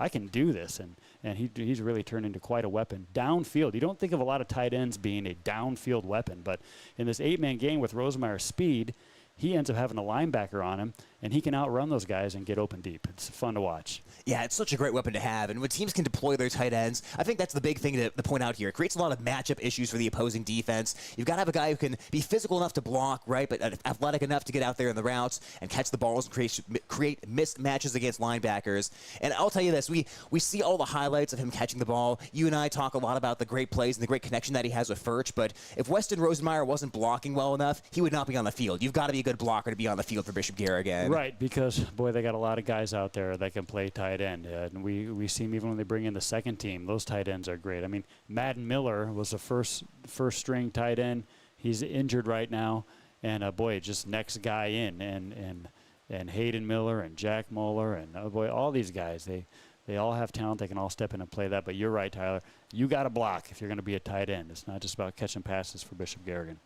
can do this, and he's really turned into quite a weapon downfield. You don't think of a lot of tight ends being a downfield weapon, but in this 8-man game with Rosenmeyer's speed, he ends up having a linebacker on him, and he can outrun those guys and get open deep. It's fun to watch. Yeah, it's such a great weapon to have. And when teams can deploy their tight ends, I think that's the big thing to point out here. It creates a lot of matchup issues for the opposing defense. You've got to have a guy who can be physical enough to block, right, but athletic enough to get out there in the routes and catch the balls and create missed matches against linebackers. And I'll tell you this, we see all the highlights of him catching the ball. You and I talk a lot about the great plays and the great connection that he has with Furch, but if Weston Rosenmeyer wasn't blocking well enough, he would not be on the field. You've got to be a good blocker to be on the field for Bishop Garrigan. Right, because, boy, they got a lot of guys out there that can play tight end. And we see them even when they bring in the second team. Those tight ends are great. I mean, Madden Miller was the first string tight end. He's injured right now. And, boy, just next guy in. And Hayden Miller and Jack Moeller and, boy, all these guys, they all have talent. They can all step in and play that. But you're right, Tyler. You got to block if you're going to be a tight end. It's not just about catching passes for Bishop Garrigan.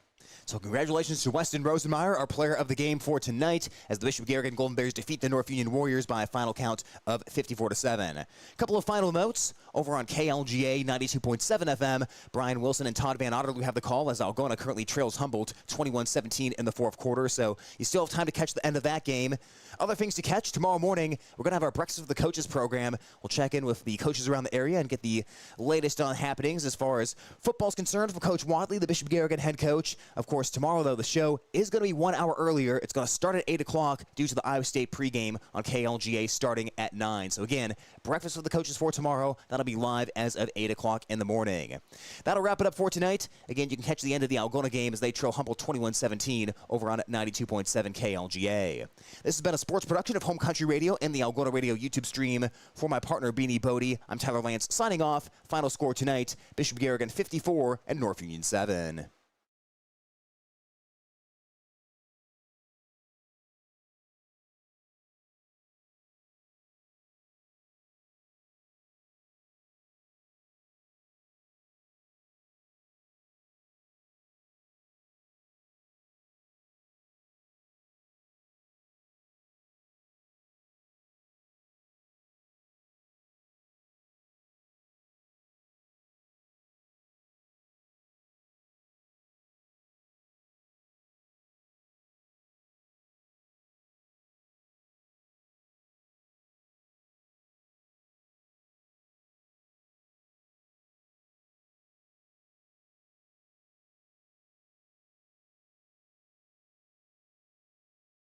So congratulations to Weston Rosenmeyer, our player of the game for tonight, as the Bishop Garrigan Golden Bears defeat the North Union Warriors by a final count of 54-7. A couple of final notes over on KLGA 92.7 FM. Brian Wilson and Todd Van Otterloo have the call as Algona currently trails Humboldt 21-17 in the fourth quarter, so you still have time to catch the end of that game. Other things to catch tomorrow morning, we're going to have our Breakfast with the Coaches program. We'll check in with the coaches around the area and get the latest on happenings as far as football's concerned from Coach Wadley, the Bishop Garrigan head coach. Of course, tomorrow, though, the show is going to be 1 hour earlier. It's going to start at 8 o'clock due to the Iowa State pregame on KLGA starting at 9. So, again, Breakfast with the Coaches for tomorrow. That'll be live as of 8 o'clock in the morning. That'll wrap it up for tonight. Again, you can catch the end of the Algona game as they trail Humboldt 21-17 over on 92.7 KLGA. This has been a sports production of Home Country Radio and the Algona Radio YouTube stream. For my partner, Beanie Bodie, I'm Tyler Lance signing off. Final score tonight, Bishop Garrigan 54 and North Union 7.